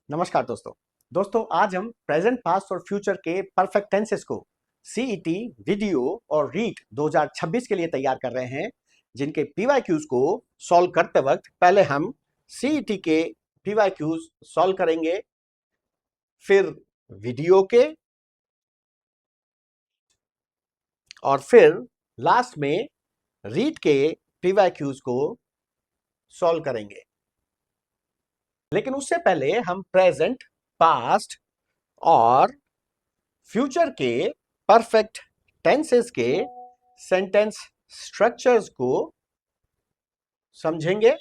नमस्कार दोस्तों आज हम प्रेजेंट पास्ट और फ्यूचर के परफेक्ट टेंसेस को सीईटी वीडियो और रीट 2026 के लिए तैयार कर रहे हैं, जिनके पीवाईक्यूज को सॉल्व करते वक्त पहले हम सीईटी के पीवाईक्यूज सॉल्व करेंगे, फिर वीडियो के, और फिर लास्ट में रीट के पीवाईक्यूज को सॉल्व करेंगे। लेकिन उससे पहले हम प्रेजेंट, पास्ट और फ्यूचर के परफेक्ट टेंसेस के सेंटेंस स्ट्रक्चर्स को समझेंगे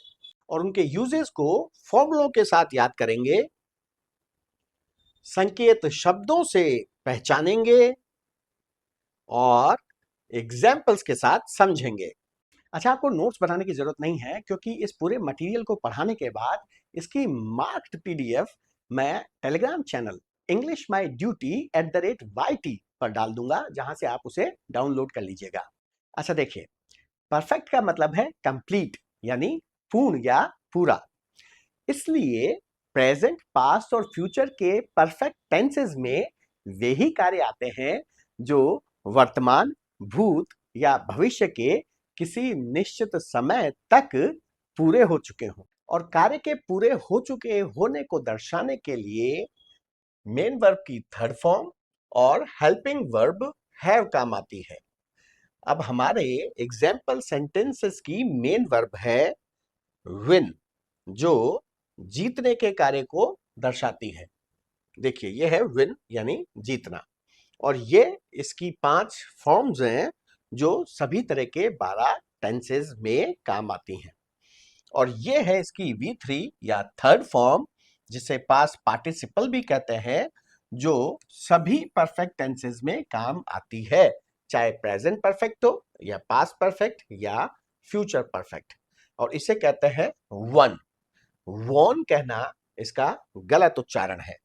और उनके यूजेस को फॉर्मूलों के साथ याद करेंगे, संकेत शब्दों से पहचानेंगे और एग्जाम्पल्स के साथ समझेंगे। अच्छा, आपको नोट्स बनाने की जरूरत नहीं है, क्योंकि इस पूरे मटेरियल को पढ़ाने के बाद इसकी मार्क्ड पीडीएफ मैं Telegram channel English my duty @YT पर डाल दूंगा, जहां से आप उसे डाउनलोड कर लीजिएगा। अच्छा देखिए, परफेक्ट का मतलब है कंप्लीट, यानी पूर्ण या पूरा। इसलिए प्रेजेंट, पास्ट और फ्यूचर के परफेक्ट टेंसेस में वे ही कार्य आते हैं जो वर्तमान, भूत या भविष्य के किसी निश्चित समय तक पूरे हो चुके हों। और कार्य के पूरे हो चुके होने को दर्शाने के लिए मेन वर्ब की थर्ड फॉर्म और हेल्पिंग वर्ब हैव काम आती है। अब हमारे एग्जाम्पल सेंटेंसेस की मेन वर्ब है विन, जो जीतने के कार्य को दर्शाती है। देखिए, ये है विन यानी जीतना, और ये इसकी 5 फॉर्म्स हैं जो सभी तरह के 12 टेंसेस में काम आती हैं। और ये है इसकी V3 या थर्ड फॉर्म, जिसे पास्ट पार्टिसिपल भी कहते हैं, जो सभी परफेक्ट टेंसेस में काम आती है, चाहे प्रेजेंट परफेक्ट हो या पास्ट परफेक्ट या फ्यूचर परफेक्ट। और इसे कहते हैं वन। वॉन कहना इसका गलत उच्चारण है।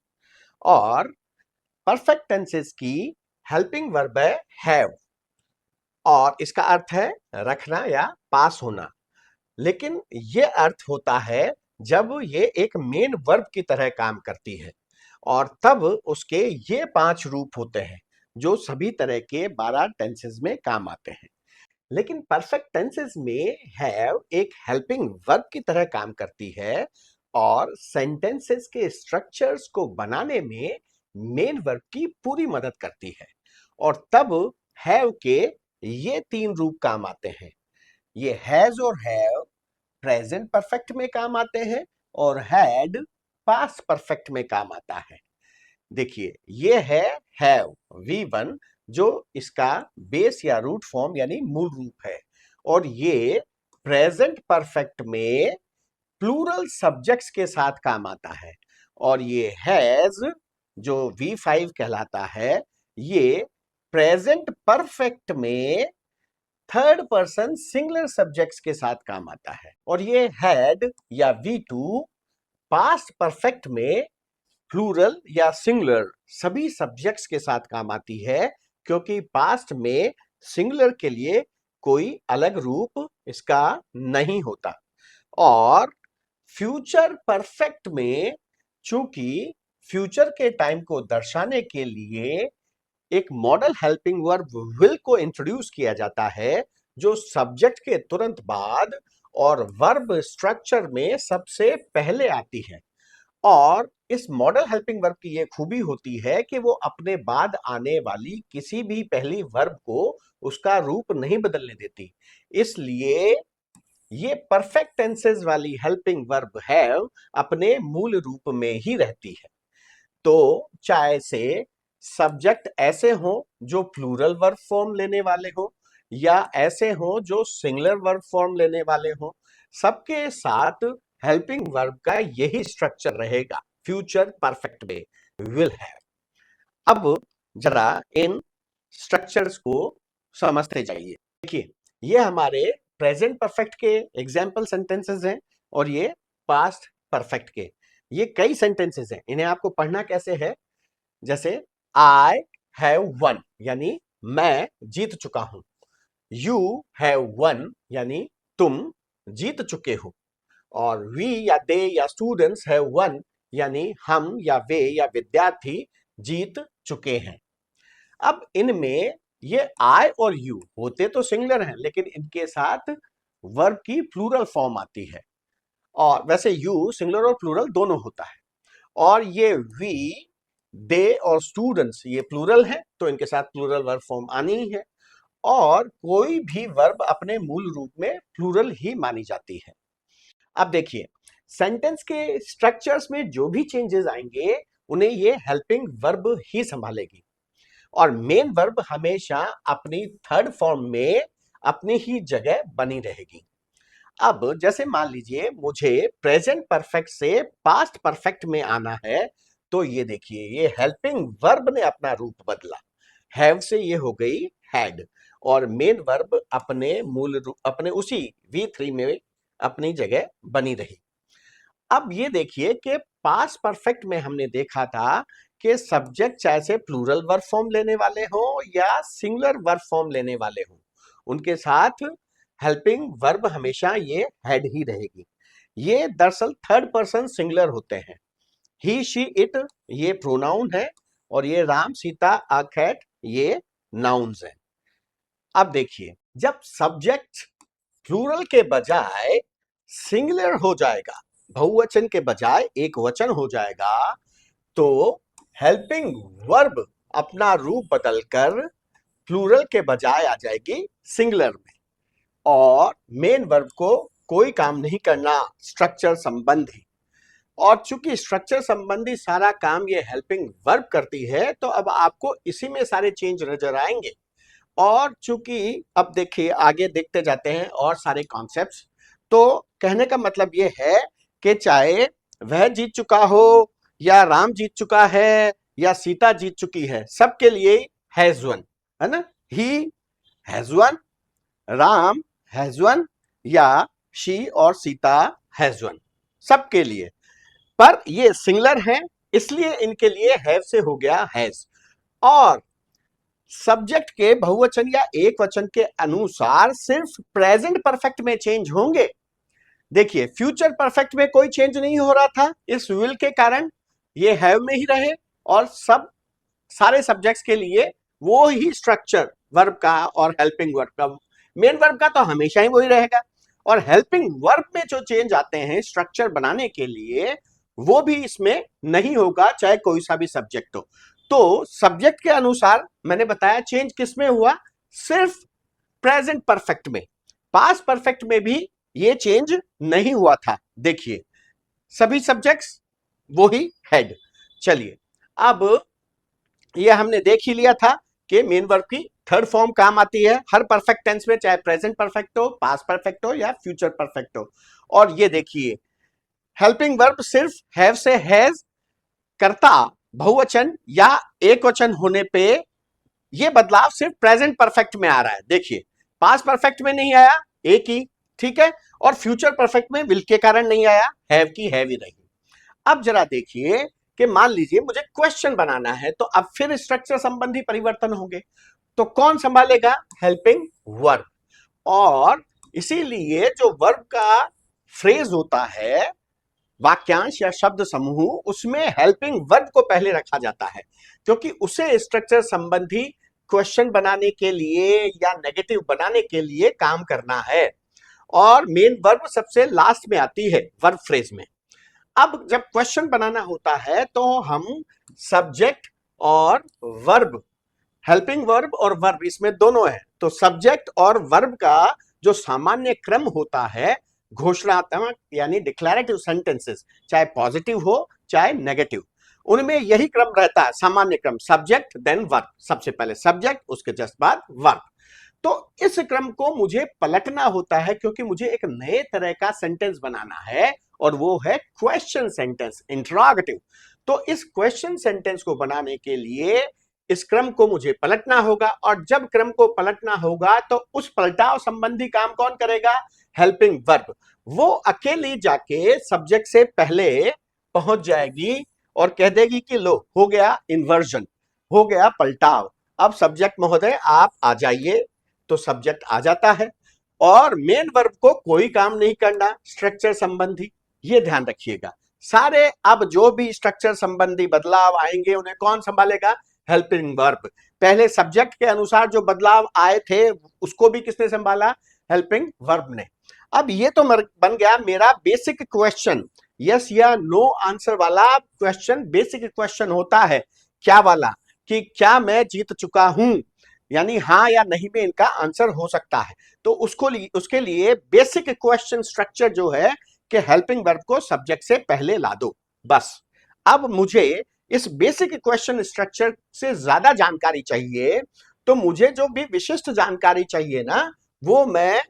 और परफेक्ट टेंसेस की हेल्पिंग वर्ब है हैव, और इसका अर्थ है रखना या पास होना। लेकिन ये अर्थ होता है जब ये एक मेन वर्ब की तरह काम करती है, और तब उसके ये 5 रूप होते हैं जो सभी तरह के 12 टेंसेस में काम आते हैं। लेकिन परफेक्ट टेंसेस में हैव एक हेल्पिंग वर्ब की तरह काम करती है और सेंटेंसेस के स्ट्रक्चर्स को बनाने में मेन वर्ब की पूरी मदद करती है। और तब हैव के ये 3 रूप काम आते हैं। ये हैज और हैव प्रेजेंट परफेक्ट में काम आते हैं, और हैड पास्ट परफेक्ट में काम आता है। देखिए, ये है हैव V1, जो इसका बेस या रूट फॉर्म यानी मूल रूप है, और ये प्रेजेंट परफेक्ट में प्लूरल सब्जेक्ट्स के साथ काम आता है। और ये हैज, जो V5 कहलाता है, ये प्रेजेंट परफेक्ट में थर्ड पर्सन सिंगुलर सब्जेक्ट्स के साथ काम आता है। और ये हैड या V2 पास्ट परफेक्ट में प्लूरल या सिंगुलर सभी सब्जेक्ट्स के साथ काम आती है, क्योंकि पास्ट में सिंगुलर के लिए कोई अलग रूप इसका नहीं होता। और फ्यूचर परफेक्ट में चूंकि फ्यूचर के टाइम को दर्शाने के लिए एक मॉडल हेल्पिंग वर्ब विल को इंट्रोड्यूस किया जाता है, जो सब्जेक्ट के तुरंत बाद और वर्ब स्ट्रक्चर में सबसे पहले आती है। और इस मॉडल हेल्पिंग वर्ब की यह खूबी होती है कि वो अपने बाद आने वाली किसी भी पहली वर्ब को उसका रूप नहीं बदलने देती। इसलिए ये परफेक्ट टेंसेस वाली हेल्पिंग वर्ब हैव अपने मूल रूप में ही रहती है। तो चाहे से सब्जेक्ट ऐसे हो जो प्लूरल वर्ब फॉर्म लेने वाले हो, या ऐसे हो जो सिंगुलर वर्ब फॉर्म लेने वाले हो, सबके साथ हेल्पिंग वर्ब का यही स्ट्रक्चर रहेगा फ्यूचर परफेक्ट में, विल हैव। अब जरा इन स्ट्रक्चर्स को समझते जाइए। देखिए, ये हमारे प्रेजेंट परफेक्ट के एग्जाम्पल सेंटेंसेस हैं, और ये पास्ट परफेक्ट के। ये कई सेंटेंसेस हैं, इन्हें आपको पढ़ना कैसे है? जैसे आई हैव वन, यानी मैं जीत चुका हूं। यू हैव वन, यानी तुम जीत चुके हो। और वी या दे या स्टूडेंट्स हैव वन, यानी हम या वे या विद्यार्थी जीत चुके हैं। अब इनमें ये आई और यू होते तो सिंगुलर हैं, लेकिन इनके साथ वर्ब की प्लूरल फॉर्म आती है। और वैसे यू सिंगुलर और प्लूरल दोनों होता है। और ये वी, दे और स्टूडेंट्स ये प्लूरल है, तो इनके साथ प्लूरल वर्ब फॉर्म आनी ही है। और कोई भी वर्ब अपने मूल रूप में प्लूरल ही मानी जाती है। अब देखिए, सेंटेंस के स्ट्रक्चर्स में जो भी चेंजेस आएंगे उन्हें ये हेल्पिंग वर्ब ही संभालेगी, और मेन वर्ब हमेशा अपनी थर्ड फॉर्म में अपनी ही जगह बनी रहेगी। अब जैसे मान लीजिए मुझे प्रेजेंट परफेक्ट से पास्ट परफेक्ट में आना है, तो ये देखिए ये हेल्पिंग वर्ब ने अपना रूप बदला। हैव से ये हो गई हैड, और मेन वर्ब अपने मूल रूप अपने उसी V3 में अपनी जगह बनी रही। अब ये देखिए कि पास्ट परफेक्ट में हमने देखा था कि सब्जेक्ट चाहे से प्लूरल वर्ब फॉर्म लेने वाले हो या सिंगुलर वर्ब फॉर्म लेने वाले हो, उनके साथ हेल्पिंग वर्ब हमेशा ये हेड ही रहेगी। ये दरअसल थर्ड पर्सन सिंगुलर होते हैं। ही, शी, इट ये प्रोनाउन है, और ये राम, सीता, अ कैट ये नाउन्स हैं। अब देखिए, जब सब्जेक्ट प्लूरल के बजाय सिंगुलर हो जाएगा, बहुवचन के बजाय एक वचन हो जाएगा, तो हेल्पिंग वर्ब अपना रूप बदलकर प्लूरल के बजाय आ जाएगी सिंगुलर में, और मेन वर्ब को कोई काम नहीं करना स्ट्रक्चर संबंधी। और चूंकि स्ट्रक्चर संबंधी सारा काम ये हेल्पिंग वर्ब करती है, तो अब आपको इसी में सारे चेंज नजर आएंगे। और चूंकि अब देखिए आगे देखते जाते हैं और सारे कॉन्सेप्ट्स, तो कहने का मतलब ये है कि चाहे वह जीत चुका हो, या राम जीत चुका है, या सीता जीत चुकी है, सबके लिए हैज वन, है ना। He has one, Ram has one, या शी और सीता हैज वन, सबके लिए। पर ये सिंगुलर है, इसलिए इनके लिए हैव से हो गया हैज। और सब्जेक्ट के बहुवचन या एक वचन के अनुसार सिर्फ प्रेजेंट परफेक्ट में चेंज होंगे। देखिए फ्यूचर परफेक्ट में कोई चेंज नहीं हो रहा था, इस विल के कारण ये हैव में ही रहे, और सब सारे सब्जेक्ट्स के लिए वो ही स्ट्रक्चर वर्ब का और हेल्पिंग वर्ब का, मेन वर्ब का तो हमेशा ही वही रहेगा। और हेल्पिंग वर्ब में जो चेंज आते हैं स्ट्रक्चर बनाने के लिए, वो भी इसमें नहीं होगा, चाहे कोई सा भी सब्जेक्ट हो। तो सब्जेक्ट के अनुसार मैंने बताया चेंज किस में हुआ, सिर्फ प्रेजेंट परफेक्ट में। पास्ट परफेक्ट में भी ये चेंज नहीं हुआ था। देखिए सभी सब्जेक्ट्स वो ही हेड। चलिए अब ये हमने देख ही लिया था कि मेन वर्ब की थर्ड फॉर्म काम आती है हर परफेक्ट टेंस में, चाहे प्रेजेंट परफेक्ट हो, पास्ट परफेक्ट हो या फ्यूचर परफेक्ट हो। और ये देखिए हेल्पिंग वर्ब सिर्फ हैव से हैज, कर्ता बहुवचन या एक वचन होने पे ये बदलाव सिर्फ प्रेजेंट परफेक्ट में आ रहा है। देखिए पास्ट परफेक्ट में नहीं आया, एक ही, ठीक है, और फ्यूचर परफेक्ट में विल के कारण नहीं आया, हैव की हैव ही रही। अब जरा देखिए कि मान लीजिए मुझे क्वेश्चन बनाना है, तो अब फिर स्ट्रक्चर संबंधी परिवर्तन होंगे, तो कौन संभालेगा, हेल्पिंग वर्ब। और इसीलिए जो वर्ब का फ्रेज होता है, वाक्यांश या शब्द समूह, उसमें हेल्पिंग वर्ब को पहले रखा जाता है, क्योंकि उसे स्ट्रक्चर संबंधी क्वेश्चन बनाने के लिए या नेगेटिव बनाने के लिए काम करना है। और मेन वर्ब सबसे लास्ट में आती है वर्ब फ्रेज में। अब जब क्वेश्चन बनाना होता है तो हम सब्जेक्ट और वर्ब, हेल्पिंग वर्ब और वर्ब इसमें दोनों है, तो सब्जेक्ट और वर्ब का जो सामान्य क्रम होता है, घोषणात्मक यानी डिक्लेरेटिव सेंटेंसेस, चाहे पॉजिटिव हो चाहे नेगेटिव, उनमें यही क्रम रहता है, सामान्य क्रम, सब्जेक्ट देन वर्ब, सबसे पहले सब्जेक्ट उसके जस्ट बाद वर्ब। तो इस क्रम को मुझे पलटना होता है, क्योंकि मुझे एक नए तरह का सेंटेंस बनाना है, और वो है क्वेश्चन सेंटेंस, इंटरोगेटिव। तो इस क्वेश्चन सेंटेंस को बनाने के लिए इस क्रम को मुझे पलटना होगा, और जब क्रम को पलटना होगा तो उस पलटाव संबंधी काम कौन करेगा, हेल्पिंग वर्ब। वो अकेली जाके सब्जेक्ट से पहले पहुंच जाएगी और कह देगी कि लो हो गया इन्वर्जन, हो गया पलटाव, अब सब्जेक्ट महोदय आप आ जाइए, तो सब्जेक्ट आ जाता है, और मेन वर्ब को कोई काम नहीं करना स्ट्रक्चर संबंधी, ये ध्यान रखिएगा। सारे अब जो भी स्ट्रक्चर संबंधी बदलाव आएंगे उन्हें कौन संभालेगा? Helping verb. पहले सब्जेक्ट के अनुसार जो बदलाव आए थे उसको भी किसने संभाला? हेल्पिंग वर्ब ने। अब ये तो बन गया मेरा बेसिक क्वेश्चन, यस या नो आंसर वाला क्वेश्चन। बेसिक क्वेश्चन होता है क्या वाला? कि क्या मैं जीत चुका हूं, यानी हाँ या नहीं में इनका आंसर हो सकता है। तो उसके लिए बेसिक क्वेश्चन स्ट्रक्चर जो है कि हेल्पिंग वर्ब को सब्जेक्ट से पहले ला दो, बस। अब मुझे इस बेसिक क्वेश्चन स्ट्रक्चर से ज्यादा जानकारी चाहिए, तो मुझे जो भी विशिष्ट जानकारी चाहिए ना, वो मैं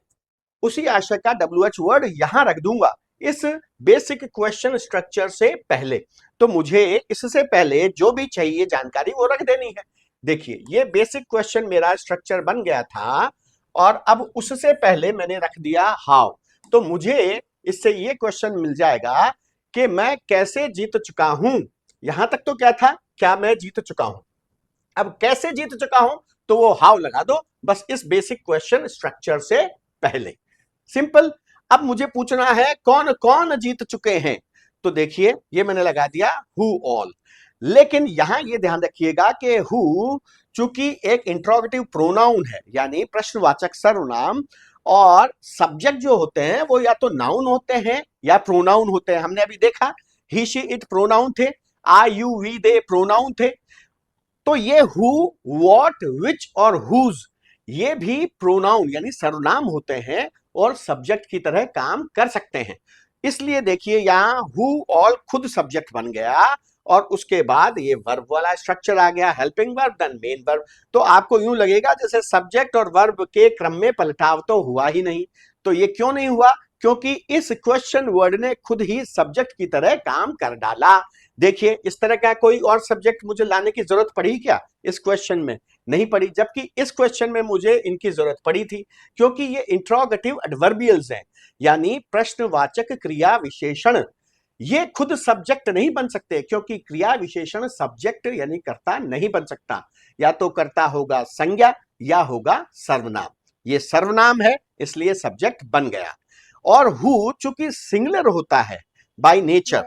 उसी आशय का WH वर्ड यहां रख दूंगा इस बेसिक क्वेश्चन स्ट्रक्चर से पहले। तो मुझे इससे पहले जो भी चाहिए जानकारी वो रख देनी है। देखिए ये बेसिक क्वेश्चन मेरा स्ट्रक्चर बन गया था, और अब उससे पहले मैंने रख दिया हाउ। तो मुझे इससे ये क्वेश्चन मिल जाएगा कि मैं कैसे जीत चुका हूं। यहां तक तो क्या था? क्या मैं जीत चुका हूं। अब कैसे जीत चुका हूं, तो वो हाउ लगा दो बस इस बेसिक क्वेश्चन स्ट्रक्चर से पहले। सिंपल। अब मुझे पूछना है कौन कौन जीत चुके हैं, तो देखिए ये मैंने लगा दिया हु ऑल। लेकिन यहां ये ध्यान रखिएगा कि हु चूंकि एक इंट्रोगेटिव प्रोनाउन है, यानी प्रश्नवाचक सर्वनाम, और सब्जेक्ट जो होते हैं वो या तो नाउन होते हैं या प्रोनाउन होते हैं। हमने अभी देखा ही शी इट प्रोनाउन थे, आई यू वी दे प्रोनाउन थे। तो ये हु, व्हाट, विच और हुज ये भी प्रोनाउन यानी सर्वनाम होते हैं और सब्जेक्ट की तरह काम कर सकते हैं। इसलिए देखिए यहां हु ऑल खुद सब्जेक्ट बन गया, और उसके बाद ये वर्ब वाला स्ट्रक्चर आ गया, helping verb then main verb. तो आपको यूं लगेगा जैसे सब्जेक्ट और वर्ब के क्रम में पलटाव तो हुआ ही नहीं। तो ये क्यों नहीं हुआ? क्योंकि इस क्वेश्चन वर्ड ने खुद ही सब्जेक्ट की तरह काम कर डाला। देखिए इस तरह का कोई और सब्जेक्ट मुझे लाने की जरूरत पड़ी क्या इस क्वेश्चन में? नहीं पड़ी। जबकि इस क्वेश्चन में मुझे इनकी जरूरत पड़ी थी, क्योंकि ये इंट्रोगेटिव एडवर्बियल्स हैं, यानी प्रश्नवाचक क्रिया विशेषण। ये खुद सब्जेक्ट नहीं बन सकते, क्योंकि क्रिया विशेषण सब्जेक्ट यानी कर्ता नहीं बन सकता। या तो कर्ता होगा संज्ञा या होगा सर्वनाम। ये सर्वनाम है इसलिए सब्जेक्ट बन गया। और हु चूंकि सिंगुलर होता है बाय नेचर,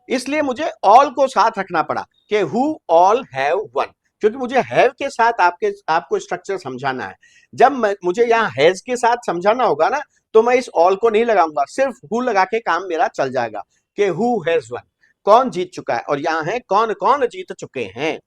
इसलिए मुझे ऑल को साथ रखना पड़ा कि हु ऑल हैव वन, क्योंकि मुझे हैव के साथ आपको स्ट्रक्चर समझाना है। जब मुझे यहाँ हैज के साथ समझाना होगा ना, तो मैं इस ऑल को नहीं लगाऊंगा, सिर्फ हु लगा के काम मेरा चल जाएगा कि हु हैज वन, कौन जीत चुका है, और यहाँ है कौन कौन जीत चुके हैं।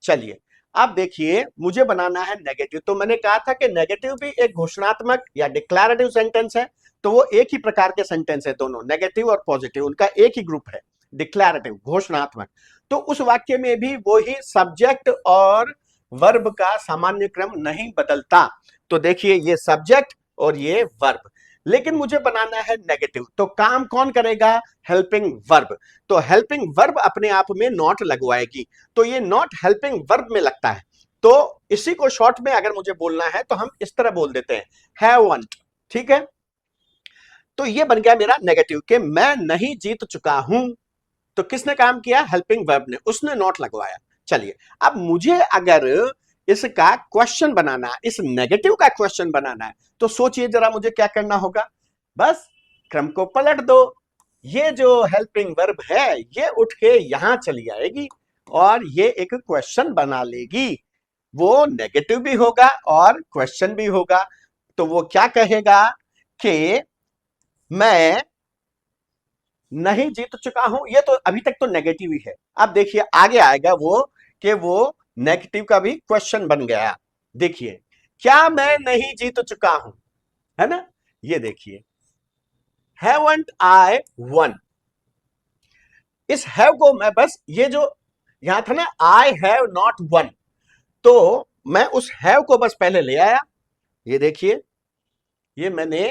चलिए अब देखिए मुझे बनाना है नेगेटिव। तो मैंने कहा था कि नेगेटिव भी एक घोषणात्मक या डिक्लेरेटिव सेंटेंस है। तो वो एक ही प्रकार के सेंटेंस है, दोनों नेगेटिव और पॉजिटिव, उनका एक ही ग्रुप है, डिक्लेरेटिव घोषणात्मक। तो उस वाक्य में भी वही सब्जेक्ट और वर्ब का सामान्य क्रम नहीं बदलता। तो देखिए ये सब्जेक्ट और ये वर्ब, लेकिन मुझे बनाना है नेगेटिव। तो काम कौन करेगा? Helping verb. तो हेल्पिंग वर्ब अपने आप में नॉट लगवाएगी। तो ये नॉट हेल्पिंग वर्ब में लगता है। तो इसी को शॉर्ट में अगर मुझे बोलना है तो हम इस तरह बोल देते हैं, हैवंट। ठीक है, तो ये बन गया मेरा नेगेटिव कि मैं नहीं जीत चुका हूं। तो किसने काम किया? हेल्पिंग वर्ब ने, उसने नॉट लगवाया। चलिए अब मुझे अगर इसका क्वेश्चन बनाना है, इस नेगेटिव का क्वेश्चन बनाना है, तो सोचिए जरा मुझे क्या करना होगा। बस क्रम को पलट दो। ये जो हेल्पिंग वर्ब है ये उठ के यहां चली आएगी और ये एक क्वेश्चन बना लेगी। वो नेगेटिव भी होगा और क्वेश्चन भी होगा। तो वो क्या कहेगा कि मैं नहीं जीत चुका हूं। ये तो अभी तक तो नेगेटिव ही है। अब देखिए आगे आएगा वो कि वो नेगेटिव का भी क्वेश्चन बन गया। देखिए क्या मैं नहीं जीत चुका हूं, है ना? ये देखिए हैवंट आई वन। इस हैव को मैं बस, ये जो यहां था ना आई हैव नॉट वन, तो मैं उस हैव को बस पहले ले आया। ये देखिए ये मैंने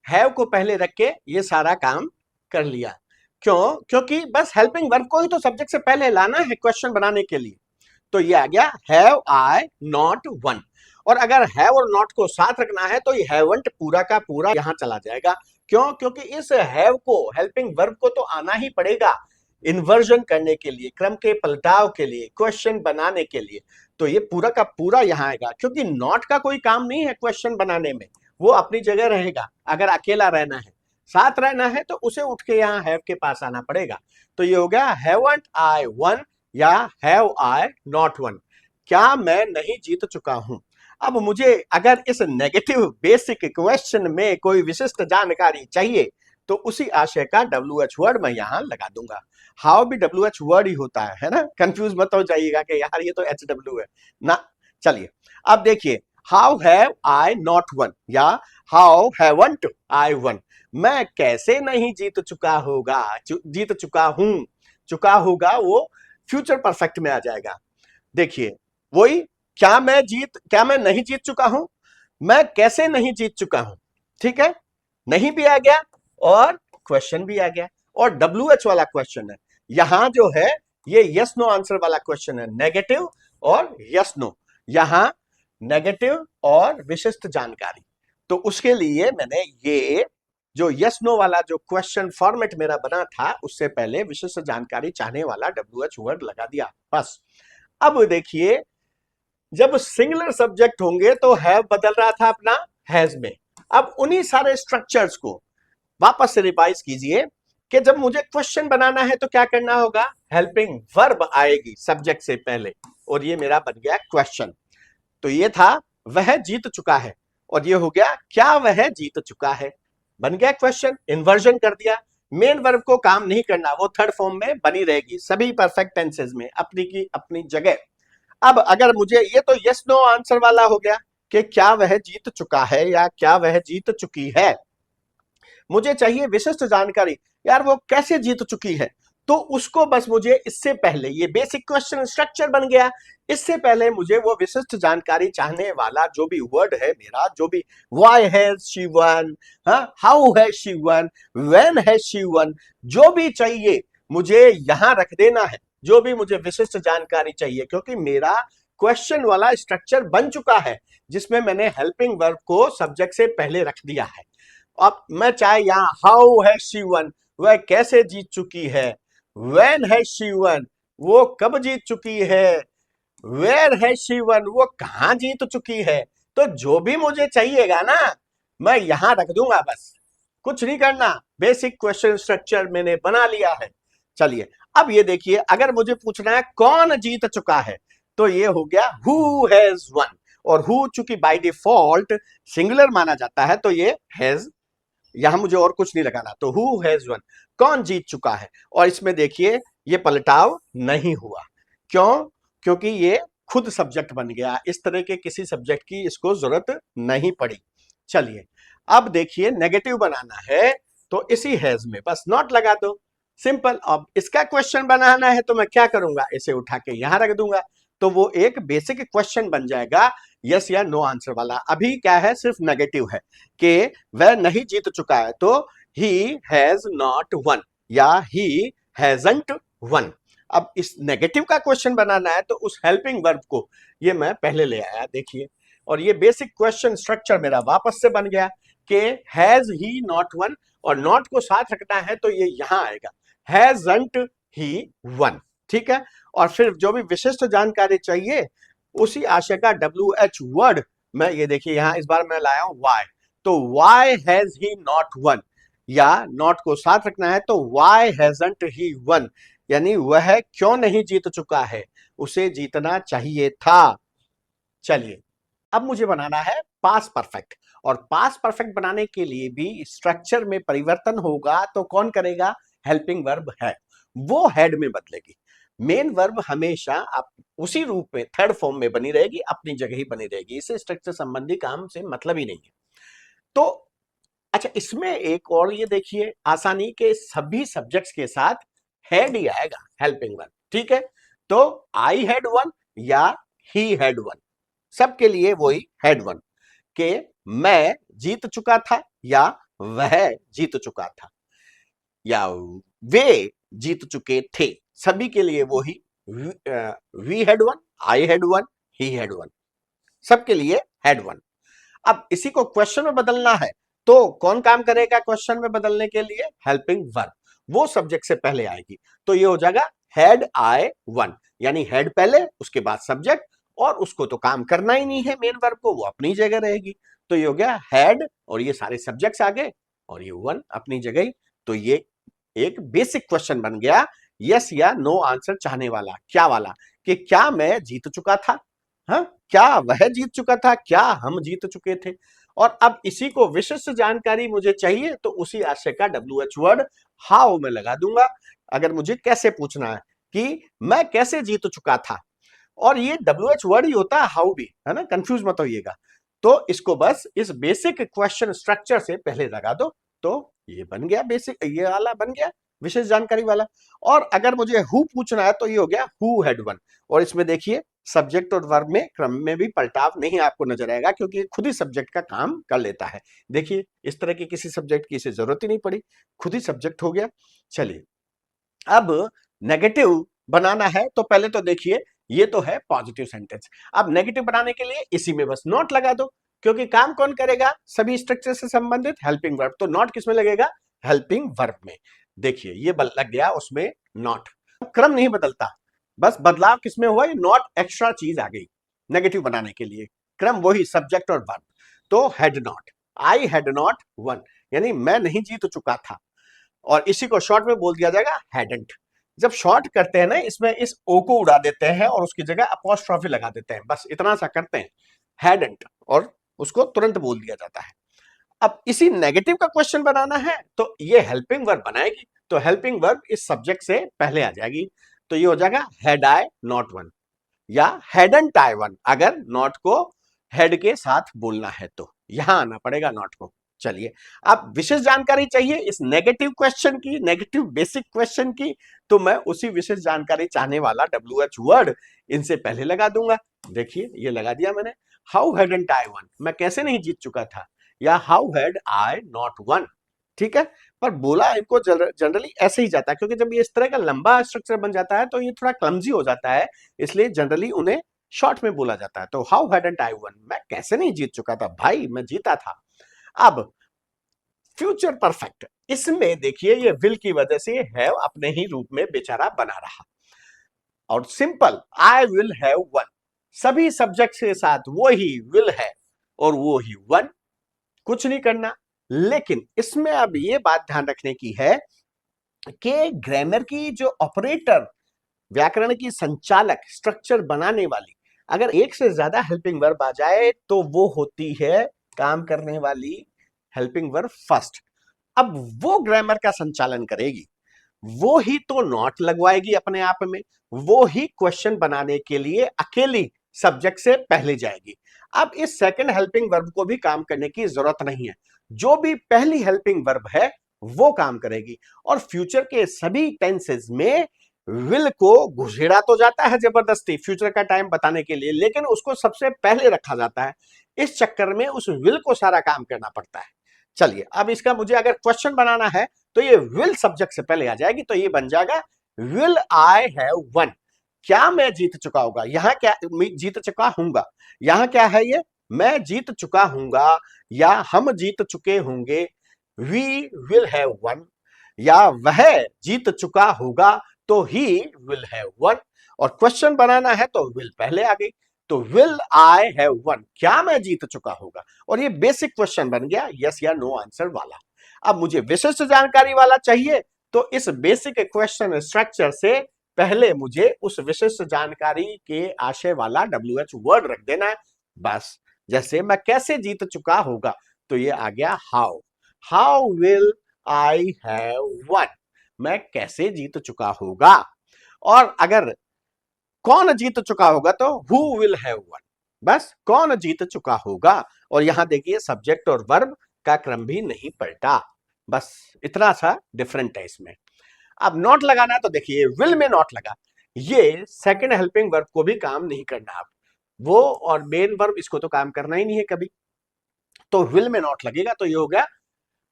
हैव को पहले रख के ये सारा काम कर लिया। क्यों? क्योंकि बस हेल्पिंग वर्ब को ही तो सब्जेक्ट से पहले लाना है क्वेश्चन बनाने के लिए। तो ये आ गया हैव आई नॉट वन। और अगर हैव और नॉट को साथ रखना है तो ये हैवंट पूरा का पूरा यहां चला जाएगा। क्यों? क्योंकि इस हैव को, हेल्पिंग वर्ब को तो आना ही पड़ेगा इन्वर्जन करने के लिए, क्रम के पलटाव के लिए, क्वेश्चन बनाने के लिए। तो ये पूरा का पूरा यहां आएगा, क्योंकि नॉट का कोई काम नहीं है क्वेश्चन बनाने में, वो अपनी जगह रहेगा अगर अकेला रहना है। साथ रहना है तो उसे उठ के यहाँ हैव के पास आना पड़ेगा। तो ये हो गया हैवंट आई वन या हैव आई नॉट वन, क्या मैं नहीं जीत चुका हूं। अब मुझे अगर इस नेगेटिव बेसिक क्वेश्चन में कोई विशिष्ट जानकारी चाहिए तो उसी आशय का WH वर्ड मैं यहां लगा दूंगा। हाउ भी WH वर्ड ही होता है ना, कंफ्यूज मत हो जाइएगा कि यार ये तो HW है ना। चलिए अब देखिए, how have I not won या हाउ हैवंट आई वन, मैं कैसे नहीं जीत चुका होगा, जीत चुका हूं, चुका होगा वो फ्यूचर परफेक्ट में आ जाएगा। देखिए वही, क्या मैं नहीं जीत चुका हूं, मैं कैसे नहीं जीत चुका हूं, ठीक है, नहीं भी आ गया और क्वेश्चन भी आ गया और WH वाला क्वेश्चन है। यहां जो है ये यस नो आंसर वाला क्वेश्चन है, नेगेटिव और यस नो, यहां नेगेटिव और विशिष्ट जानकारी। तो उसके लिए मैंने ये जो यस नो वाला जो क्वेश्चन फॉर्मेट मेरा बना था उससे पहले विशिष्ट जानकारी चाहने वाला WH वर्ड लगा दिया बस। अब देखिए, जब सिंगुलर सब्जेक्ट होंगे तो हैव बदल रहा था अपना हैज में। अब उन्हीं सारे स्ट्रक्चर्स को वापस से रिवाइज कीजिए कि जब मुझे क्वेश्चन बनाना है तो क्या करना होगा, हेल्पिंग वर्ब आएगी सब्जेक्ट से पहले और ये मेरा बन गया क्वेश्चन। तो ये था वह जीत चुका है और ये हो गया क्या वह जीत चुका है, बन गया क्वेश्चन, इन्वर्जन कर दिया। मेन वर्ब को काम नहीं करना, वो थर्ड फॉर्म में बनी रहेगी सभी परफेक्ट टेंसेस में अपनी की अपनी जगह। अब अगर मुझे, ये तो यस नो आंसर वाला हो गया कि क्या वह जीत चुका है या क्या वह जीत चुकी है, मुझे चाहिए विशिष्ट जानकारी, यार वो कैसे जीत चुकी है। तो उसको बस मुझे इससे पहले, ये बेसिक क्वेश्चन स्ट्रक्चर बन गया, इससे पहले मुझे वो विशिष्ट जानकारी चाहने वाला जो भी वर्ड है मेरा, जो भी why has she one, how has she one, when has she one, जो भी चाहिए मुझे यहां रख देना है, जो भी मुझे विशिष्ट जानकारी चाहिए, क्योंकि मेरा क्वेश्चन वाला स्ट्रक्चर बन चुका है जिसमें मैंने हेल्पिंग वर्ब को सब्जेक्ट से पहले रख दिया है। अब मैं चाहे यहां हाउ हैज शी वन, वह कैसे जीत चुकी है, व्हेन हैज शी वन, वो कब जीत चुकी है, वेयर हैज शी वन, वो कहां जीत चुकी है, तो जो भी मुझे चाहिएगा ना मैं यहां रख दूंगा बस, कुछ नहीं करना, बेसिक क्वेश्चन स्ट्रक्चर मैंने बना लिया है। चलिए अब ये देखिए, अगर मुझे पूछना है कौन जीत चुका है तो ये हो गया हु हैज वन, और हु चूंकि बाय डिफॉल्ट सिंगुलर माना जाता है तो ये हैज, यहां मुझे और कुछ नहीं लगाना, तो हु हैज वन, कौन जीत चुका है। और इसमें देखिए ये पलटाव नहीं हुआ, क्यों, क्योंकि ये खुद सब्जेक्ट बन गया, इस तरह के किसी सब्जेक्ट की इसको जरूरत नहीं पड़ी। चलिए अब देखिए, नेगेटिव बनाना है तो इसी हैज में बस नॉट लगा दो, सिंपल। अब इसका क्वेश्चन बनाना है तो मैं क्या करूंगा, इसे उठा के यहां रख दूंगा, तो वो एक बेसिक क्वेश्चन बन जाएगा यस या नो आंसर वाला। अभी क्या है, सिर्फ नेगेटिव है कि वह नहीं जीत चुका है, तो ही हैज नॉट वन या ही हैजंट वन। अब इस नेगेटिव का क्वेश्चन बनाना है तो उस हेल्पिंग वर्ब को ये मैं पहले ले आया, देखिए, और ये बेसिक क्वेश्चन स्ट्रक्चर मेरा वापस से बन गया कि हैज ही नॉट वन, और नॉट को साथ रखना है तो ये यहां आएगा हैजंट ही वन, ठीक है। और फिर जो भी विशिष्ट जानकारी चाहिए उसी आशय का WH वर्ड, मैं ये देखिए यहां इस बार मैं लाया हूं वाई, तो why has he not won, या नॉट को साथ रखना है तो वाई हैजंट ही वन, यानी वह क्यों नहीं जीत चुका है, उसे जीतना चाहिए था। चलिए अब मुझे बनाना है पास परफेक्ट, और पास परफेक्ट बनाने के लिए भी स्ट्रक्चर में परिवर्तन होगा, तो कौन करेगा, हेल्पिंग वर्ब है, वो हेड में बदलेगी। मेन वर्ब हमेशा आप उसी रूप में थर्ड फॉर्म में बनी रहेगी, अपनी जगह ही बनी रहेगी, इसे स्ट्रक्चर संबंधी काम से मतलब ही नहीं है। तो अच्छा, इसमें एक और ये देखिए आसानी के, सभी सब्जेक्ट्स के साथ हैड ही आएगा हेल्पिंग वर्ब, ठीक है। तो आई हैड वन या ही हैड वन, सबके लिए वही हैड वन, के मैं जीत चुका था या वह जीत चुका था या वे जीत चुके थे, सभी के लिए वही we had won, I had won, he had won, सबके लिए हैड वन। अब इसी को क्वेश्चन में बदलना है तो कौन काम करेगा क्वेश्चन में बदलने के लिए, हेल्पिंग वर्ब, वो सब्जेक्ट से पहले आएगी, तो ये हो जाएगा हैड आई वन, यानी हेड पहले उसके बाद सब्जेक्ट, और उसको तो काम करना ही नहीं है मेन वर्ब को, वो अपनी जगह रहेगी, तो ये हो गया हैड और ये सारे सब्जेक्ट्स आ गए और ये 1 अपनी जगह। तो ये एक बेसिक क्वेश्चन बन गया, यस या नो आंसर चाहने वाला। क्या वाला? कि क्या मैं जीत चुका था, हाँ, क्या वह जीत चुका था, क्या हम जीत चुके थे। और अब इसी को विशिष्ट जानकारी मुझे चाहिए, तो उसी आशय का WH वर्ड हाउ में लगा दूंगा। अगर मुझे कैसे पूछना है कि मैं कैसे जीत चुका था, और ये WH वर्ड ही होता है हाउ भी, है ना, कंफ्यूज मत होइएगा। तो इसको बस इस बेसिक क्वेश्चन स्ट्रक्चर से पहले लगा दो, तो ये बन गया बेसिक, ये वाला बन गया विशेष जानकारी वाला। और अगर मुझे हु पूछना है तो ये हो गया हु हैड वन। और इसमें देखिए सब्जेक्ट और वर्ब में क्रम में भी पलटाव नहीं आपको नजर आएगा, क्योंकि खुद ही सब्जेक्ट का काम कर लेता है। देखिए इस तरह की किसी सब्जेक्ट की इसे जरूरत ही नहीं पड़ी, खुद ही सब्जेक्ट हो गया। चलिए अब नेगेटिव बनाना है, तो पहले तो देखिए ये तो है पॉजिटिव सेंटेंस। अब नेगेटिव बनाने के लिए इसी में बस नॉट लगा दो, क्योंकि काम कौन करेगा? सभी स्ट्रक्चर से संबंधित हेल्पिंग वर्ब। तो नॉट किसमें लगेगा? हेल्पिंग वर्ब में। देखिए ये लग गया उसमें नॉट। क्रम नहीं बदलता, बस बदलाव किसमें हुआ? ये नॉट एक्स्ट्रा चीज आ गई नेगेटिव बनाने के लिए। क्रम वही सब्जेक्ट और वर्ब। तो had not, I had not one, यानी मैं नहीं जीत चुका था। और इसी को शॉर्ट में बोल दिया जाएगा हैडंट। जब शॉर्ट करते हैं ना, इसमें इस ओ को उड़ा देते हैं और उसकी जगह अपोस्ट्रोफी लगा देते हैं, बस इतना सा करते हैं, हैडंट, और उसको तुरंत बोल दिया जाता है। अब इसी नेगेटिव का क्वेश्चन बनाना है, तो ये हेल्पिंग वर्ब बनाएगी। तो हेल्पिंग वर्ब इस सब्जेक्ट से पहले आ जाएगी। तो ये हो जाएगा हैड आई नॉट वन, या हैडंट आई वन, अगर नॉट को हेड के साथ बोलना है तो यहां आना पड़ेगा नॉट को। चलिए अब विशेष जानकारी चाहिए इस नेगेटिव क्वेश्चन की, नेगेटिव बेसिक क्वेश्चन की, तो मैं उसी विशेष जानकारी चाहने वाला WH वर्ड इनसे पहले लगा दूंगा। देखिए ये लगा दिया मैंने, हाउ हैडंट आई वन, मैं कैसे नहीं जीत चुका था, या how had I not one. ठीक है, पर बोला इनको जनरली ऐसे ही जाता है, क्योंकि जब ये इस तरह का लंबा स्ट्रक्चर बन जाता है तो ये थोड़ा क्लमजी हो जाता है, इसलिए जनरली उन्हें शॉर्ट में बोला जाता है। तो हाउ हैडंट आई वन, मैं कैसे नहीं जीत चुका था, भाई मैं जीता था। अब फ्यूचर परफेक्ट, इसमें देखिए ये विल की वजह से है अपने ही रूप में बेचारा बना रहा। और simple I will have one, सभी सब्जेक्ट के साथ वो ही विल है और वो ही वन, कुछ नहीं करना। लेकिन इसमें अब ये बात ध्यान रखने की है कि ग्रामर की जो ऑपरेटर, व्याकरण की संचालक, स्ट्रक्चर बनाने वाली, अगर एक से ज्यादा हेल्पिंग वर्ब आ जाए तो वो होती है काम करने वाली हेल्पिंग वर्ब फर्स्ट। अब वो ग्रामर का संचालन करेगी, वो ही तो नॉट लगवाएगी अपने आप में, वो ही क्वेश्चन बनाने के लिए अकेली सब्जेक्ट से पहले जाएगी। अब इस सेकंड हेल्पिंग वर्ब को भी काम करने की जरूरत नहीं है, जो भी पहली हेल्पिंग वर्ब है वो काम करेगी। और फ्यूचर के सभी टेंसेस में विल को घुसेड़ा तो जाता है जबरदस्ती फ्यूचर का टाइम बताने के लिए, लेकिन उसको सबसे पहले रखा जाता है। इस चक्कर में उस विल को सारा काम करना पड़ता है। चलिए अब इसका मुझे अगर क्वेश्चन बनाना है तो ये विल सब्जेक्ट से पहले आ जाएगी, तो ये बन जाएगा विल आई हैव वन, क्या मैं जीत चुका होगा। यहां क्या जीत चुका हूंगा, यहां क्या है ये मैं जीत चुका हूंगा, या हम जीत चुके होंगे, वी विल हैव वन, या वह जीत चुका होगा तो ही विल हैव वन। और क्वेश्चन बनाना है तो विल पहले आ गई, तो विल आई हैव वन, क्या मैं जीत चुका होगा। और ये बेसिक क्वेश्चन बन गया यस या नो आंसर वाला। अब मुझे विशिष्ट जानकारी वाला चाहिए, तो इस बेसिक क्वेश्चन स्ट्रक्चर से पहले मुझे उस विशिष्ट जानकारी के आशय वाला WH वर्ड रख देना है बस। जैसे मैं कैसे जीत चुका होगा, तो ये आ गया how, how will I have one, मैं कैसे जीत चुका होगा। और अगर कौन जीत चुका होगा तो हु विल हैव वन, बस कौन जीत चुका होगा। और यहां देखिए सब्जेक्ट और वर्ब का क्रम भी नहीं पलटा, बस इतना सा डिफरेंट है इसमें। अब नॉट लगाना है तो देखिए विल में नॉट लगा, ये सेकंड हेल्पिंग वर्ब को भी काम नहीं करना। अब वो और मेन वर्ब इसको तो काम करना ही नहीं है कभी, तो विल में नॉट लगेगा, तो ये हो गया।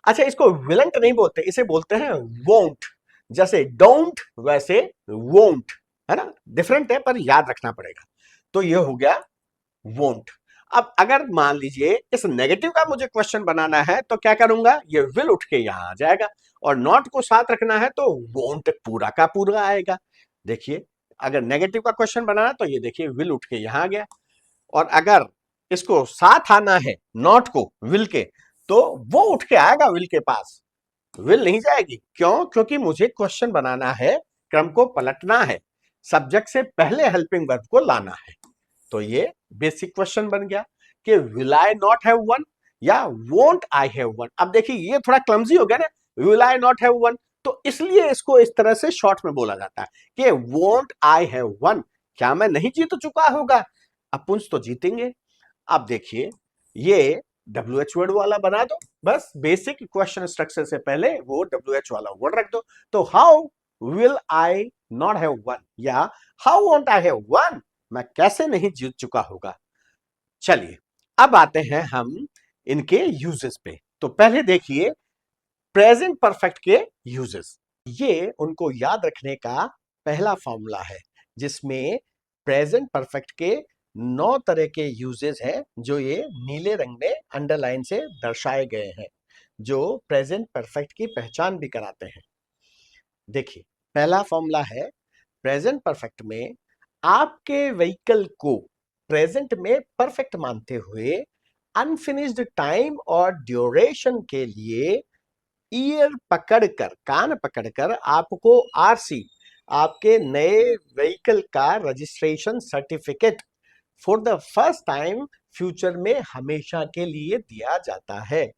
अच्छा इसको विलेंट नहीं बोलते, इसे बोलते हैं वोंट, जैसे डोंट वैसे वोंट, है ना, डिफरेंट है पर याद रखना पड़ेगा। तो ये हो गया वोंट। अब अगर मान लीजिए इस नेगेटिव का मुझे क्वेश्चन बनाना है तो क्या करूंगा, ये विल उठ के यहां आ जाएगा, और नॉट को साथ रखना है तो वोंट पूरा का पूरा आएगा। देखिए अगर नेगेटिव का क्वेश्चन बनाना तो ये देखिए विल उठ के यहां आ गया, और अगर इसको साथ आना है नॉट को विल के, तो ये विल उठ के यहां आ जाएगा। तो वो उठ के आएगा विल के पास, विल नहीं जाएगी। क्यों? क्योंकि मुझे क्वेश्चन बनाना है, क्रम को पलटना है, सब्जेक्ट से पहले हेल्पिंग वर्ब को लाना है। तो ये बेसिक क्वेश्चन बन गया कि will I not have one या वोंट आई हैव वन। अब देखिए ये थोड़ा क्लमजी हो गया ना, will I not have one, तो इसलिए इसको इस तरह से शॉर्ट में बोला जाता है कि वोंट आई हैव वन, क्या मैं नहीं जीत चुका होगा? अपुंस तो जीतेंगे। अब देखिए ये WH वर्ड वाला बना दो, बस बेसिक क्वेश्चन स्ट्रक्चर से पहले वो WH वाला वर्ड रख दो। तो how will I not have one या how won't I have one, मैं कैसे नहीं जीत चुका होगा। चलिए अब आते हैं हम इनके यूजेस पे। तो पहले देखिए प्रेजेंट परफेक्ट के यूजेस, ये उनको याद रखने का पहला फॉर्मूला है जिसमें प्रेजेंट परफेक्ट के 9 तरह के यूजेस हैं जो ये नीले रंग में अंडरलाइन से दर्शाए गए हैं, जो प्रेजेंट परफेक्ट की पहचान भी कराते हैं। देखिए पहला फॉर्मूला है प्रेजेंट परफेक्ट में आपके व्हीकल को प्रेजेंट में परफेक्ट मानते हुए अनफिनिश्ड टाइम और ड्यूरेशन के लिए ईयर पकड़कर, कान पकड़कर आपको आरसी, आपके नए व्हीकल का registration certificate for the first time future में हमेशा के लिए दिया जाता है।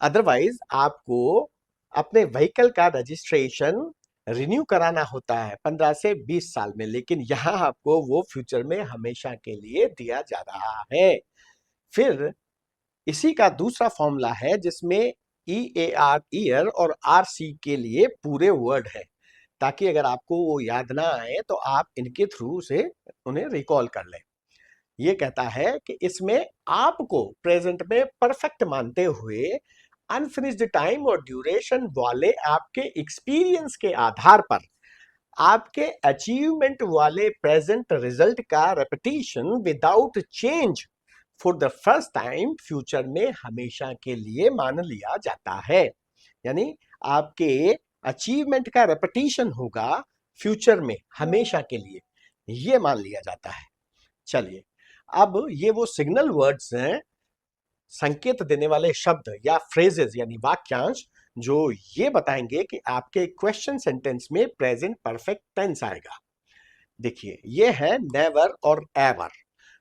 अदरवाइज आपको अपने व्हीकल का रजिस्ट्रेशन रिन्यू कराना होता है 15 से 20 साल में, लेकिन यहां आपको वो फ्यूचर में हमेशा के लिए दिया जा रहा है। फिर इसी का दूसरा फॉर्मूला है जिसमें EAR ईयर और RC के लिए पूरे वर्ड है, ताकि अगर आपको वो याद ना आए तो आप इनके थ्रू से उन्हें रिकॉल कर लें। ये कहता है कि इसमें आपको प्रेजेंट में परफेक्ट मानते हुए अनफिनिश्ड टाइम और ड्यूरेशन वाले आपके एक्सपीरियंस के आधार पर आपके अचीवमेंट वाले प्रेजेंट रिजल्ट का repetition without change for the first time future में हमेशा के लिए मान लिया जाता है। यानी आपके अचीवमेंट का रेपिटेशन होगा फ्यूचर में हमेशा के लिए, ये मान लिया जाता है। चलिए अब ये वो सिग्नल वर्ड्स हैं, संकेत देने वाले शब्द या फ्रेजेस यानी वाक्यांश, जो ये बताएंगे कि आपके क्वेश्चन सेंटेंस में प्रेजेंट परफेक्ट टेंस आएगा। देखिए ये है नेवर और एवर,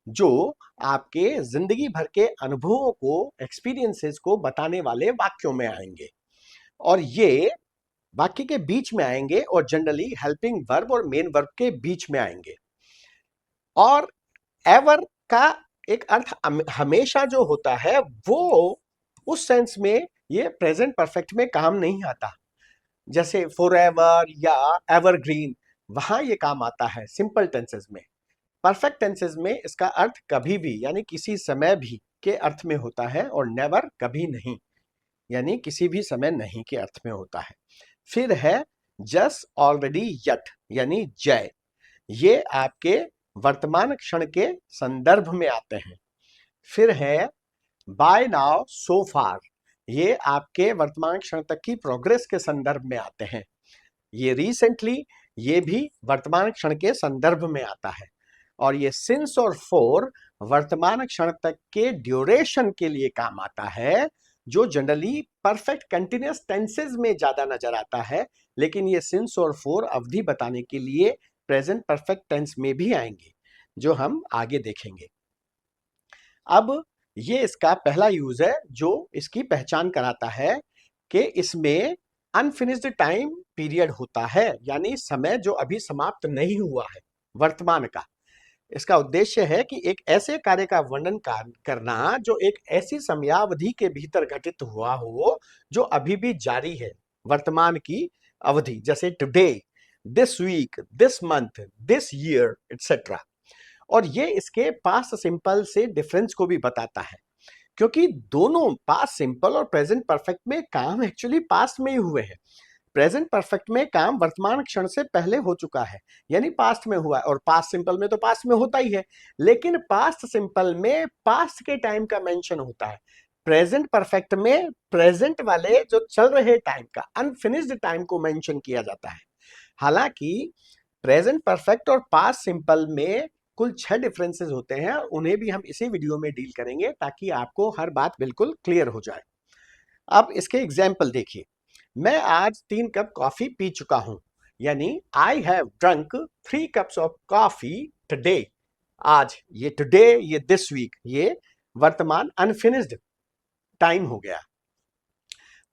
जो आपके जिंदगी भर के अनुभवों को, एक्सपीरियंसेस को बताने वाले वाक्यों में आएंगे, और ये वाक्य के बीच में आएंगे और जनरली हेल्पिंग वर्ब और मेन वर्ब के बीच में आएंगे। और एवर का एक अर्थ हमेशा जो होता है वो उस सेंस में ये प्रेजेंट परफेक्ट में काम नहीं आता। जैसे फॉरएवर या एवरग्रीन, वहां ये काम आता है सिंपल टेंसेस में। परफेक्ट टेंसेस में इसका अर्थ कभी भी यानी किसी समय भी के अर्थ में होता है, और नेवर कभी नहीं यानी किसी भी समय नहीं के अर्थ में होता है। फिर है जस्ट, ऑलरेडी, यट यानी जय, ये आपके वर्तमान क्षण के संदर्भ में आते हैं। फिर है बाय नाउ, सो फार, ये आपके वर्तमान क्षण तक की प्रोग्रेस के संदर्भ में आते हैं। ये रिसेंटली, ये भी वर्तमान क्षण के संदर्भ में आता है। और ये सिंस और फॉर वर्तमान क्षण तक के ड्यूरेशन के लिए काम आता है, जो जनरली परफेक्ट कंटिन्यूअस टेंसेस में ज्यादा नजर आता है, लेकिन ये सिंस और फॉर अवधि बताने के लिए प्रेजेंट परफेक्ट टेंस में भी आएंगे, जो हम आगे देखेंगे। अब ये इसका पहला यूज है जो इसकी पहचान कराता है कि इसमें अनफिनिश्ड टाइम पीरियड होता है, यानी समय जो अभी समाप्त नहीं हुआ है, वर्तमान का। इसका उद्देश्य है कि एक ऐसे कार्य का वर्णन करना जो एक ऐसी समयावधि के भीतर घटित हुआ हो जो अभी भी जारी है, वर्तमान की अवधि, जैसे today, this week, this month, this year, etcetera. और ये इसके पास्ट सिंपल से डिफरेंस को भी बताता है, क्योंकि दोनों पास्ट सिंपल और प्रेजेंट परफेक्ट में काम एक्चुअली पास्ट में ही हुए हैं। प्रेजेंट परफेक्ट में काम वर्तमान क्षण से पहले हो चुका है, यानी पास्ट में हुआ है, और पास्ट सिंपल में तो पास्ट में होता ही है, लेकिन पास्ट सिंपल में पास्ट के टाइम का मेंशन होता है। प्रेजेंट परफेक्ट में प्रेजेंट वाले जो चल रहे टाइम का, अनफिनिश्ड टाइम को मेंशन किया जाता है। हालांकि प्रेजेंट परफेक्ट और पास्ट सिंपल में कुल 6 डिफरेंसेस होते हैं, उन्हें भी हम इसी वीडियो में डील करेंगे ताकि आपको हर बात बिल्कुल क्लियर हो जाए। अब इसके एग्जाम्पल देखिए, मैं आज 3 कप कॉफी पी चुका हूं, यानी आई have drunk 3 cups of coffee today. आज, ये टुडे, ये दिस वीक, ये वर्तमान अनफिनिश्ड टाइम हो गया।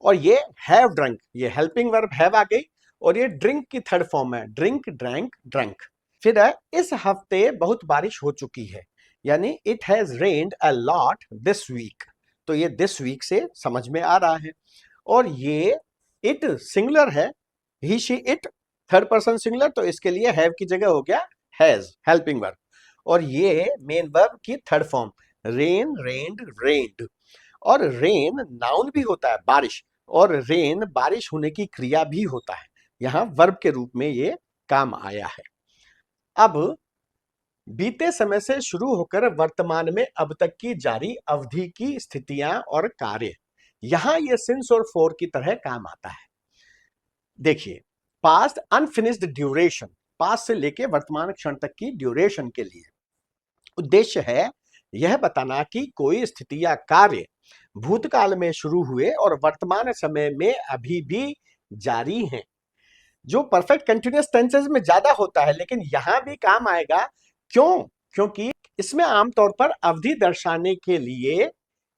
और ये हैव ड्रंक, ये हेल्पिंग वर्ब हैव आ गई, और ये ड्रिंक की थर्ड फॉर्म है, ड्रिंक, ड्रैंक, ड्रंक। फिर है, इस हफ्ते बहुत बारिश हो चुकी है, यानी it has rained a lot this week. तो ये दिस वीक से समझ में आ रहा है। और ये इट सिंगुलर है, he she it third person singular, तो इसके लिए हैव की जगह हो गया हैज, हेल्पिंग वर्ब। और ये मेन वर्ब की थर्ड फॉर्म, रेन, रेन्ड, रेन्ड। और रेन नाउन भी होता है, बारिश, और रेन बारिश होने की क्रिया भी होता है, यहां वर्ब के रूप में ये काम आया है। अब बीते समय से शुरू होकर वर्तमान में अब तक की जारी अवधि की स्थितियां और कार्य, यहां ये सिंस और फॉर की तरह काम आता है। देखिए, पास्ट अनफिनिश्ड ड्यूरेशन, पास्ट से लेके वर्तमान क्षण तक की ड्यूरेशन के लिए उद्देश्य है यह बताना कि कोई स्थिति या कार्य भूतकाल में शुरू हुए और वर्तमान समय में अभी भी जारी हैं। जो परफेक्ट कंटिन्यूअस टेंसेस में ज्यादा होता है, लेकिन यहां भी काम आएगा। क्यों? क्योंकि इसमें आमतौर पर अवधि दर्शाने के लिए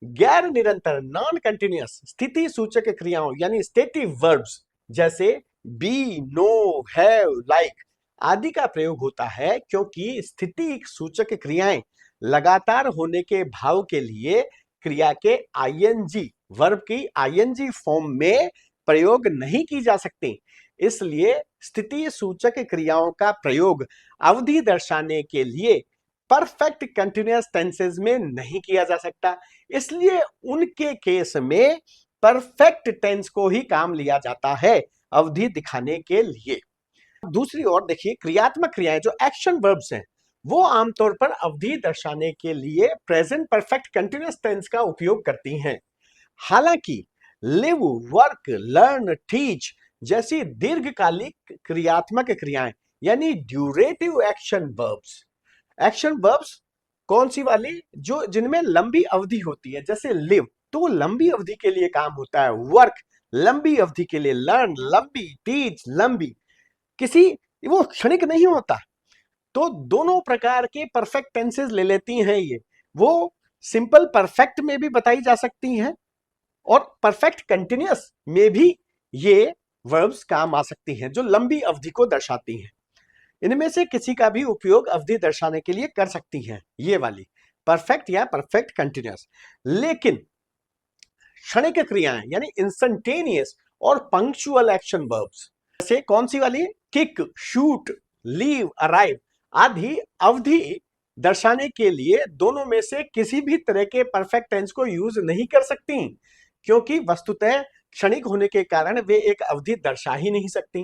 गैर निरंतर, नॉन कंटिन्यूअस स्थिति सूचक क्रियाओं यानी स्टेटिव वर्ब्स जैसे बी, नो, हैव, लाइक आदि का प्रयोग होता है, क्योंकि स्थिति सूचक क्रियाएं लगातार होने के भाव के लिए क्रिया के आईएनजी, वर्ब की आईएनजी फॉर्म में प्रयोग नहीं की जा सकती। इसलिए स्थिति सूचक क्रियाओं का प्रयोग अवधि दर्शाने के लिए परफेक्ट कंटिन्यूअस टेंसेस में नहीं किया जा सकता। इसलिए उनके केस में परफेक्ट टेंस को ही काम लिया जाता है अवधि दिखाने के लिए। दूसरी ओर देखिए, क्रियात्मक क्रियाएं जो एक्शन वर्ब्स हैं, वो आमतौर पर अवधि दर्शाने के लिए प्रेजेंट परफेक्ट कंटिन्यूअस टेंस का उपयोग करती हैं। हालांकि लिव, वर्क, लर्न, टीच जैसी दीर्घकालिक क्रियात्मक क्रियाएं यानी ड्यूरेटिव एक्शन वर्ब्स कौन सी वाली, जो जिनमें लंबी अवधि होती है, जैसे लिव तो वो लंबी अवधि के लिए काम होता है, वर्क लंबी अवधि के लिए, लर्न लंबी, टीच लंबी, किसी वो क्षणिक नहीं होता। तो दोनों प्रकार के परफेक्ट टेंसेस ले लेती हैं ये, वो सिंपल परफेक्ट में भी बताई जा सकती हैं और परफेक्ट कंटिन्यूअस में भी ये वर्ब्स काम आ सकती हैं जो लंबी अवधि को दर्शाती हैं। इनमें से किसी का भी उपयोग अवधि दर्शाने के लिए कर सकती हैं, ये वाली परफेक्ट या परफेक्ट कंटिन्यूअस। लेकिन क्षणिक क्रियाएं यानी इंस्टेंटेनियस और पंक्चुअल एक्शन वर्ब्स जैसे कौन सी वाली, किक, शूट, लीव, अराइव आदि अवधि दर्शाने के लिए दोनों में से किसी भी तरह के परफेक्ट टेंस को यूज नहीं कर सकती, क्योंकि वस्तुतः क्षणिक होने के कारण वे एक अवधि दर्शा ही नहीं सकती।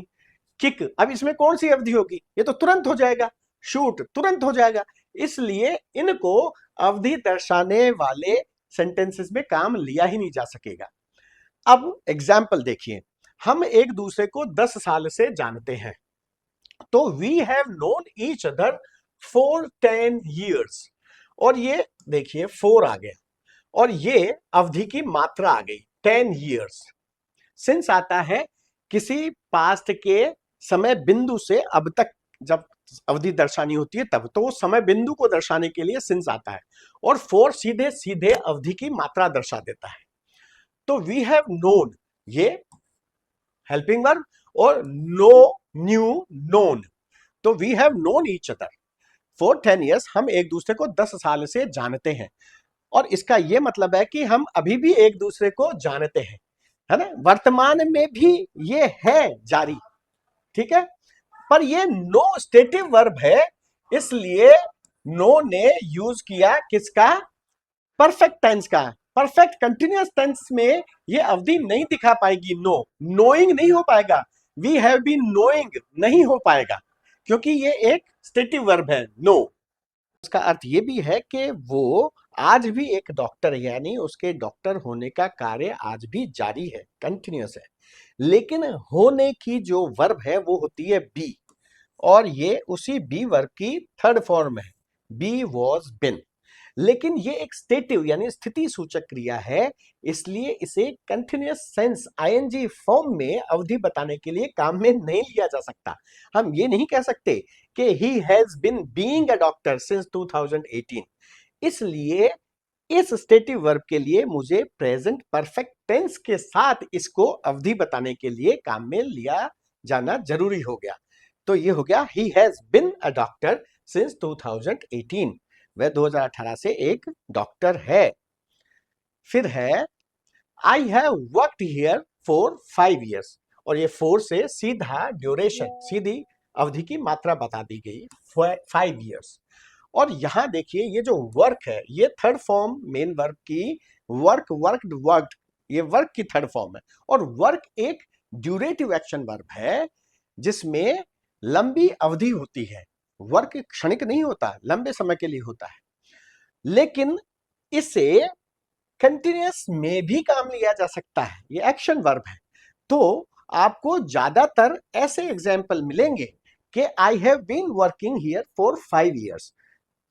किक, अब इसमें कौन सी अवधि होगी, ये तो तुरंत हो जाएगा, शूट तुरंत हो जाएगा, इसलिए इनको अवधि दर्शाने वाले सेंटेंसेस में काम लिया ही नहीं जा सकेगा। अब एग्जाम्पल देखिए, हम एक दूसरे को 10 साल से जानते हैं, तो we have known each other for 10 years, और ये देखिए 4 आ गया, और ये अवधि की मात्रा आ गई 10 years। सिंस आता है किसी पास्ट के समय बिंदु से अब तक जब अवधि दर्शानी होती है तब, तो समय बिंदु को दर्शाने के लिए सिंस आता है, और 4 सीधे सीधे अवधि की मात्रा दर्शा देता है। तो वी हैव नोन, ये हेल्पिंग वर्ब, और नो, न्यू, नोन, तो we have known each other for 10 years, हम एक दूसरे को 10 साल से जानते हैं, और इसका यह मतलब है कि हम अभी भी एक दूसरे को जानते हैं, है ना, वर्तमान में भी ये है जारी, ठीक है। पर ये नो स्टेटिव वर्ब है, इसलिए नो ने यूज किया किसका, परफेक्ट टेंस का। परफेक्ट कंटिन्यूअस टेंस में ये अवधि नहीं दिखा पाएगी, नो, नोइंग नहीं हो पाएगा, वी हैव बीन नोइंग नहीं हो पाएगा, क्योंकि ये एक स्टेटिव वर्ब है नो। उसका अर्थ ये भी है कि वो आज भी एक डॉक्टर, यानी उसके डॉक्टर होने का कार्य आज भी जारी है, कंटिन्यूअस है, लेकिन होने की जो वर्ब है वो होती है बी, और ये उसी बी वर्ब की थर्ड फॉर्म है, बी, वॉज, बिन। लेकिन ये एक स्टेटिव यानी स्थिति सूचक क्रिया है, इसलिए इसे कंटिन्यूअस सेंस आईएनजी फॉर्म में अवधि बताने के लिए काम में नहीं लिया जा सकता। हम ये नहीं कह सकते कि he has been being a doctor since 2018। इसलिए इस स्टेटिव वर्ब के लिए मुझे प्रेजेंट परफेक्ट टेंस के साथ इसको अवधि बताने के लिए काम में लिया जाना जरूरी हो गया। तो ये हो गया he has been a doctor since 2018। वह 2018 से एक डॉक्टर है। फिर है I have worked here for 5 years, और ये 4 से सीधा ड्यूरेशन, सीधी अवधि की मात्रा बता दी गई, 5 years। और यहां देखिए ये जो वर्क है ये थर्ड फॉर्म मेन वर्ब की, वर्क, वर्कड, वर्कड, ये वर्क की थर्ड फॉर्म है। और वर्क एक ड्यूरेटिव एक्शन वर्ब है जिसमें लंबी अवधि होती है। वर्क क्षणिक नहीं होता, लंबे समय के लिए होता है, लेकिन इसे कंटिन्यूअस में भी काम लिया जा सकता है, ये एक्शन वर्ब है। तो आपको ज्यादातर ऐसे एग्जाम्पल मिलेंगे कि I have been working here for 5 years,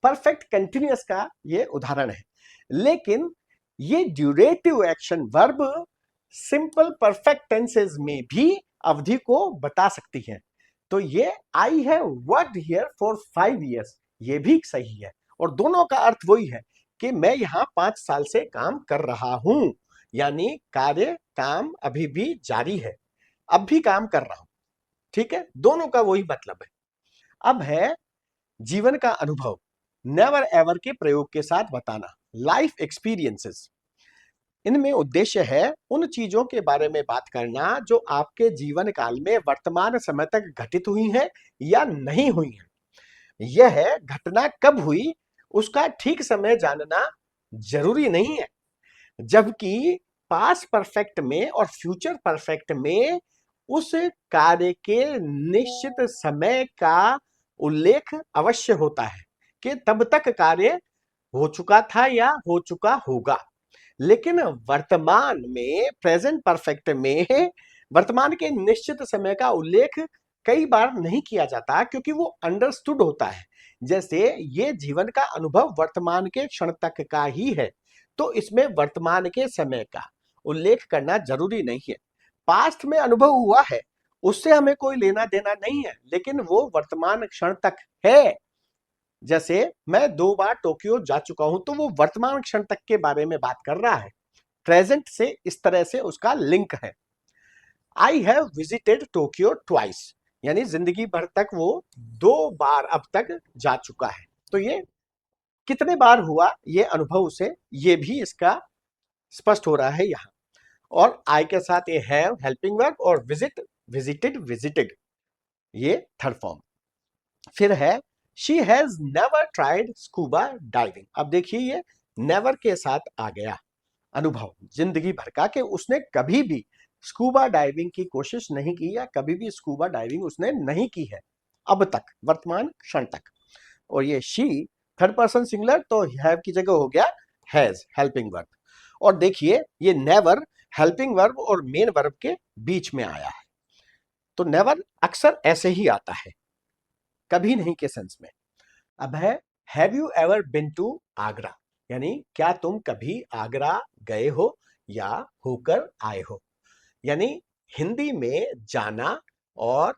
perfect continuous का ये उदाहरण है। लेकिन ये durative action verb simple perfect tenses में भी अवधि को बता सकती है। तो ये I have worked here for 5 years ये भी सही है, और दोनों का अर्थ वही है कि मैं यहां 5 साल से काम कर रहा हूं, यानी कार्य, काम अभी भी जारी है, अब भी काम कर रहा हूं। ठीक है, दोनों का वही मतलब है। अब है जीवन का अनुभव, नेवर एवर के प्रयोग के साथ बताना, लाइफ एक्सपीरियंसेस। इनमें उद्देश्य है उन चीजों के बारे में बात करना जो आपके जीवन काल में वर्तमान समय तक घटित हुई हैं या नहीं हुई हैं। यह घटना कब हुई उसका ठीक समय जानना जरूरी नहीं है, जबकि पास्ट परफेक्ट में और फ्यूचर परफेक्ट में उस कार्य के निश्चित समय का उल्लेख अवश्य होता है कि तब तक कार्य हो चुका था या हो चुका होगा। लेकिन वर्तमान में, प्रेजेंट परफेक्ट में, वर्तमान के निश्चित समय का उल्लेख कई बार नहीं किया जाता क्योंकि वो अंडरस्टूड होता है। जैसे ये जीवन का अनुभव वर्तमान के क्षण तक का ही है, तो इसमें वर्तमान के समय का उल्लेख करना जरूरी नहीं है। पास्ट में अनुभव हुआ है, उससे हमें कोई लेना देना नहीं है, लेकिन वो वर्तमान क्षण तक है। जैसे मैं 2 बार टोक्यो जा चुका हूं, तो वो वर्तमान क्षण तक के बारे में बात कर रहा है, प्रेजेंट से इस तरह से उसका लिंक है। I have visited Tokyo twice, यानी जिंदगी भर तक वो 2 बार अब तक जा चुका है। तो ये कितने बार हुआ ये अनुभव से, ये भी इसका स्पष्ट हो रहा है यहाँ। और आई के साथ ये हैव हेल्पिंग वर्ब, और विजिट, विजिटेड, विजिटेड, ये थर्ड फॉर्म। फिर है she has never tried scuba diving. अब देखिए ये नेवर के साथ आ गया अनुभव जिंदगी भर का, कि उसने कभी भी स्कूबा डाइविंग की कोशिश नहीं की या कभी भी स्कूबा डाइविंग उसने नहीं की है अब तक, वर्तमान क्षण तक। और ये शी थर्ड पर्सन सिंगुलर, तो हैव की जगह हो गया हैज, हेल्पिंग वर्ब। और देखिए ये नेवर हेल्पिंग वर्ब और मेन वर्ब के बीच में आया है। तो नेवर अक्सर ऐसे ही आता है, कभी नहीं के सेंस में। अब है have you ever been to Agra, यानी क्या तुम कभी आगरा गए हो या होकर आए हो। यानी हिंदी में जाना और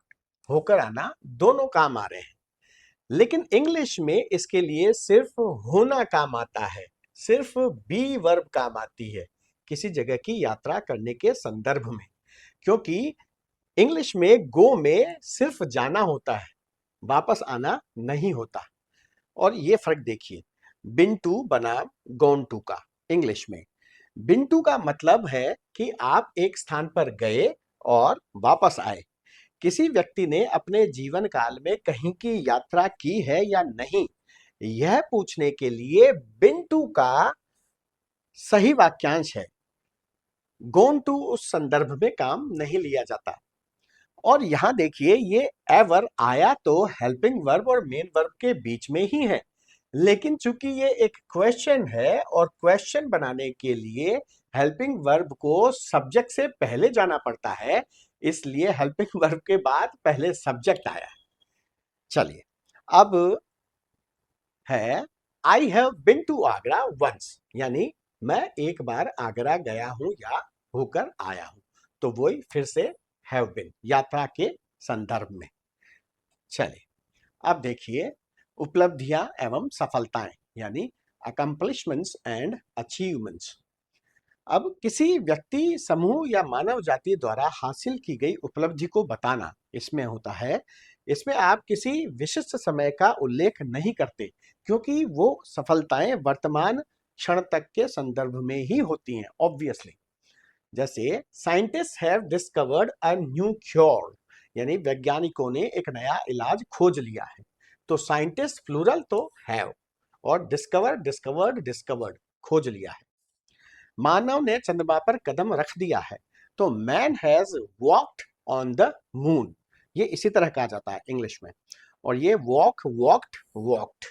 होकर आना दोनों काम आ रहे हैं, लेकिन इंग्लिश में इसके लिए सिर्फ होना काम आता है, सिर्फ बी वर्ब काम आती है किसी जगह की यात्रा करने के संदर्भ में। क्योंकि इंग्लिश में गो में सिर्फ जाना होता है, वापस आना नहीं होता। और ये फर्क देखिए, बिन टू बनाम गोन टू का। इंग्लिश में बिन टू का मतलब है कि आप एक स्थान पर गए और वापस आए। किसी व्यक्ति ने अपने जीवन काल में कहीं की यात्रा की है या नहीं, यह पूछने के लिए बिन टू का सही वाक्यांश है। गोन टू उस संदर्भ में काम नहीं लिया जाता। और यहां देखिए ये एवर आया तो हेल्पिंग वर्ब और मेन वर्ब के बीच में ही है, लेकिन चूंकि ये एक क्वेश्चन है और क्वेश्चन बनाने के लिए हेल्पिंग वर्ब को सब्जेक्ट से पहले जाना पड़ता है, इसलिए हेल्पिंग वर्ब के बाद पहले सब्जेक्ट आया है। चलिए अब है I have been to Agra once, यानी मैं एक बार आगरा गया हूं या होकर आया हूं, तो वही फिर से हैव बिन यात्रा के संदर्भ में। चलिए अब देखिए उपलब्धियां एवं सफलताएं, यानी अकम्पलिशमेंट्स एंड अचीवमेंट्स। अब किसी व्यक्ति, समूह या मानव जाति द्वारा हासिल की गई उपलब्धि को बताना इसमें होता है। इसमें आप किसी विशिष्ट समय का उल्लेख नहीं करते, क्योंकि वो सफलताएं वर्तमान क्षण तक के संदर्भ में ही होती हैं, ऑब्वियसली। जैसे scientist have discovered a new cure, यानी वैज्ञानिकों ने एक नया इलाज खोज लिया है। तो साइंटिस्ट प्लूरल तो हैव, और डिस्कवर, डिस्कवर्ड, डिस्कवर्ड, खोज लिया है। मानव ने चंद्रमा पर कदम रख दिया है, तो man has walked on the moon, ये इसी तरह कहा जाता है इंग्लिश में। और ये वॉक, वॉक्ड, वॉक्ड,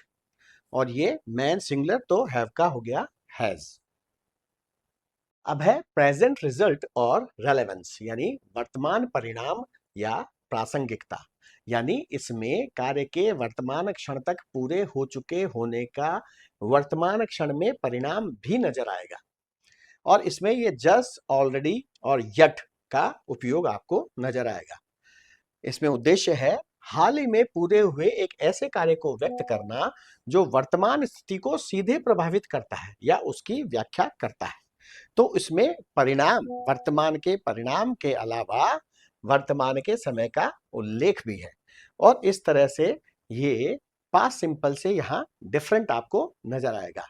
और ये मैन सिंगुलर तो हैव का हो गया हैज। अब है प्रेजेंट रिजल्ट और रेलेवेंस, यानी वर्तमान परिणाम या प्रासंगिकता। यानी इसमें कार्य के वर्तमान क्षण तक पूरे हो चुके होने का वर्तमान क्षण में परिणाम भी नजर आएगा। और इसमें ये जस्ट, ऑलरेडी और यट का उपयोग आपको नजर आएगा। इसमें उद्देश्य है हाल ही में पूरे हुए एक ऐसे कार्य को व्यक्त करना जो वर्तमान स्थिति को सीधे प्रभावित करता है या उसकी व्याख्या करता है। तो इसमें परिणाम, वर्तमान के परिणाम के अलावा वर्तमान के समय का उल्लेख भी है। और इस तरह से ये पास्ट सिंपल से यहाँ डिफरेंट आपको नजर आएगा।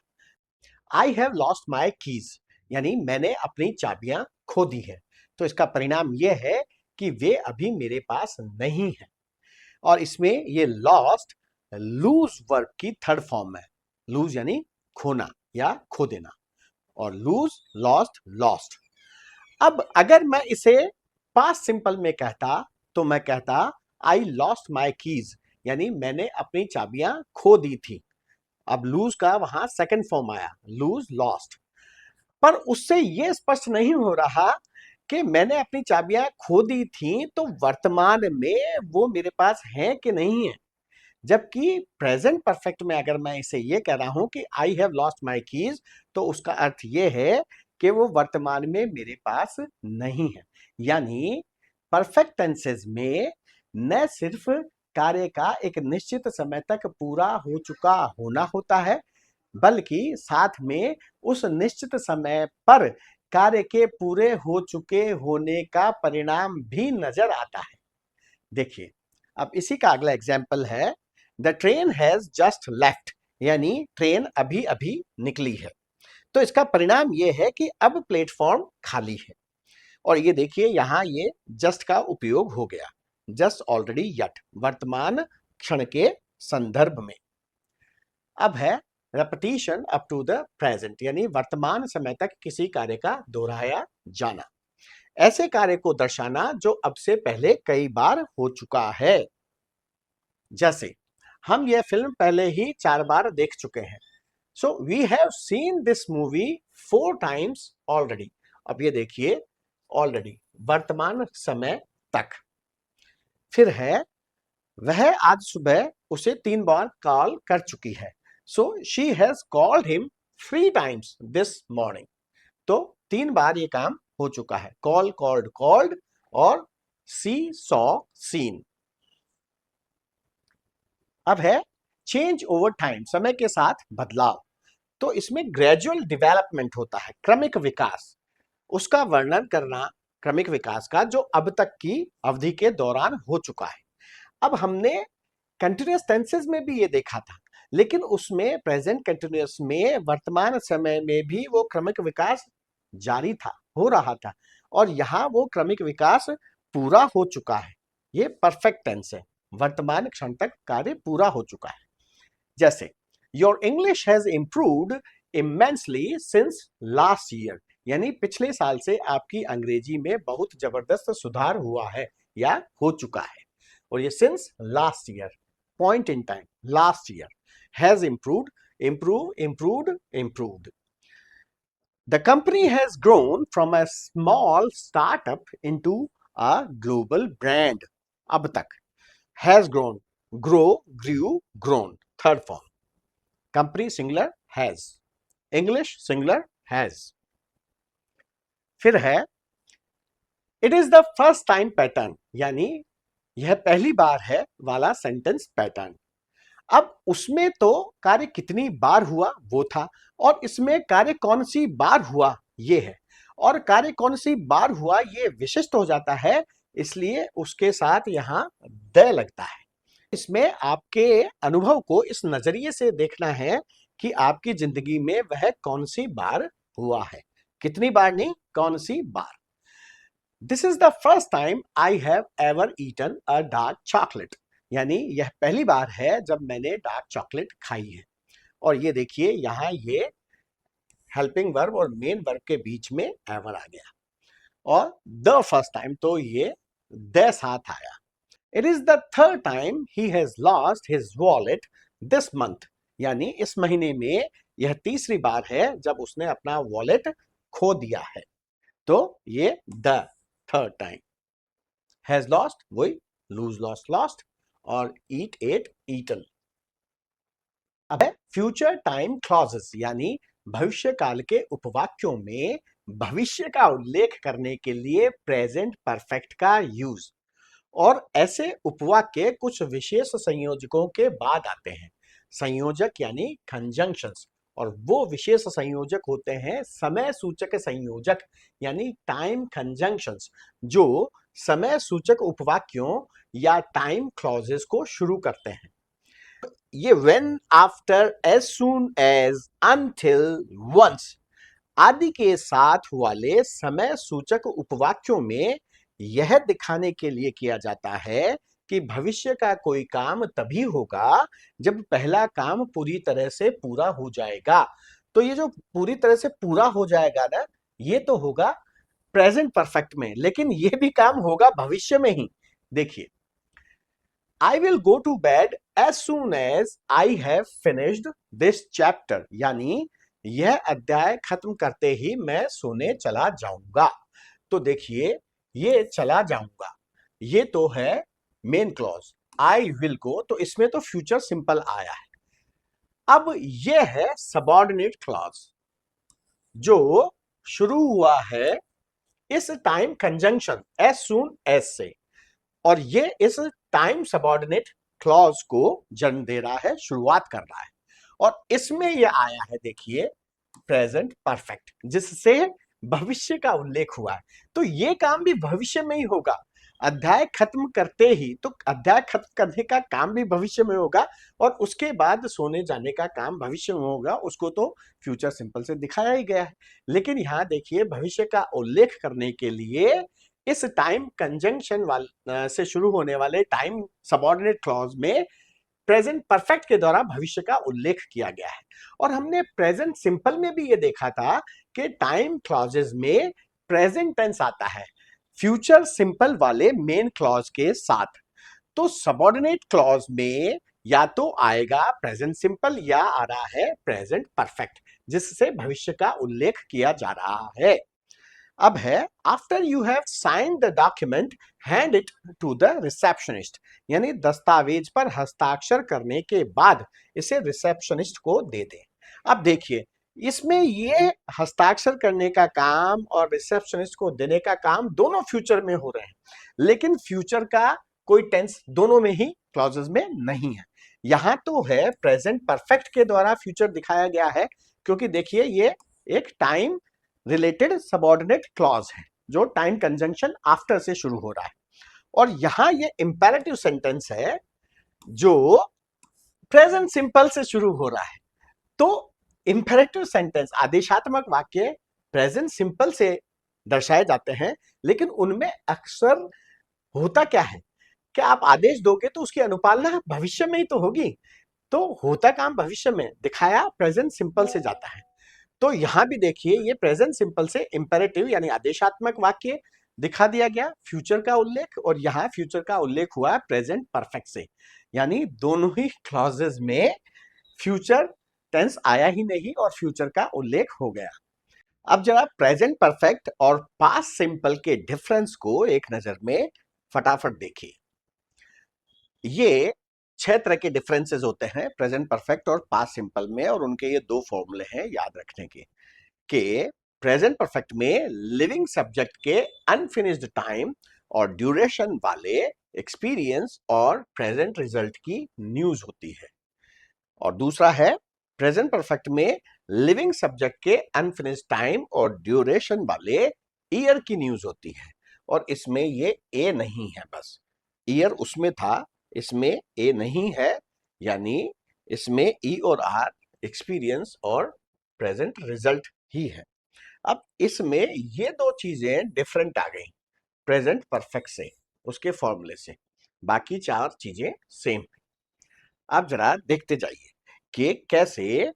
I have lost my keys, यानी मैंने अपनी चाबियां खो दी है। तो इसका परिणाम यह है कि वे अभी मेरे पास नहीं है। और इसमें ये लॉस्ट लूज वर्ब की थर्ड फॉर्म है। लूज यानी खोना या खो देना, और लूज, लॉस्ट, लॉस्ट। अब अगर मैं इसे पास्ट सिंपल में कहता तो मैं कहता आई लॉस्ट माई कीज, यानी मैंने अपनी चाबियां खो दी थी। अब लूज का वहां सेकंड फॉर्म आया, लूज, लॉस्ट। पर उससे यह स्पष्ट नहीं हो रहा कि मैंने अपनी चाबियां खो दी थी तो वर्तमान में वो मेरे पास हैं कि नहीं है। जबकि प्रेजेंट परफेक्ट में अगर मैं इसे ये कह रहा हूं कि I have lost my keys, तो उसका अर्थ ये है कि वो वर्तमान में मेरे पास नहीं है। यानी परफेक्ट टेंसेस में न सिर्फ कार्य का एक निश्चित समय तक पूरा हो चुका होना होता है, बल्कि साथ में उस निश्चित समय पर कार्य के पूरे हो चुके होने का परिणाम भी नजर आता है। देखिए अब इसी का अगला एग्जाम्पल है, the train has just left, यानी ट्रेन अभी अभी निकली है। तो इसका परिणाम यह है कि अब प्लेटफॉर्म खाली है। और ये देखिए यहां ये जस्ट का उपयोग हो गया, जस्ट, ऑलरेडी, यट, वर्तमान क्षण के संदर्भ में। अब है repetition up to the present, यानी वर्तमान समय तक किसी कार्य का दोहराया जाना। ऐसे कार्य को दर्शाना जो अब से पहले कई बार हो चुका है। जैसे हम यह फिल्म पहले ही 4 बार देख चुके हैं। So we have seen this movie 4 times already. अब ये देखिए ऑलरेडी, वर्तमान समय तक। फिर है वह आज सुबह उसे 3 बार कॉल कर चुकी है। So she has called him 3 times this morning. तो 3 बार ये काम हो चुका है, कॉल, कॉल्ड, कॉल्ड, और सी, सॉ, सीन। अब है चेंज ओवर टाइम, समय के साथ बदलाव। तो इसमें ग्रेजुअल डेवलपमेंट होता है, क्रमिक विकास, उसका वर्णन करना, क्रमिक विकास का जो अब तक की अवधि के दौरान हो चुका है। अब हमने कंटिन्यूअस टेंसेस में भी ये देखा था, लेकिन उसमें प्रेजेंट कंटिन्यूअस में वर्तमान समय में भी वो क्रमिक विकास जारी था, हो रहा था। और यहां वो क्रमिक विकास पूरा हो चुका है। ये परफेक्ट टेंस है, वर्तमान क्षण तक कार्य पूरा हो चुका है। जैसे your English has improved immensely since last year, यानी पिछले साल से आपकी अंग्रेजी में बहुत जबरदस्त सुधार हुआ है या हो चुका है। और ये since last year, point in time, last year, has improved, improve, improved, improved. The company has grown from a small startup into a global brand. अब तक has grown, grow, grew, grown, third form. Company singular has, English singular has. फिर है it is the first time pattern, यानी यह पहली बार है वाला sentence pattern. अब उसमें तो कार्य कितनी बार हुआ वो था, और इसमें कार्य कौन सी बार हुआ ये है, और कार्य कौन सी बार हुआ ये विशिष्ट हो जाता है, इसलिए उसके साथ यहां द लगता है। इसमें आपके अनुभव को इस नजरिए से देखना है कि आपकी जिंदगी में वह कौन सी बार हुआ है, कितनी बार नहीं, कौन सी बार। This is the first time I have ever eaten a dark chocolate, यानी यह पहली बार है जब मैंने डार्क चॉकलेट खाई है। और ये देखिए यहां ये हेल्पिंग वर्ब और मेन वर्ब के बीच में एवर आ गया, और द फर्स्ट टाइम तो ये द साथ आया। It is the third time he has lost his wallet this month, यानी इस महीने में यह तीसरी बार है जब उसने अपना वॉलेट खो दिया है। तो ये the third time, has lost वही लूज लॉस्ट लॉस्ट, और ईट एट ईटन। अब है फ्यूचर टाइम क्लॉजेस, यानी भविष्य काल के उपवाक्यों में भविष्य का उल्लेख करने के लिए प्रेजेंट परफेक्ट का यूज। और ऐसे उपवाक्य कुछ विशेष संयोजकों के बाद आते हैं। संयोजक यानी कंजंक्शंस, और वो विशेष संयोजक होते हैं समय सूचक संयोजक, यानी टाइम कंजंक्शंस, जो समय सूचक उपवाक्यों या टाइम क्लॉजेस को शुरू करते हैं। ये when, after, as soon as, until, once आदि के साथ वाले समय सूचक उपवाक्यों में यह दिखाने के लिए किया जाता है कि भविष्य का कोई काम तभी होगा जब पहला काम पूरी तरह से पूरा हो जाएगा। तो ये जो पूरी तरह से पूरा हो जाएगा ना, ये तो होगा प्रेजेंट परफेक्ट में, लेकिन ये भी काम होगा भविष्य में ही। देखिए, I will go to bed as soon as I have finished this chapter, यानी यह अध्याय खत्म करते ही मैं सोने चला जाऊंगा। तो देखिए ये चला जाऊंगा, ये तो है main clause. I will go, तो इसमें तो फ्यूचर सिंपल आया है। अब ये है सबऑर्डिनेट क्लॉज, जो शुरू हुआ है इस time conjunction as soon as से, और ये इस टाइम सबऑर्डिनेट क्लॉज को जन्म दे रहा है, शुरुआत कर रहा है। और इसमें यह आया है, देखिए, प्रेजेंट परफेक्ट, जिससे भविष्य का उल्लेख हुआ है। तो ये काम भी भविष्य में ही होगा। अध्याय खत्म करते ही, तो अध्याय खत्म करने का काम भी भविष्य में होगा, और उसके बाद सोने जाने का काम भविष्य में होगा। उसको तो फ्यूचर सिंपल से दिखाया ही गया है। लेकिन यहां देखिए, भविष्य का उल्लेख करने के लिए इस टाइम कंजंक्शन से शुरू होने वाले टाइम सबऑर्डिनेट क्लॉज में प्रेजेंट परफेक्ट के द्वारा भविष्य का उल्लेख किया गया है। और हमने प्रेजेंट सिंपल में भी ये देखा था कि टाइम क्लॉजेस में प्रेजेंट टेंस आता है फ्यूचर सिंपल वाले मेन क्लॉज के साथ। तो सबऑर्डिनेट क्लॉज में या तो आएगा प्रेजेंट सिंपल या आ रहा है प्रेजेंट परफेक्ट, जिससे भविष्य का उल्लेख किया जा रहा है। अब है after you have sign the document hand it to the receptionist, यानी दस्तावेज पर हस्ताक्षर करने के बाद इसे रिसेप्शनिस्ट को दे दें। अब देखिए, इसमें ये हस्ताक्षर करने का काम और रिसेप्शनिस्ट को देने का काम दोनों फ्यूचर में हो रहे हैं, लेकिन फ्यूचर का कोई टेंस दोनों में ही क्लॉजेस में नहीं है। यहां तो है प्रेजेंट परफेक्ट के द्वारा फ्यूचर दिखाया गया है, क्योंकि देखिए ये एक टाइम रिलेटेड सबऑर्डिनेट क्लॉज है जो टाइम कंजंक्शन आफ्टर से शुरू हो रहा है। और यहां ये इंपेरेटिव सेंटेंस है जो प्रेजेंट सिंपल से शुरू हो रहा है। तो इंपेरेटिव सेंटेंस, आदेशात्मक वाक्य प्रेजेंट सिंपल से दर्शाए जाते हैं, लेकिन उनमें अक्सर होता क्या है कि आप आदेश दोगे तो उसकी अनुपालना भविष्य में ही तो होगी। तो होता काम भविष्य में, दिखाया प्रेजेंट सिंपल से जाता है। तो यहां भी देखिए, ये प्रेजेंट सिंपल से इंपेरेटिव यानी आदेशात्मक वाक्य दिखा दिया गया, फ्यूचर का उल्लेख, और यहां फ्यूचर का उल्लेख हुआ प्रेजेंट परफेक्ट से, यानी दोनों ही क्लॉजेस में फ्यूचर टेंस आया ही नहीं और फ्यूचर का उल्लेख हो गया। अब जरा प्रेजेंट परफेक्ट और पास्ट सिंपल के डिफरेंस को एक नजर में फटाफट देखिए। ये 6 तरह के डिफरेंसेस होते हैं प्रेजेंट परफेक्ट और पास्ट सिंपल में, और उनके ये 2 फॉर्मूले हैं याद रखने के कि प्रेजेंट परफेक्ट में लिविंग सब्जेक्ट के अनफिनिश्ड टाइम और ड्यूरेशन वाले एक्सपीरियंस और प्रेजेंट रिजल्ट की न्यूज होती है, और दूसरा है प्रेजेंट परफेक्ट में लिविंग सब्जेक्ट के अनफिनिश्ड टाइम और ड्यूरेशन वाले ईयर की न्यूज होती है, और इसमें ये ए नहीं है, बस ईयर उसमें था, इसमें ए नहीं है, यानी इसमें ई और आर एक्सपीरियंस और प्रेजेंट रिजल्ट ही है। अब इसमें ये 2 चीजें डिफरेंट आ गई प्रेजेंट परफेक्ट से, उसके फॉर्मूले से, बाकी 4 चीजें सेम। अब जरा देखते जाइए कि कैसे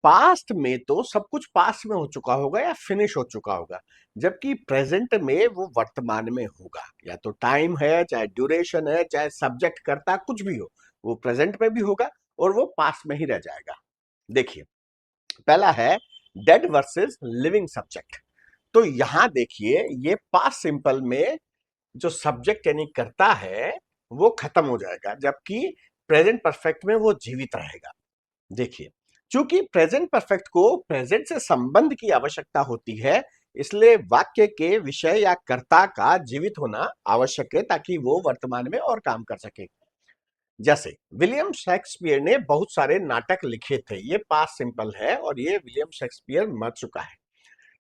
पास्ट में तो सब कुछ पास्ट में हो चुका होगा या फिनिश हो चुका होगा, जबकि प्रेजेंट में वो वर्तमान में होगा, या तो टाइम है, चाहे ड्यूरेशन है, चाहे सब्जेक्ट करता, कुछ भी हो, वो प्रेजेंट में भी होगा और वो पास्ट में ही रह जाएगा। देखिए, पहला है डेड वर्सेस लिविंग सब्जेक्ट। तो यहां देखिए, ये पास्ट सिंपल में जो सब्जेक्ट यानी करता है वो खत्म हो जाएगा, जबकि प्रेजेंट परफेक्ट में वो जीवित रहेगा। देखिए, चूंकि प्रेजेंट परफेक्ट को प्रेजेंट से संबंध की आवश्यकता होती है, इसलिए वाक्य के विषय या कर्ता का जीवित होना आवश्यक है ताकि वो वर्तमान में और काम कर सके। जैसे विलियम शेक्सपियर ने बहुत सारे नाटक लिखे थे, ये पास्ट सिंपल है और ये विलियम शेक्सपियर मर चुका है।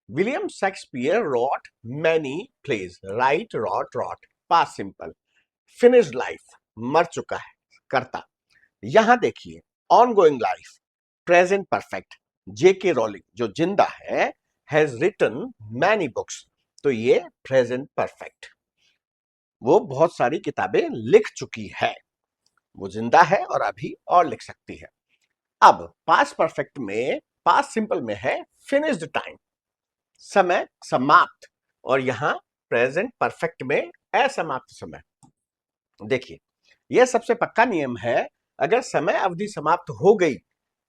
William Shakespeare wrote many plays, write wrote wrote, past simple. Finished life, मर चुका है कर्ता। यहां देखिए ongoing life, present perfect. J K Rowling जो जिंदा है, हैज रिटन मैनी बुक्स, तो ये प्रेजेंट परफेक्ट, वो बहुत सारी किताबें लिख चुकी है, वो जिंदा है और अभी और लिख सकती है। अब पास्ट परफेक्ट में, पास्ट सिंपल में है फिनिश्ड टाइम, समय समाप्त, और यहां प्रेजेंट परफेक्ट में असमाप्त समय। देखिए, यह सबसे पक्का नियम है, अगर समय अवधि समाप्त हो गई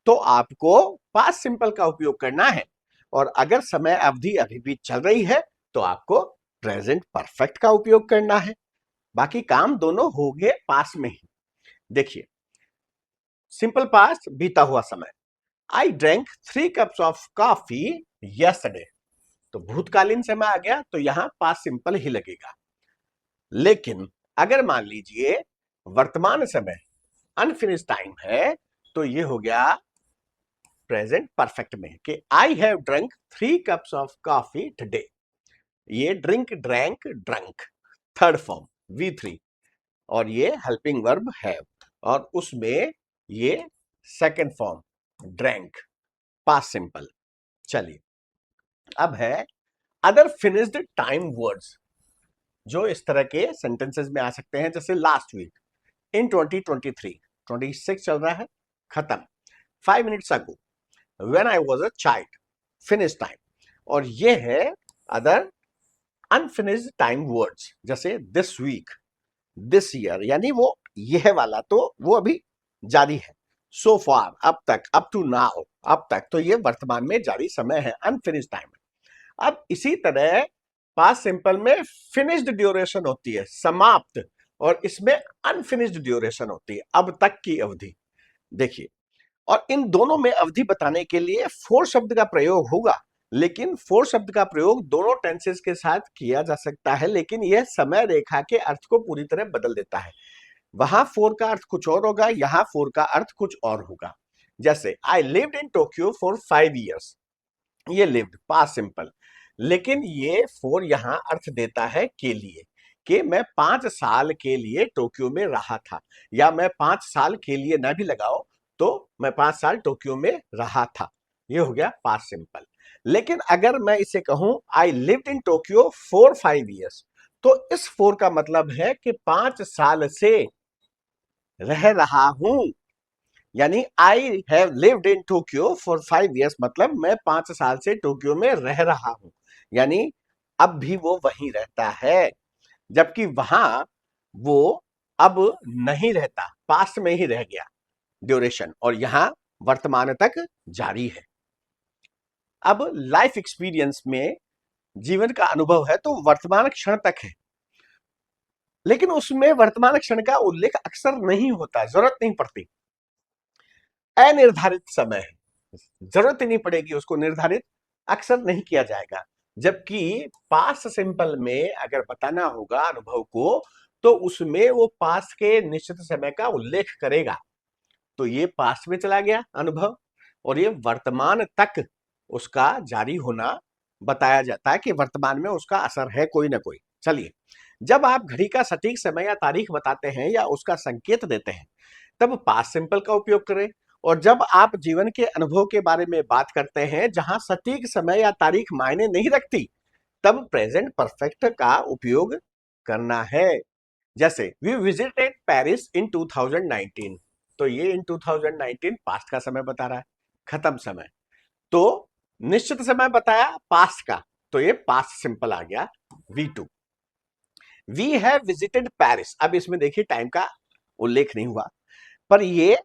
तो आपको पास्ट सिंपल का उपयोग करना है, और अगर समय अवधि अभी भी चल रही है तो आपको प्रेजेंट परफेक्ट का उपयोग करना है। बाकी काम दोनों हो गए पास्ट में ही। देखिए, सिंपल पास्ट बीता हुआ समय, I drank 3 cups of coffee yesterday, तो भूतकालीन समय आ गया तो यहां पास्ट सिंपल ही लगेगा। लेकिन अगर मान लीजिए वर्तमान समय अनफिनिश्ड टाइम है, तो ये हो गया प्रेजेंट परफेक्ट में कि I have drunk 3 cups of coffee today. ये drink, drank, drunk, third form V3, और ये हेल्पिंग वर्ब हैव, और उसमें ये second form drank, past simple. चलिए, अब है अदर फिनिश्ड टाइम वर्ड्स, जो इस तरह के सेंटेंसेस में आ सकते हैं, जैसे लास्ट वीक, इन 2023, 26 चल रहा है, खत्म। 5 minutes ago, when I was a child, finish time. और ये है अदर अनफिनिश्ड टाइम वर्ड्स, जैसे दिस वीक, दिस ईयर, यानी वो यह वाला तो वो अभी जारी है। सो फार, अब तक, अप टू नाउ, अब तक, तो ये वर्तमान में जारी समय है, अनफिनिश्ड टाइम है। अब इसी तरह पास्ट सिंपल में फिनिश्ड ड्यूरेशन होती है, समाप्त, और इसमें अनफिनिश्ड ड्यूरेशन होती है, अब तक की अवधि। देखिए, और इन दोनों में अवधि बताने के लिए फोर शब्द का प्रयोग होगा, लेकिन फोर शब्द का प्रयोग दोनों टेंसेस के साथ किया जा सकता है, लेकिन यह समय रेखा के अर्थ को पूरी तरह बदल देता है। वहां फोर का अर्थ कुछ और होगा, यहां फोर का अर्थ कुछ और होगा। जैसे I lived in Tokyo for 5 years, ये लिव्ड पास्ट सिंपल, लेकिन ये फोर यहां अर्थ देता है के लिए, कि मैं 5 साल के लिए टोक्यो में रहा था, या मैं 5 साल के लिए न भी लगाओ तो मैं 5 साल टोक्यो में रहा था, ये हो गया पास्ट सिंपल। लेकिन अगर मैं इसे कहूं I lived in Tokyo for 5 years, तो इस फोर का मतलब है कि 5 साल से रह रहा हूं, यानी I have lived in Tokyo for 5 years, मतलब मैं 5 साल से टोक्यो में रह रहा हूं, यानी अब भी वो वहीं रहता है, जबकि वहां वो अब नहीं रहता, पास्ट में ही रह गया ड्यूरेशन, और यहां वर्तमान तक जारी है। अब लाइफ एक्सपीरियंस में जीवन का अनुभव है तो वर्तमान क्षण तक है, लेकिन उसमें वर्तमान क्षण का उल्लेख अक्सर नहीं होता, जरूरत नहीं पड़ती। अनिर्धारित समय है, जरूरत ही नहीं पड़ेगी उसको, निर्धारित अक्सर नहीं किया जाएगा। जबकि पास्ट सिंपल में अगर बताना होगा अनुभव को, तो उसमें वो पास्ट के निश्चित समय का उल्लेख करेगा। तो ये पास्ट में चला गया अनुभव, और ये वर्तमान तक उसका जारी होना बताया जाता है कि वर्तमान में उसका असर है कोई ना कोई। चलिए, जब आप घड़ी का सटीक समय या तारीख बताते हैं या उसका संकेत देते हैं, तब पास्ट सिंपल का उपयोग करें। और जब आप जीवन के अनुभव के बारे में बात करते हैं जहां सटीक समय या तारीख मायने नहीं रखती, तब प्रेजेंट परफेक्ट का उपयोग करना है। जैसे वी विजिटेड पेरिस इन 2019, तो ये इन 2019 पास्ट का समय बता रहा है, खत्म समय। तो निश्चित समय बताया पास्ट का, तो ये पास्ट सिंपल आ गया V2। We have visited Paris, अब इसमें देखिए टाइम का उल्लेख नहीं हुआ, पर ये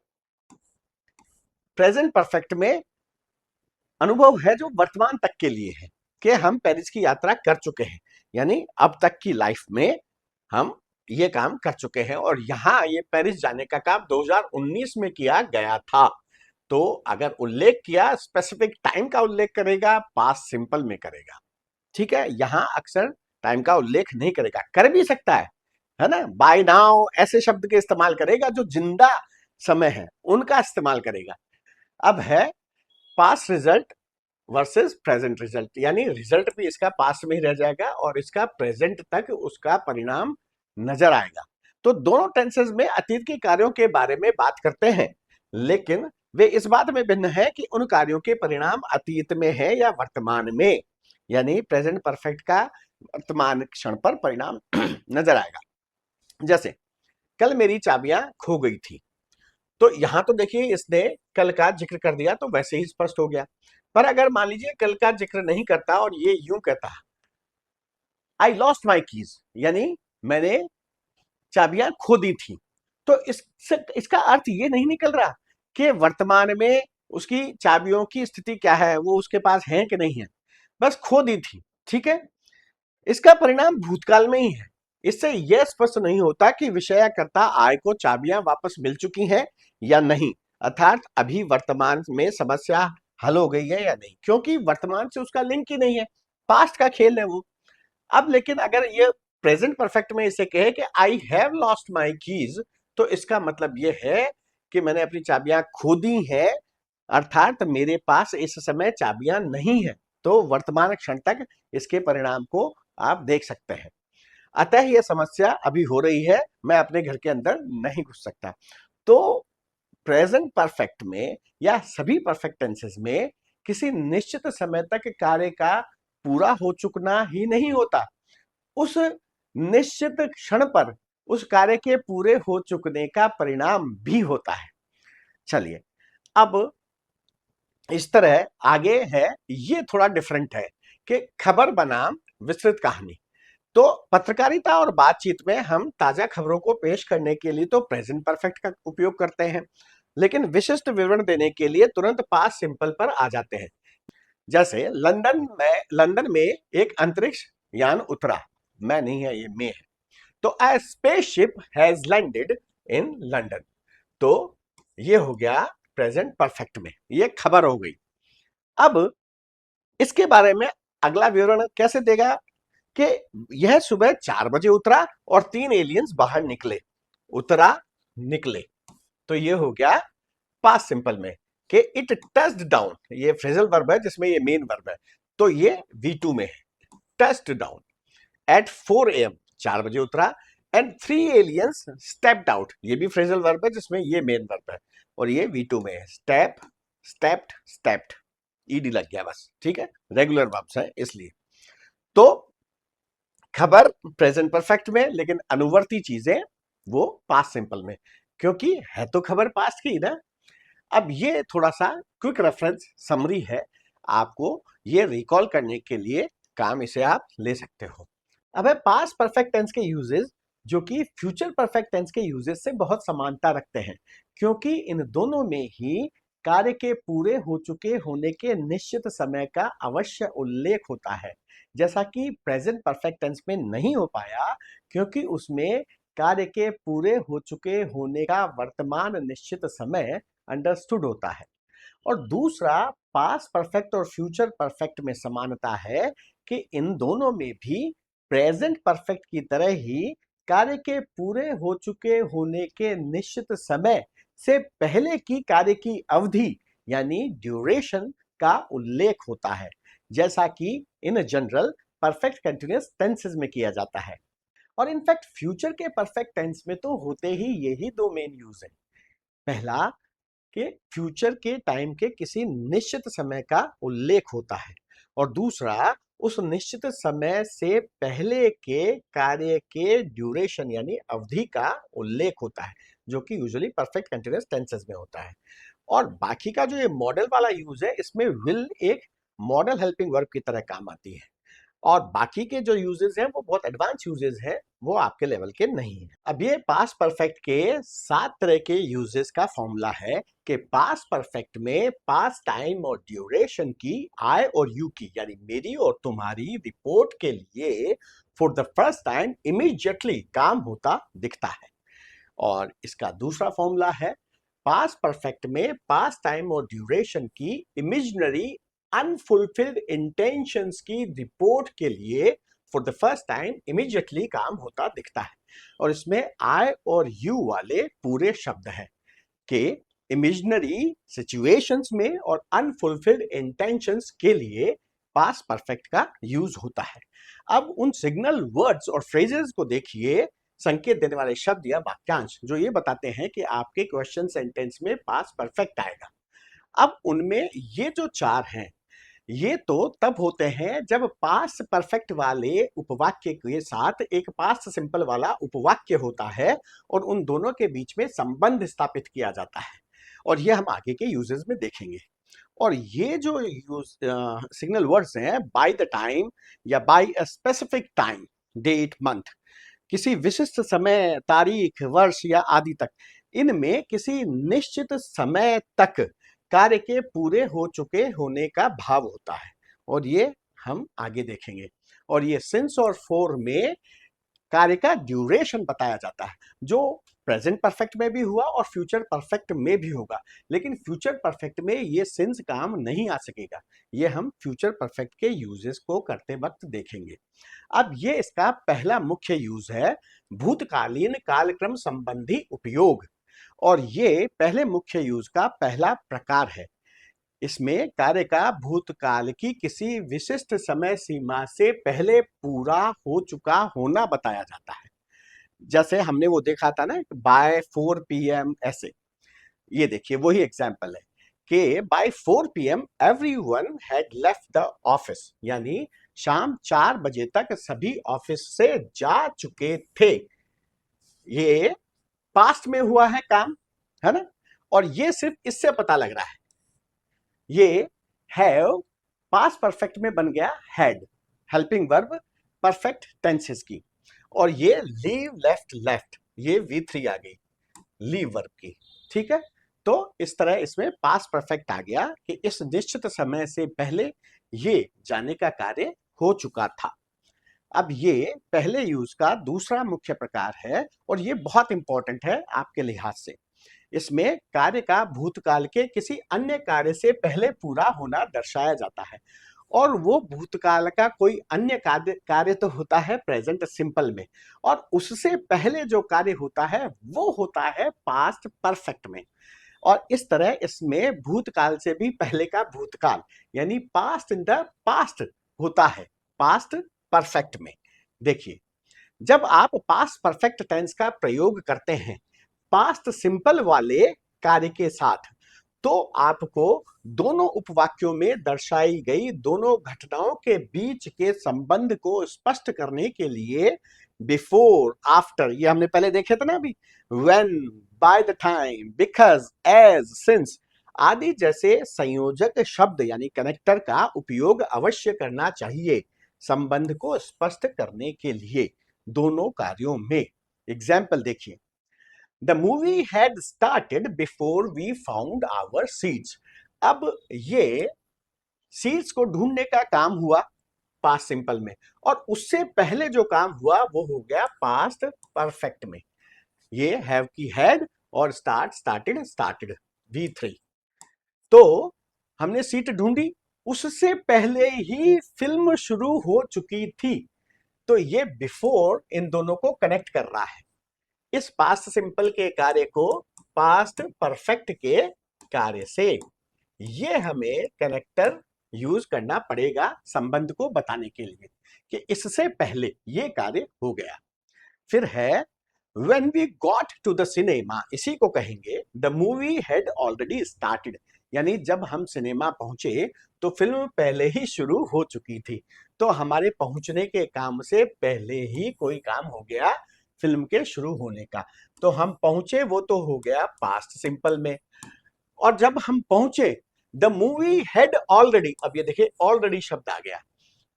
प्रेजेंट परफेक्ट में अनुभव है जो वर्तमान तक के लिए है कि हम पेरिस की यात्रा कर चुके हैं, यानी अब तक की लाइफ में हम ये काम कर चुके हैं। और यहां ये पेरिस जाने का काम 2019 में किया गया था। तो अगर उल्लेख किया, स्पेसिफिक टाइम का उल्लेख करेगा, पास्ट सिंपल में करेगा। ठीक है, यहां अक्सर टाइम का उल्लेख नहीं करेगा, कर भी सकता है ना, बाय नाउ ऐसे शब्द के इस्तेमाल करेगा जो जिंदा समय है उनका इस्तेमाल करेगा। अब है past result versus present result, यानी रिजल्ट भी इसका पास्ट में ही रह जाएगा और इसका प्रेजेंट तक उसका परिणाम नजर आएगा। तो दोनों टेंसेस में अतीत के कार्यों के बारे में बात करते हैं, लेकिन वे इस बात में भिन्न है कि उन कार्यों के परिणाम अतीत में है या वर्तमान में, यानी प्रेजेंट परफेक्ट का वर्तमान क्षण पर परिणाम नजर आएगा। जैसे कल मेरी चाबियां खो गई थी, तो यहां तो देखिए इसने कल का जिक्र कर दिया तो वैसे ही स्पष्ट हो गया। पर अगर मान लीजिए कल का जिक्र नहीं करता और ये यूं कहता, आई लॉस्ट माई कीज, यानी मैंने चाबियां खो दी थी, तो इसका अर्थ ये नहीं निकल रहा कि वर्तमान में उसकी चाबियों की स्थिति क्या है, वो उसके पास है कि नहीं है, बस खो दी थी। ठीक है, इसका परिणाम भूतकाल में ही है। इससे यह स्पष्ट नहीं होता कि विषयकर्ता आय को चाबियां वापस मिल चुकी हैं या नहीं, अर्थात अभी वर्तमान में समस्या हल हो गई है या नहीं, क्योंकि वर्तमान से उसका लिंक ही नहीं है, पास्ट का खेल है वो। अब लेकिन अगर ये प्रेजेंट परफेक्ट में इसे कहे कि I have lost my keys, तो इसका मतलब ये है कि मैंने अपनी चाबियां खो दी हैं, अर्थात मेरे पास इस समय चाबियां नहीं है। तो वर्तमान क्षण तक इसके परिणाम को आप देख सकते हैं। अतः यह समस्या अभी हो रही है, मैं अपने घर के अंदर नहीं घुस सकता। तो प्रेजेंट परफेक्ट में या सभी परफेक्ट टेंसेस में किसी निश्चित समय तक कार्य का पूरा हो चुकना ही नहीं होता, उस निश्चित क्षण पर उस कार्य के पूरे हो चुकने का परिणाम भी होता है। चलिए, अब इस तरह आगे है, ये थोड़ा डिफरेंट है कि खबर बनाम विस्तृत कहानी। तो पत्रकारिता और बातचीत में हम ताजा खबरों को पेश करने के लिए तो प्रेजेंट परफेक्ट का उपयोग करते हैं, लेकिन विशिष्ट विवरण देने के लिए तुरंत पास्ट सिंपल पर आ जाते हैं। जैसे लंदन में एक अंतरिक्ष यान उतरा, मैं नहीं है ये में है, तो अ spaceship has landed in London, तो ये हो गया प्रेजेंट परफेक्ट में, ये खबर हो गई। अब इसके बारे में अगला विवरण कैसे देगा कि यह सुबह 4 बजे उतरा और 3 एलियंस बाहर निकले, उतरा निकले, तो ये हो गया पास्ट सिंपल में कि इट टच्ड डाउन, ये फ्रेजल वर्ब है जिसमें ये मेन वर्ब है, तो ये V2 में है, टच्ड डाउन एट 4 AM, 4 बजे उतरा, एंड 3 एलियंस स्टेप्ड आउट, ये भी फ्रेजल वर्ब है जिसमें ये मेन वर्ब है, और ये V2 में है, स्टेप स्टेप्ड स्टेप्ड, ईडी लग गया बस। ठीक है, रेगुलर वर्ब्स है इसलिए। तो खबर प्रेजेंट परफेक्ट में, लेकिन अनुवर्ती चीजें वो पास्ट सिंपल में, क्योंकि है तो खबर पास्ट की ना। अब ये थोड़ा सा क्विक रेफरेंस समरी है, आपको ये रिकॉल करने के लिए काम इसे आप ले सकते हो। अब है पास्ट परफेक्ट टेंस के यूजेस, जो कि फ्यूचर परफेक्ट टेंस के यूजेस से बहुत समानता रखते हैं, क्योंकि इन दोनों में ही कार्य के पूरे हो चुके होने के निश्चित समय का अवश्य उल्लेख होता है। जैसा कि प्रेजेंट परफेक्ट टेंस में नहीं हो पाया, क्योंकि उसमें कार्य के पूरे हो चुके होने का वर्तमान निश्चित समय अंडरस्टूड होता है। और दूसरा, पास्ट परफेक्ट और फ्यूचर परफेक्ट में समानता है कि इन दोनों में भी प्रेजेंट परफेक्ट की तरह ही कार्य के पूरे हो चुके होने के निश्चित समय से पहले की कार्य की अवधि यानी ड्यूरेशन का उल्लेख होता है, जैसा कि in general perfect continuous tenses में किया जाता है। और इनफैक्ट फ्यूचर के परफेक्ट टेंस में तो होते ही यही दो मेन यूज है। पहला, कि फ्यूचर के टाइम के किसी निश्चित समय का उल्लेख होता है, और दूसरा, उस निश्चित समय से पहले के कार्य के ड्यूरेशन यानी अवधि का उल्लेख होता है, जो कि यूजुअली परफेक्ट कंटीन्यूअस टेंसेस में होता है। और बाकी का जो ये मॉडल वाला यूज है, इसमें विल एक मॉडल हेल्पिंग वर्ब की तरह काम आती है, और बाकी के जो यूजेस हैं वो बहुत एडवांस यूजेस हैं, वो आपके लेवल के नहीं है। अब ये पास्ट परफेक्ट के 7 तरह के यूजेस का फॉर्मूला है कि पास्ट परफेक्ट में पास्ट टाइम और ड्यूरेशन की आई और यू की यानी मेरी और तुम्हारी रिपोर्ट के लिए for the first time immediately काम होता दिखता है। और इसका दूसरा फॉर्मूला है पास्ट परफेक्ट में पास्ट टाइम और ड्यूरेशन की इमेजिनरी अनफुलफिल्ड इंटेंशंस की रिपोर्ट के लिए for the first time immediately काम होता दिखता है। और इसमें आई और यू वाले पूरे शब्द हैं कि इमेजिनरी सिचुएशंस में और अनफुलफिल्ड इंटेंशंस के लिए पास्ट परफेक्ट का यूज होता है। अब उन सिग्नल वर्ड्स और फ्रेजेस को देखिए, संकेत देने वाले शब्द या वाक्यांश जो ये बताते हैं कि आपके क्वेश्चन सेंटेंस में पास्ट परफेक्ट आएगा। अब उनमें ये जो 4 हैं, ये तो तब होते हैं जब पास्ट परफेक्ट वाले उपवाक्य के साथ एक पास्ट सिंपल वाला उपवाक्य होता है और उन दोनों के बीच में संबंध स्थापित किया जाता है, और ये हम आगे के यूजेस में देखेंगे। और ये जो सिग्नल वर्ड्स हैं, बाय द टाइम या by a specific time, date, month, किसी विशिष्ट समय, तारीख, वर्ष या आदि तक, इनमें किसी निश्चित समय तक कार्य के पूरे हो चुके होने का भाव होता है, और ये हम आगे देखेंगे। और ये सिंस और फॉर में कार्य का ड्यूरेशन बताया जाता है, जो प्रेजेंट परफेक्ट में भी हुआ और फ्यूचर परफेक्ट में भी होगा। लेकिन फ्यूचर परफेक्ट में ये सिंस काम नहीं आ सकेगा, ये हम फ्यूचर परफेक्ट के यूजेस को करते वक्त देखेंगे। अब ये इसका पहला मुख्य यूज है, भूतकालीन कालक्रम संबंधी उपयोग, और ये पहले मुख्य यूज का पहला प्रकार है। इसमें कार्य का भूतकाल की किसी विशिष्ट समय सीमा से पहले पूरा हो चुका होना बताया जाता है। जैसे हमने वो देखा था ना, बाय 4 PM ऐसे। ये देखिए वही एग्जाम्पल है कि by 4 PM everyone had left the office, यानी शाम 4 बजे तक सभी ऑफिस से जा चुके थे। ये पास्ट में हुआ है काम, है ना। और ये सिर्फ इससे पता लग रहा है, ये हैव पास्ट परफेक्ट में बन गया had, helping verb perfect tenses की। और ये लीव, लेफ्ट, लेफ्ट, ये V3 आ गई लीव वर्ब की, ठीक है। तो इस तरह इसमें पास्ट परफेक्ट आ गया कि इस निश्चित समय से पहले ये जाने का कार्य हो चुका था। अब ये पहले यूज का दूसरा मुख्य प्रकार है, और ये बहुत इंपॉर्टेंट है आपके लिहाज से। इसमें कार्य का भूतकाल के किसी अन्य कार्य से पहले पूरा होना दर्शाया जाता है, और वो भूतकाल का कोई अन्य कार्य तो होता है प्रेजेंट सिंपल में, और उससे पहले जो कार्य होता है वो होता है पास्ट परफेक्ट में। और इस तरह इसमें भूतकाल से भी पहले का भूतकाल यानी पास्ट इन द पास्ट होता है पास्ट परफेक्ट में। देखिए, जब आप पास्ट परफेक्ट टेंस का प्रयोग करते हैं पास्ट सिंपल वाले कार्य के साथ, तो आपको दोनों उपवाक्यों में दर्शाई गई दोनों घटनाओं के बीच के संबंध को स्पष्ट करने के लिए बिफोर, आफ्टर, ये हमने पहले देखे थे ना अभी, when, by the time, because, as, since आदि जैसे संयोजक शब्द यानी कनेक्टर का उपयोग अवश्य करना चाहिए संबंध को स्पष्ट करने के लिए दोनों कार्यों में। एग्जाम्पल देखिए, the movie had started before we found our seats. अब ये सीट्स को ढूंढने का काम हुआ पास्ट सिंपल में, और उससे पहले जो काम हुआ वो हो गया पास्ट परफेक्ट में। ये हैव की हैड और स्टार्ट स्टार्टेड स्टार्टेड V3। तो हमने सीट ढूंढी, उससे पहले ही फिल्म शुरू हो चुकी थी, तो ये बिफोर इन दोनों को कनेक्ट कर रहा है। इस पास्ट सिंपल के कार्य को पास्ट परफेक्ट के कार्य से, ये हमें कनेक्टर यूज करना पड़ेगा संबंध को बताने के लिए कि इससे पहले ये कार्य हो गया। फिर है when we got to the cinema, इसी को कहेंगे the movie had already started, यानी जब हम सिनेमा पहुंचे तो फिल्म पहले ही शुरू हो चुकी थी। तो हमारे पहुंचने के काम से पहले ही कोई काम हो गया फिल्म के शुरू होने का। तो हम पहुंचे वो तो हो गया पास्ट सिंपल में, और जब हम पहुंचे द मूवी हैड ऑलरेडी, अब ये देखिए ऑलरेडी शब्द आ गया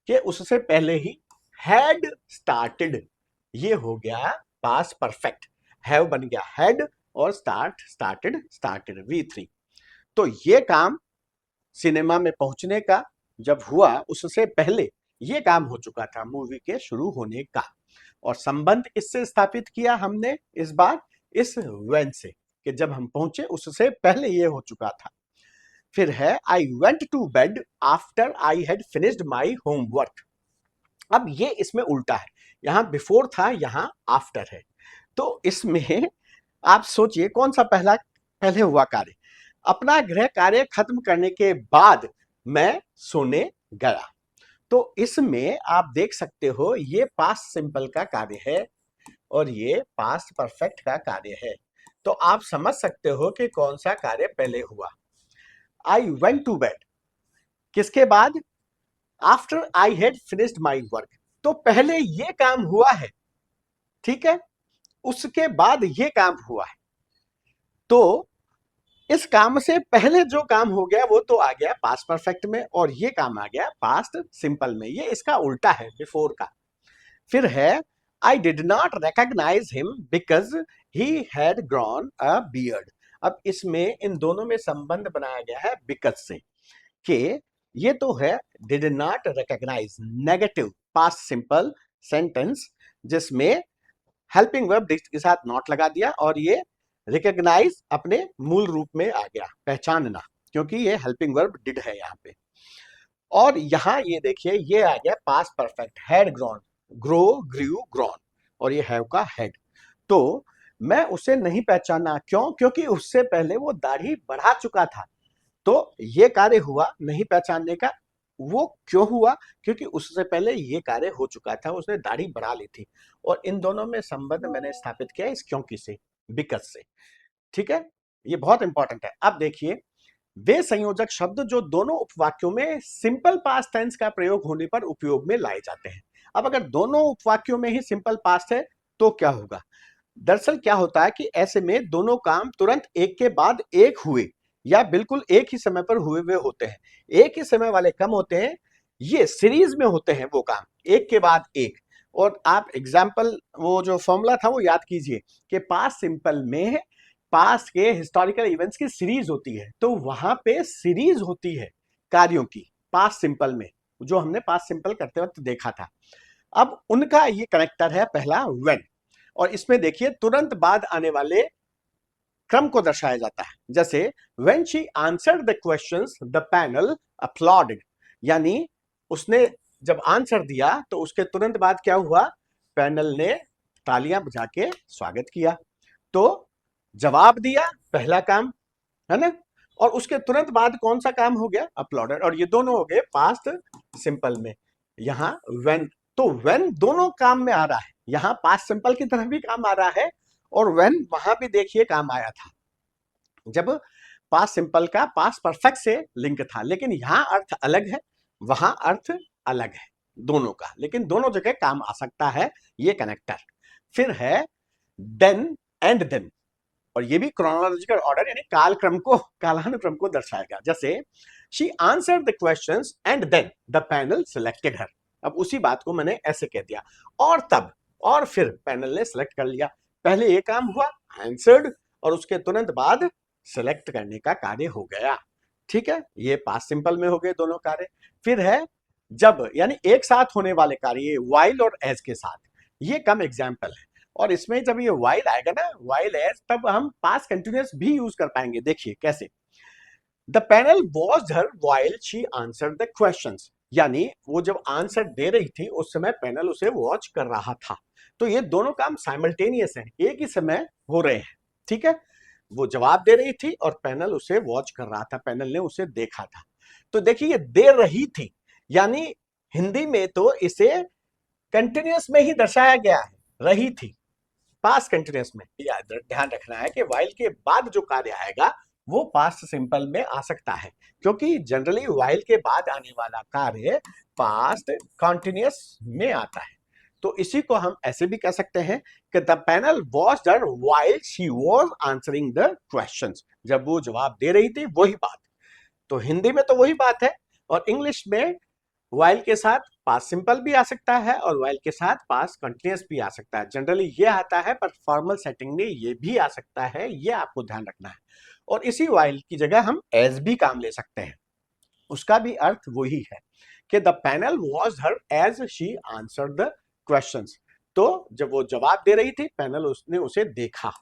कि उससे पहले ही हैड स्टार्टेड, ये हो गया पास्ट परफेक्ट। हैव बन गया हैड और स्टार्ट स्टार्टेड स्टार्टेड V3। तो ये काम सिनेमा में पहुंचने का जब हुआ उससे पहले ये काम हो चुका था मूवी के शुरू होने का। और संबंध किससे स्थापित किया हमने इस बार? इस when से, कि जब हम पहुंचे उससे पहले ये हो चुका था। फिर है I went to bed after I had finished my homework. अब ये इसमें उल्टा है, यहां बिफोर था, यहां आफ्टर है। तो इसमें आप सोचिए कौन सा पहले हुआ कार्य? अपना गृह कार्य खत्म करने के बाद मैं सोने गया। तो इसमें आप देख सकते हो ये पास्ट सिंपल का कार्य है और ये पास्ट परफेक्ट का कार्य है। तो आप समझ सकते हो कि कौन सा कार्य पहले हुआ। आई वेंट टू बेड किसके बाद? After I had finished my work. तो पहले ये काम हुआ है, ठीक है, उसके बाद ये काम हुआ है। तो इस काम से पहले जो काम हो गया वो तो आ गया पास्ट परफेक्ट में, और ये काम आ गया पास्ट सिंपल में। ये इसका उल्टा है बिफोर का। फिर है I did not recognise him because he had grown a beard. अब इसमें इन दोनों में संबंध बनाया गया है बिकॉज से, कि ये तो है did not recognise, negative past simple sentence, जिसमें हेल्पिंग वर्ब के साथ नॉट लगा दिया, और ये रिकॉग्नाइज अपने मूल रूप में आ गया, पहचानना, क्योंकि ये हेल्पिंग वर्ब डिड है यहाँ पे। और यहां ये देखिए ये आ गया past perfect, had grown, grow grew grown, और ये हैव का हैड। तो मैं उसे नहीं पहचाना, क्यों? क्योंकि उससे पहले वो दाढ़ी बढ़ा चुका था। तो ये कार्य हुआ नहीं पहचानने का। वो क्यों हुआ? क्योंकि उससे पहले ये कार्य हो चुका था, उसने दाढ़ी बढ़ा ली थी। और इन दोनों में संबंध मैंने स्थापित किया इस क्योंकि से, बिकॉज से, ठीक है। ये बहुत इंपॉर्टेंट है। अब देखिए वे संयोजक शब्द जो दोनों उपवाक्यों में सिंपल पास्ट टेंस का प्रयोग होने पर उपयोग में लाए जाते हैं। अब अगर दोनों उपवाक्यों में ही सिंपल पास्ट है तो क्या होगा? दरअसल क्या होता है कि ऐसे में दोनों काम तुरंत एक के बाद एक हुए या बिल्कुल एक ही समय पर हुए हुए होते हैं। एक ही समय वाले कम होते हैं, ये सीरीज में होते हैं वो काम, एक के बाद एक। और आप एग्जाम्पल वो जो फॉर्मूला था वो याद कीजिए कि पास्ट सिंपल में पास्ट के हिस्टोरिकल इवेंट्स की सीरीज होती है, तो वहां पे सीरीज होती है कार्यों की पास्ट सिंपल में, जो हमने पास्ट सिंपल करते वक्त देखा था। अब उनका ये कनेक्टर है पहला व्हेन, और इसमें देखिए तुरंत बाद आने वाले क्रम को दर्शाया जाता है। जैसे when she answered the questions the panel uploaded, यानी उसने जब आंसर दिया तो उसके तुरंत बाद क्या हुआ? पैनल ने तालियां बजा के स्वागत किया। तो जवाब दिया पहला काम है ना, और उसके तुरंत बाद कौन सा काम हो गया? अपलॉडेड। और ये दोनों हो गए पास्ट सिंपल में। यहां व्हेन, तो व्हेन दोनों काम में आ रहा है, यहां पास्ट सिंपल की तरफ भी काम आ रहा है और व्हेन वहां भी देखिए काम आया था जब पास्ट सिंपल का पास्ट परफेक्ट से लिंक था। लेकिन यहां अर्थ अलग है, वहां अर्थ अलग है दोनों का, लेकिन दोनों जगह काम आ सकता है ये कनेक्टर। फिर है देन एंड देन, और ये भी क्रोनोलॉजिकल ऑर्डर यानी कालक्रम को, कालानुक्रम को दर्शाएगा। जैसे she answered the questions and then the panel selected her. अब उसी बात को मैंने ऐसे कह दिया, और तब और फिर पैनल ने सिलेक्ट कर लिया। पहले ये काम हुआ आंसर्ड और उसके तुरंत बाद सेलेक्ट करने का कार्य हो गया। ठीक है, ये पास्ट सिंपल में हो गए दोनों कार्य। फिर है जब, यानी एक साथ होने वाले कार्य वाइल और एज के साथ, ये कम एग्जाम्पल है। और इसमें जब ये वाइल आएगा ना, वाइल एज, तब हम पास्ट कंटिन्यूअस भी यूज कर पाएंगे। देखिए कैसे, the panel watched her while she answered the questions, यानी वो जब आंसर दे रही थी उस समय पैनल उसे वॉच कर रहा था। तो ये दोनों काम साइमल्टेनियस हैं, एक ही समय हो रहे हैं। ठीक है, वो जवाब दे रही थी और पैनल उसे वॉच कर रहा था, पैनल ने उसे देखा था। तो देखिए ये दे रही थी, यानी हिंदी में तो इसे कंटिन्यूअस में ही दर्शाया गया है, रही थी, पास्ट कंटिन्यूअस में। याद ध्यान रखना है कि वाइल के बाद जो कार्य आएगा वो पास्ट सिंपल में आ सकता है, क्योंकि जनरली वाइल के बाद आने वाला कार्य पास्ट कंटिन्यूअस में आता है। तो इसी को हम ऐसे भी कह सकते हैं कि the panel watched her while she was answering the questions, जब वो जवाब दे रही थी वही बात। तो हिंदी में तो वही बात है, और इंग्लिश में वाइल के साथ पास्ट सिंपल भी आ सकता है और वाइल के साथ पास्ट कंटिन्यूअस भी आ सकता है। जनरली ये आता है, पर फॉर्मल सेटिंग में ये भी आ सकता है, ये आपको ध्यान रखना है। और इसी वाइल की जगह हम एज भी काम ले सकते हैं, उसका भी अर्थ वही है कि the panel was her as she answered the questions. तो जब वो जवाब दे रही थी, पैनल उसने उसे देखा।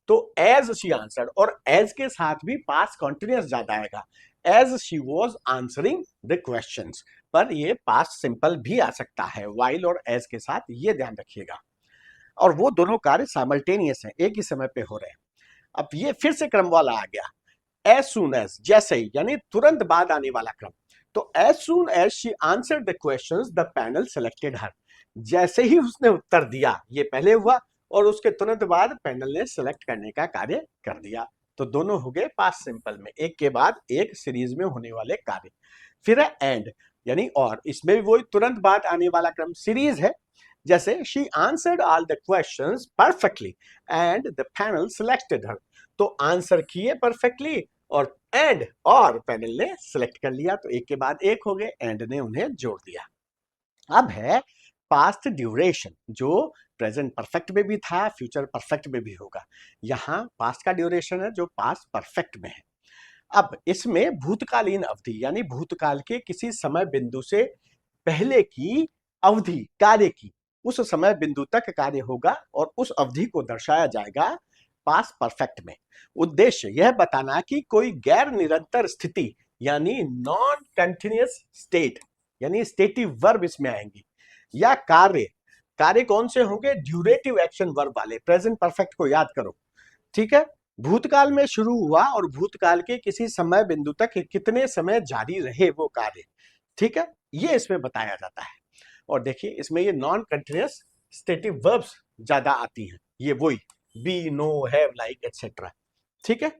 तो एज शी आंसर्ड, और एज के साथ भी पास्ट कंटिन्यूअस ज्यादा आएगा, as she was answering the questions. पर ये पास्ट सिंपल भी आ सकता है वाइल और एज के साथ, ये ध्यान रखिएगा। और वो दोनों कार्य साइमल्टेनियस हैं, एक ही समय पे हो रहे हैं। अब ये फिर से क्रम वाला आ गया, एज सून एज, जैसे ही, यानी तुरंत बाद आने वाला क्रम। तो as soon as she answered the questions the panel selected her, जैसे ही उसने उत्तर दिया, ये पहले हुआ, और उसके तुरंत बाद पैनल ने सेलेक्ट करने का कार्य कर दिया। तो दोनों हो गए पास्ट सिंपल में, एक के बाद एक सीरीज में होने वाले कार्य। फिर है एंड, यानी और, इसमें भी वही तुरंत बाद आने वाला क्रम सीरीज है। जैसे she answered all the questions perfectly and the panel selected her, तो आंसर किए परफेक्टली और एंड, और पैनल ने सेलेक्ट कर लिया। तो एक के बाद एक हो गए, एंड ने उन्हें जोड़ दिया। अब है पास्ट ड्यूरेशन, जो प्रेजेंट परफेक्ट में भी था, फ्यूचर परफेक्ट में भी होगा। यहां पास्ट का ड्यूरेशन है जो पास्ट परफेक्ट में है। अब इसमें भूतकालीन अवधि, यानी भूतकाल के किसी समय बिंदु से पहले की अवधि कार्य की, उस समय बिंदु तक कार्य होगा और उस अवधि को दर्शाया जाएगा पास्ट परफेक्ट में। उद्देश्य यह बताना कि कोई गैर निरंतर स्थिति, यानी नॉन कंटिन्यूअस स्टेट, यानी स्टेटिव वर्ब इसमें आएंगी, या कार्य, कार्य कौन से होंगे, ड्यूरेटिव एक्शन वर्ब वाले। प्रेजेंट परफेक्ट को याद करो, ठीक है, भूतकाल में शुरू हुआ और भूतकाल के किसी समय बिंदु तक कितने समय जारी रहे वो कार्य। ठीक है, ये इसमें बताया जाता है। और देखिए इसमें ये नॉन कंटिन्यूअस स्टेटिव वर्ब्स ज्यादा आती हैं, ये वही be, know, have, like etcetera. ठीक है,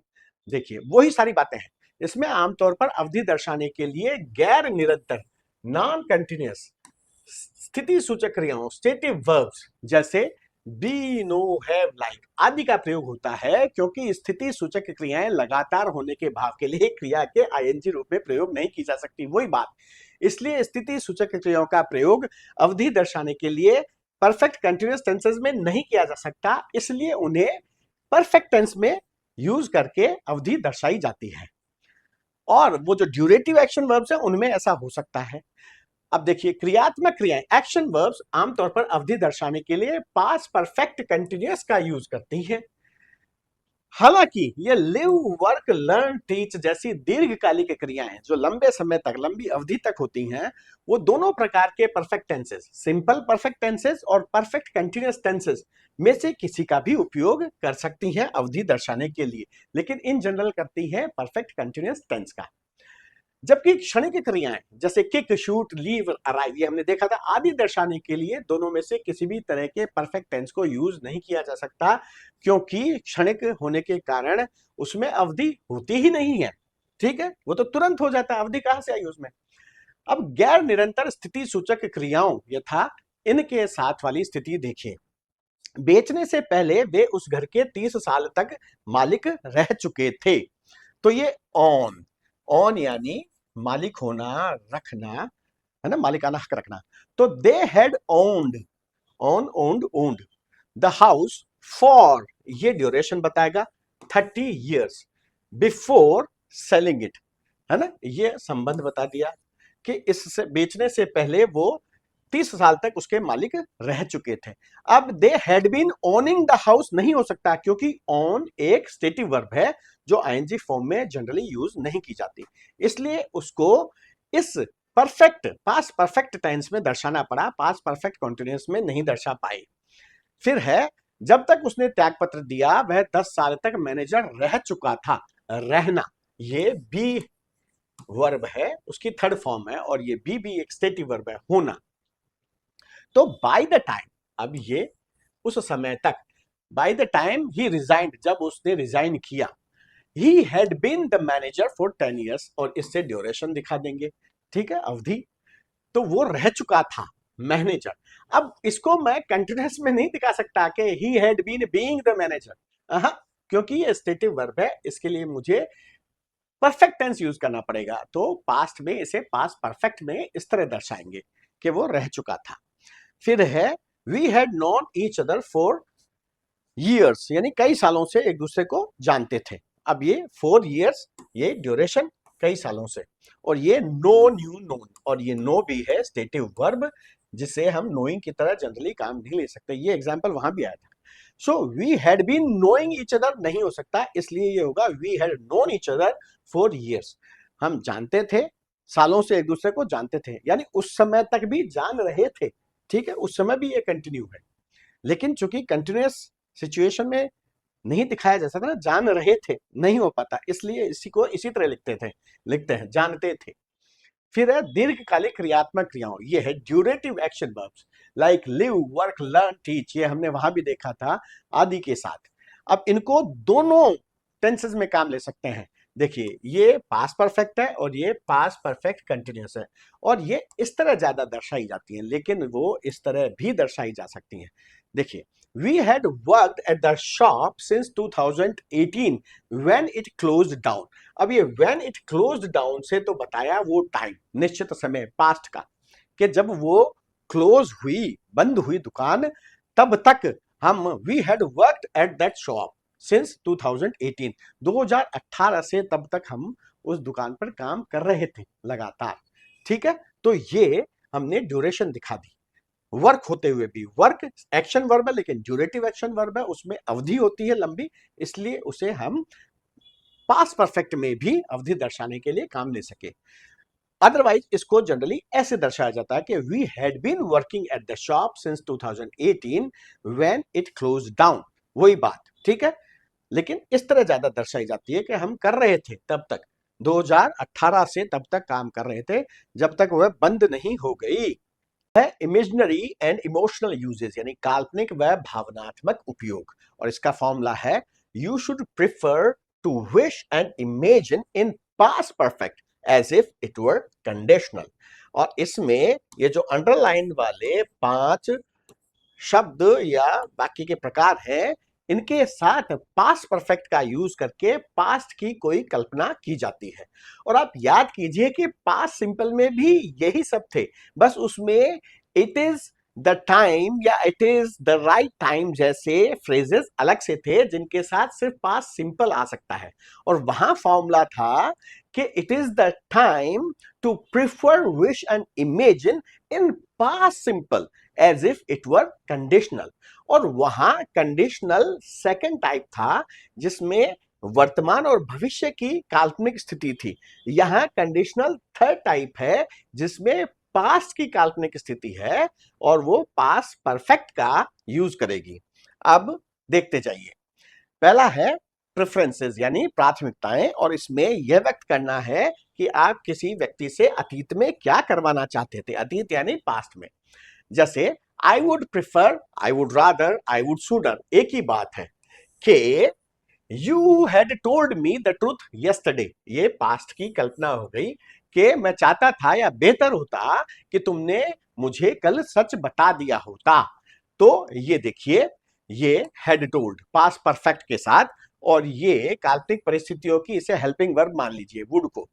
देखिए वही सारी बातें हैं। इसमें आमतौर पर अवधि दर्शाने के लिए गैर निरंतर, नॉन कंटिन्यूअस स्थिति सूचक क्रियाओं, स्टेटिव वर्ब्स, जैसे बी, नो, हैव, लाइक आदि का प्रयोग होता है, क्योंकि स्थिति सूचक क्रियाएं लगातार होने के भाव के लिए क्रिया के आईएनजी रूप में प्रयोग नहीं की जा सकती, वही बात। इसलिए स्थिति सूचक क्रियाओं का प्रयोग अवधि दर्शाने के लिए परफेक्ट कंटिन्यूअस टेंसेस में नहीं किया जा सकता, इसलिए उन्हें परफेक्ट टेंस में यूज करके अवधि दर्शाई जाती है। और वो जो ड्यूरेटिव एक्शन वर्ब्स है उनमें ऐसा हो सकता है। अब देखिए क्रियात्मक क्रियाएं, एक्शन वर्ब्स, आमतौर पर अवधि दर्शाने के लिए पास्ट परफेक्ट कंटिन्यूअस का यूज करती हैं। हालांकि ये लिव, वर्क, लर्न, टीच जैसी दीर्घकालिक क्रियाएं जो लंबे समय तक, लंबी अवधि तक होती हैं, वो दोनों प्रकार के perfect tenses, simple perfect tenses और परफेक्ट कंटिन्यूअस टेंसेस में से किसी का भी उपयोग कर सकती हैं अवधि दर्शाने के लिए, लेकिन इन जनरल करती हैं परफेक्ट कंटिन्यूअस टेंस का। जबकि क्षणिक क्रियाएं जैसे किक, शूट, लीव, अराइव, ये हमने देखा था, आदि दर्शाने के लिए दोनों में से किसी भी तरह के परफेक्ट टेंस को यूज नहीं किया जा सकता, क्योंकि क्षणिक होने के कारण उसमें अवधि होती ही नहीं है। ठीक है, वो तो तुरंत हो जाता है, अवधि कहां से आई उसमें। अब गैर निरंतर स्थिति सूचक क्रियाओं यथा इनके साथ वाली स्थिति देखिए, बेचने से पहले वे उस घर के 30 साल तक मालिक रह चुके थे। तो ये ऑन, ऑन यानी मालिक होना, रखना, है ना, मालिकाना हक रखना। तो they had owned, on, owned, owned the house for, ये ड्यूरेशन बताएगा 30 years बिफोर सेलिंग इट, है ना। ये संबंध बता दिया कि इससे बेचने से पहले वो 30 साल तक उसके मालिक रह चुके थे। अब they had been owning the house नहीं हो सकता, क्योंकि ओन एक स्टेटिव वर्ब है जो आईएनजी फॉर्म में जनरली यूज नहीं की जाती, इसलिए उसको इस परफेक्ट पास्ट परफेक्ट टेंस में दर्शाना पड़ा, पास्ट परफेक्ट कॉन्टिन्यूअस में नहीं दर्शा पाई। फिर है जब तक उसने त्याग पत्र दिया वह 10 साल तक मैनेजर रह चुका था। रहना ये बी वर्ब है, उसकी थर्ड फॉर्म है, और ये बी एक स्टेटिव वर्ब है, होना। तो बाय द टाइम, अब ये उस समय तक, by the time he resigned, जब उसने रिजाइन किया, he had been the manager for 10 years, और इससे ड्यूरेशन दिखा देंगे, ठीक है, अवधि। तो वो रह चुका था मैनेजर। अब इसको मैं कंटिन्यूअस में नहीं दिखा सकता कि he had been being the manager, क्योंकि ये स्टेटिव वर्ब है, इसके लिए मुझे परफेक्ट टेंस यूज करना पड़ेगा। तो पास्ट में इसे पास्ट परफेक्ट में इस तरह दर्शाएंगे कि वो रह चुका था। फिर है we had known each other for years, यानी कई सालों से एक दूसरे को जानते थे। अब ये 4 years, ये ड्यूरेशन कई सालों से, और ये नो न्यू नोन, और ये नो भी है स्टेटिव वर्ब, जिसे हम नोइंग की तरह जनरली काम नहीं ले सकते। ये एग्जांपल वहां भी आया था। So we had been knowing each other नहीं हो सकता, इसलिए ये होगा we had known each other for years। हम जानते थे, सालों से एक दूसरे को जानते थे, यानी उस समय तक भी जान रहे थे, ठीक है, उस समय भी ये कंटिन्यू है। लेकिन चूंकि कंटिन्यूअस सिचुएशन में नहीं दिखाया जा सकता ना, जान रहे थे नहीं हो पाता, इसलिए इसी को इसी तरह लिखते हैं जानते थे। फिर है दीर्घकालिक क्रियात्मक क्रियाओं, ये है durative action verbs like live, work, learn, teach, ये हमने वहां भी देखा था आदि के साथ। अब इनको दोनों टेंसेस में काम ले सकते हैं। देखिए ये पास्ट परफेक्ट है और ये पास्ट परफेक्ट कंटिन्यूअस है, और ये इस तरह ज्यादा दर्शाई जाती है, लेकिन वो इस तरह भी दर्शाई जा सकती हैं। देखिए we had worked at the shop since 2018 when it closed down। अब ये when it closed down से तो बताया वो टाइम, निश्चित समय, पास्ट का, कि जब वो क्लोज हुई, बंद हुई दुकान, तब तक हम we had worked at that shop since 2018, 2018 से तब तक हम उस दुकान पर काम कर रहे थे लगातार, ठीक है। तो ये हमने ड्यूरेशन दिखा दी। वर्क होते हुए भी, वर्क एक्शन वर्ब है लेकिन ड्यूरेटिव एक्शन वर्ब है, उसमें अवधि होती है लंबी, इसलिए उसे हम पास्ट परफेक्ट में भी अवधि दर्शाने के लिए काम ले सके। अदरवाइज इसको जनरली ऐसे दर्शाया जाता है कि we had been working at the shop since 2018 when it closed down, वही बात, ठीक है। लेकिन इस तरह ज्यादा दर्शाई जाती है कि हम कर रहे थे तब तक, 2018 से तब तक काम कर रहे थे, जब तक वह बंद नहीं हो गई। है इमेजिनरी एंड इमोशनल यूजेस, यानी काल्पनिक व भावनात्मक उपयोग, और इसका फॉर्मूला है you should prefer to wish and imagine in past perfect as if it were conditional. और इसमें ये जो अंडरलाइन वाले 5 शब्द या वाक्य के प्रकार हैं, इनके साथ पास्ट परफेक्ट का यूज करके पास्ट की कोई कल्पना की जाती है। और आप याद कीजिए कि पास्ट सिंपल में भी यही सब थे, बस उसमें इट इज द टाइम या it is the right time जैसे फ्रेजेस अलग से थे, जिनके साथ सिर्फ पास्ट सिंपल आ सकता है। और वहां फॉर्मूला था कि it is the time to prefer, wish and imagine in past simple as if it were conditional. और वहां कंडीशनल सेकंड टाइप था, जिसमें वर्तमान और भविष्य की काल्पनिक स्थिति थी। यहां कंडीशनल थर्ड टाइप है, जिसमें पास्ट की काल्पनिक स्थिति है, और वो पास्ट परफेक्ट का यूज करेगी। अब देखते जाइए। पहला है प्रेफरेंसेस यानी प्राथमिकताएं, और इसमें यह व्यक्त करना है कि आप किसी व्यक्ति से अतीत में क्या करवाना चाहते थे, अतीत यानी पास्ट में। जैसे I would prefer, I would rather, I would sooner, एक ही बात है कि you had told me the truth yesterday, ये पास्ट की कल्पना हो गई कि मैं चाहता था या बेहतर होता कि तुमने मुझे कल सच बता दिया होता। तो ये देखिए, ये हैड टोल्ड पास्ट परफेक्ट के साथ, और ये काल्पनिक परिस्थितियों की, इसे हेल्पिंग वर्ब मान लीजिए वुड को,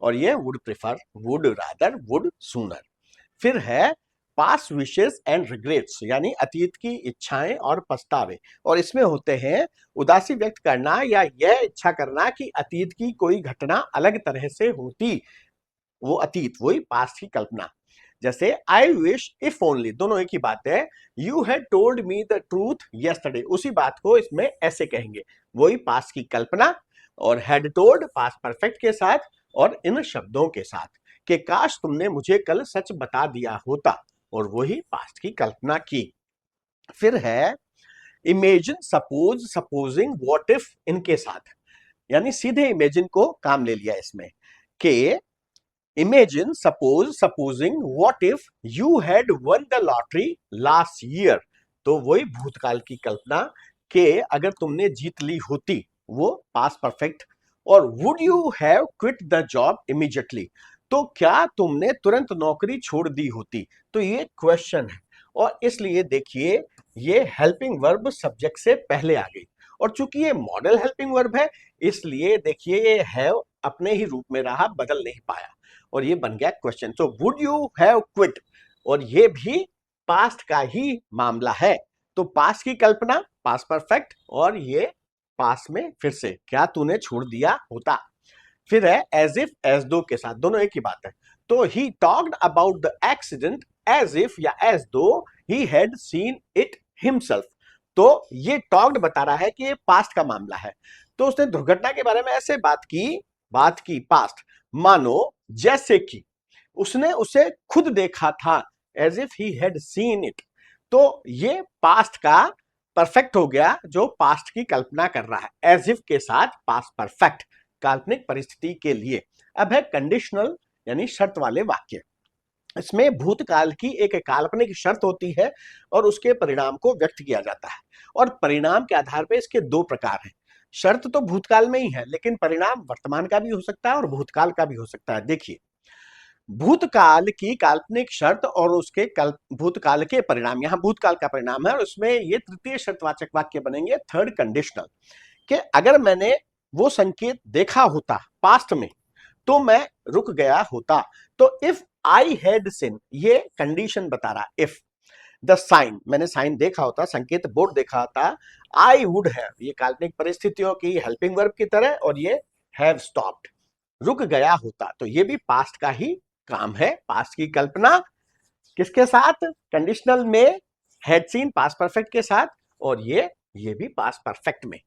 और ये would prefer, would rather, would sooner. फिर है पास्ट विशेस एंड रिग्रेट्स, यानी अतीत की इच्छाएं और पछतावे। और इसमें होते हैं उदासी व्यक्त करना या यह इच्छा करना कि अतीत की कोई घटना अलग तरह से होती। वो अतीत, वही पास्ट की कल्पना। जैसे आई विश इफ ओनली, दोनों एक ही बात है। You had told me the truth yesterday, उसी बात को इसमें ऐसे कहेंगे, वही पास्ट की कल्पना। और हैड टोल्ड पास्ट परफेक्ट के साथ और इन शब्दों के साथ कि काश तुमने मुझे कल सच बता दिया होता, और वही पास्ट की कल्पना की। फिर है imagine, suppose, supposing, what if, इनके साथ, यानी सीधे इमेजिन को काम ले लिया इसमें कि imagine, suppose, supposing, what if you had one the lottery last year, तो वही भूतकाल की कल्पना कि अगर तुमने जीत ली होती, वो पास्ट परफेक्ट। और would you have quit the job immediately, तो क्या तुमने तुरंत नौकरी छोड़ दी होती, तो ये क्वेश्चन है। और इसलिए देखिए ये हेल्पिंग वर्ब सब्जेक्ट से पहले आ गई, और चूंकि ये मॉडल हेल्पिंग वर्ब है इसलिए देखिए ये हैव अपने ही रूप में रहा, बदल नहीं पाया, और ये बन गया क्वेश्चन। तो वुड यू हैव क्विट, और ये भी पास्ट का ही मामला है। तो पास्ट की कल्पना पास्ट परफेक्ट, और ये पास्ट में फिर से क्या तूने छोड़ दिया होता। फिर है एज इफ, एज दो के साथ, दोनों एक ही बात है। तो he talked about the accident as if या as though he had seen it himself. तो ये टॉक्ड बता रहा है कि ये पास्ट का मामला है। तो उसने दुर्घटना के बारे में ऐसे बात की पास्ट, मानो जैसे कि उसने उसे खुद देखा था, as if he had seen it. तो ये पास्ट का परफेक्ट हो गया जो पास्ट की कल्पना कर रहा है, एज इफ के साथ पास्ट परफेक्ट काल्पनिक परिस्थिति के लिए। अब है कंडीशनल, यानी शर्त वाले वाक्य। इसमें भूतकाल की एक काल्पनिक शर्त होती है और उसके परिणाम को व्यक्त किया जाता है, और परिणाम के आधार पर इसके दो प्रकार हैं। शर्त तो भूतकाल में ही है, लेकिन परिणाम वर्तमान का भी हो सकता है और भूतकाल का भी हो सकता है। देखिए भूतकाल की काल्पनिक शर्त और उसके भूतकाल के परिणाम, यहां भूतकाल का परिणाम है और उसमें ये तृतीय शर्तवाचक वाक्य बनेंगे, थर्ड कंडीशनल, कि अगर मैंने वो संकेत देखा होता पास्ट में तो मैं रुक गया होता। तो इफ आई हैड सीन, ये कंडीशन बता रहा, इफ द साइन, मैंने साइन देखा होता, संकेत बोर्ड देखा होता, आई वुड हैव, ये काल्पनिक परिस्थितियों की हेल्पिंग वर्ब की तरह, और ये हैव स्टॉप्ड, रुक गया होता। तो ये भी पास्ट का ही काम है, पास्ट की कल्पना किसके साथ, कंडीशनल में हैड सीन पास्ट परफेक्ट के साथ, और ये भी पास्ट परफेक्ट में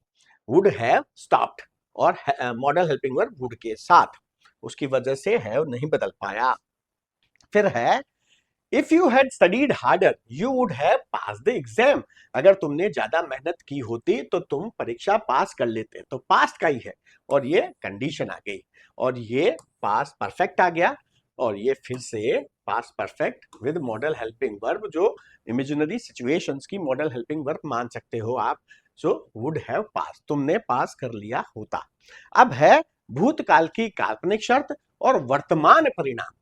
वुड हैव स्टॉप्ड और मॉडल हेल्पिंग वर्ब वुड के साथ, उसकी वजह से हैव नहीं बदल पाया। फिर है if you had studied harder you would have pass the exam, अगर तुमने ज्यादा मेहनत की होती तो तुम परीक्षा पास कर लेते। तो पास्ट का ही है, और ये कंडीशन आ गई, और ये पास्ट परफेक्ट आ गया, और ये फिर से past perfect with model helping verb, जो इमेजिनरी सिचुएशंस की मॉडल हेल्पिंग वर्ब मान सकते हो आप। सो वुड हैव पास, तुमने पास कर लिया होता। अब है भूतकाल की काल्पनिक शर्त और वर्तमान परिणाम।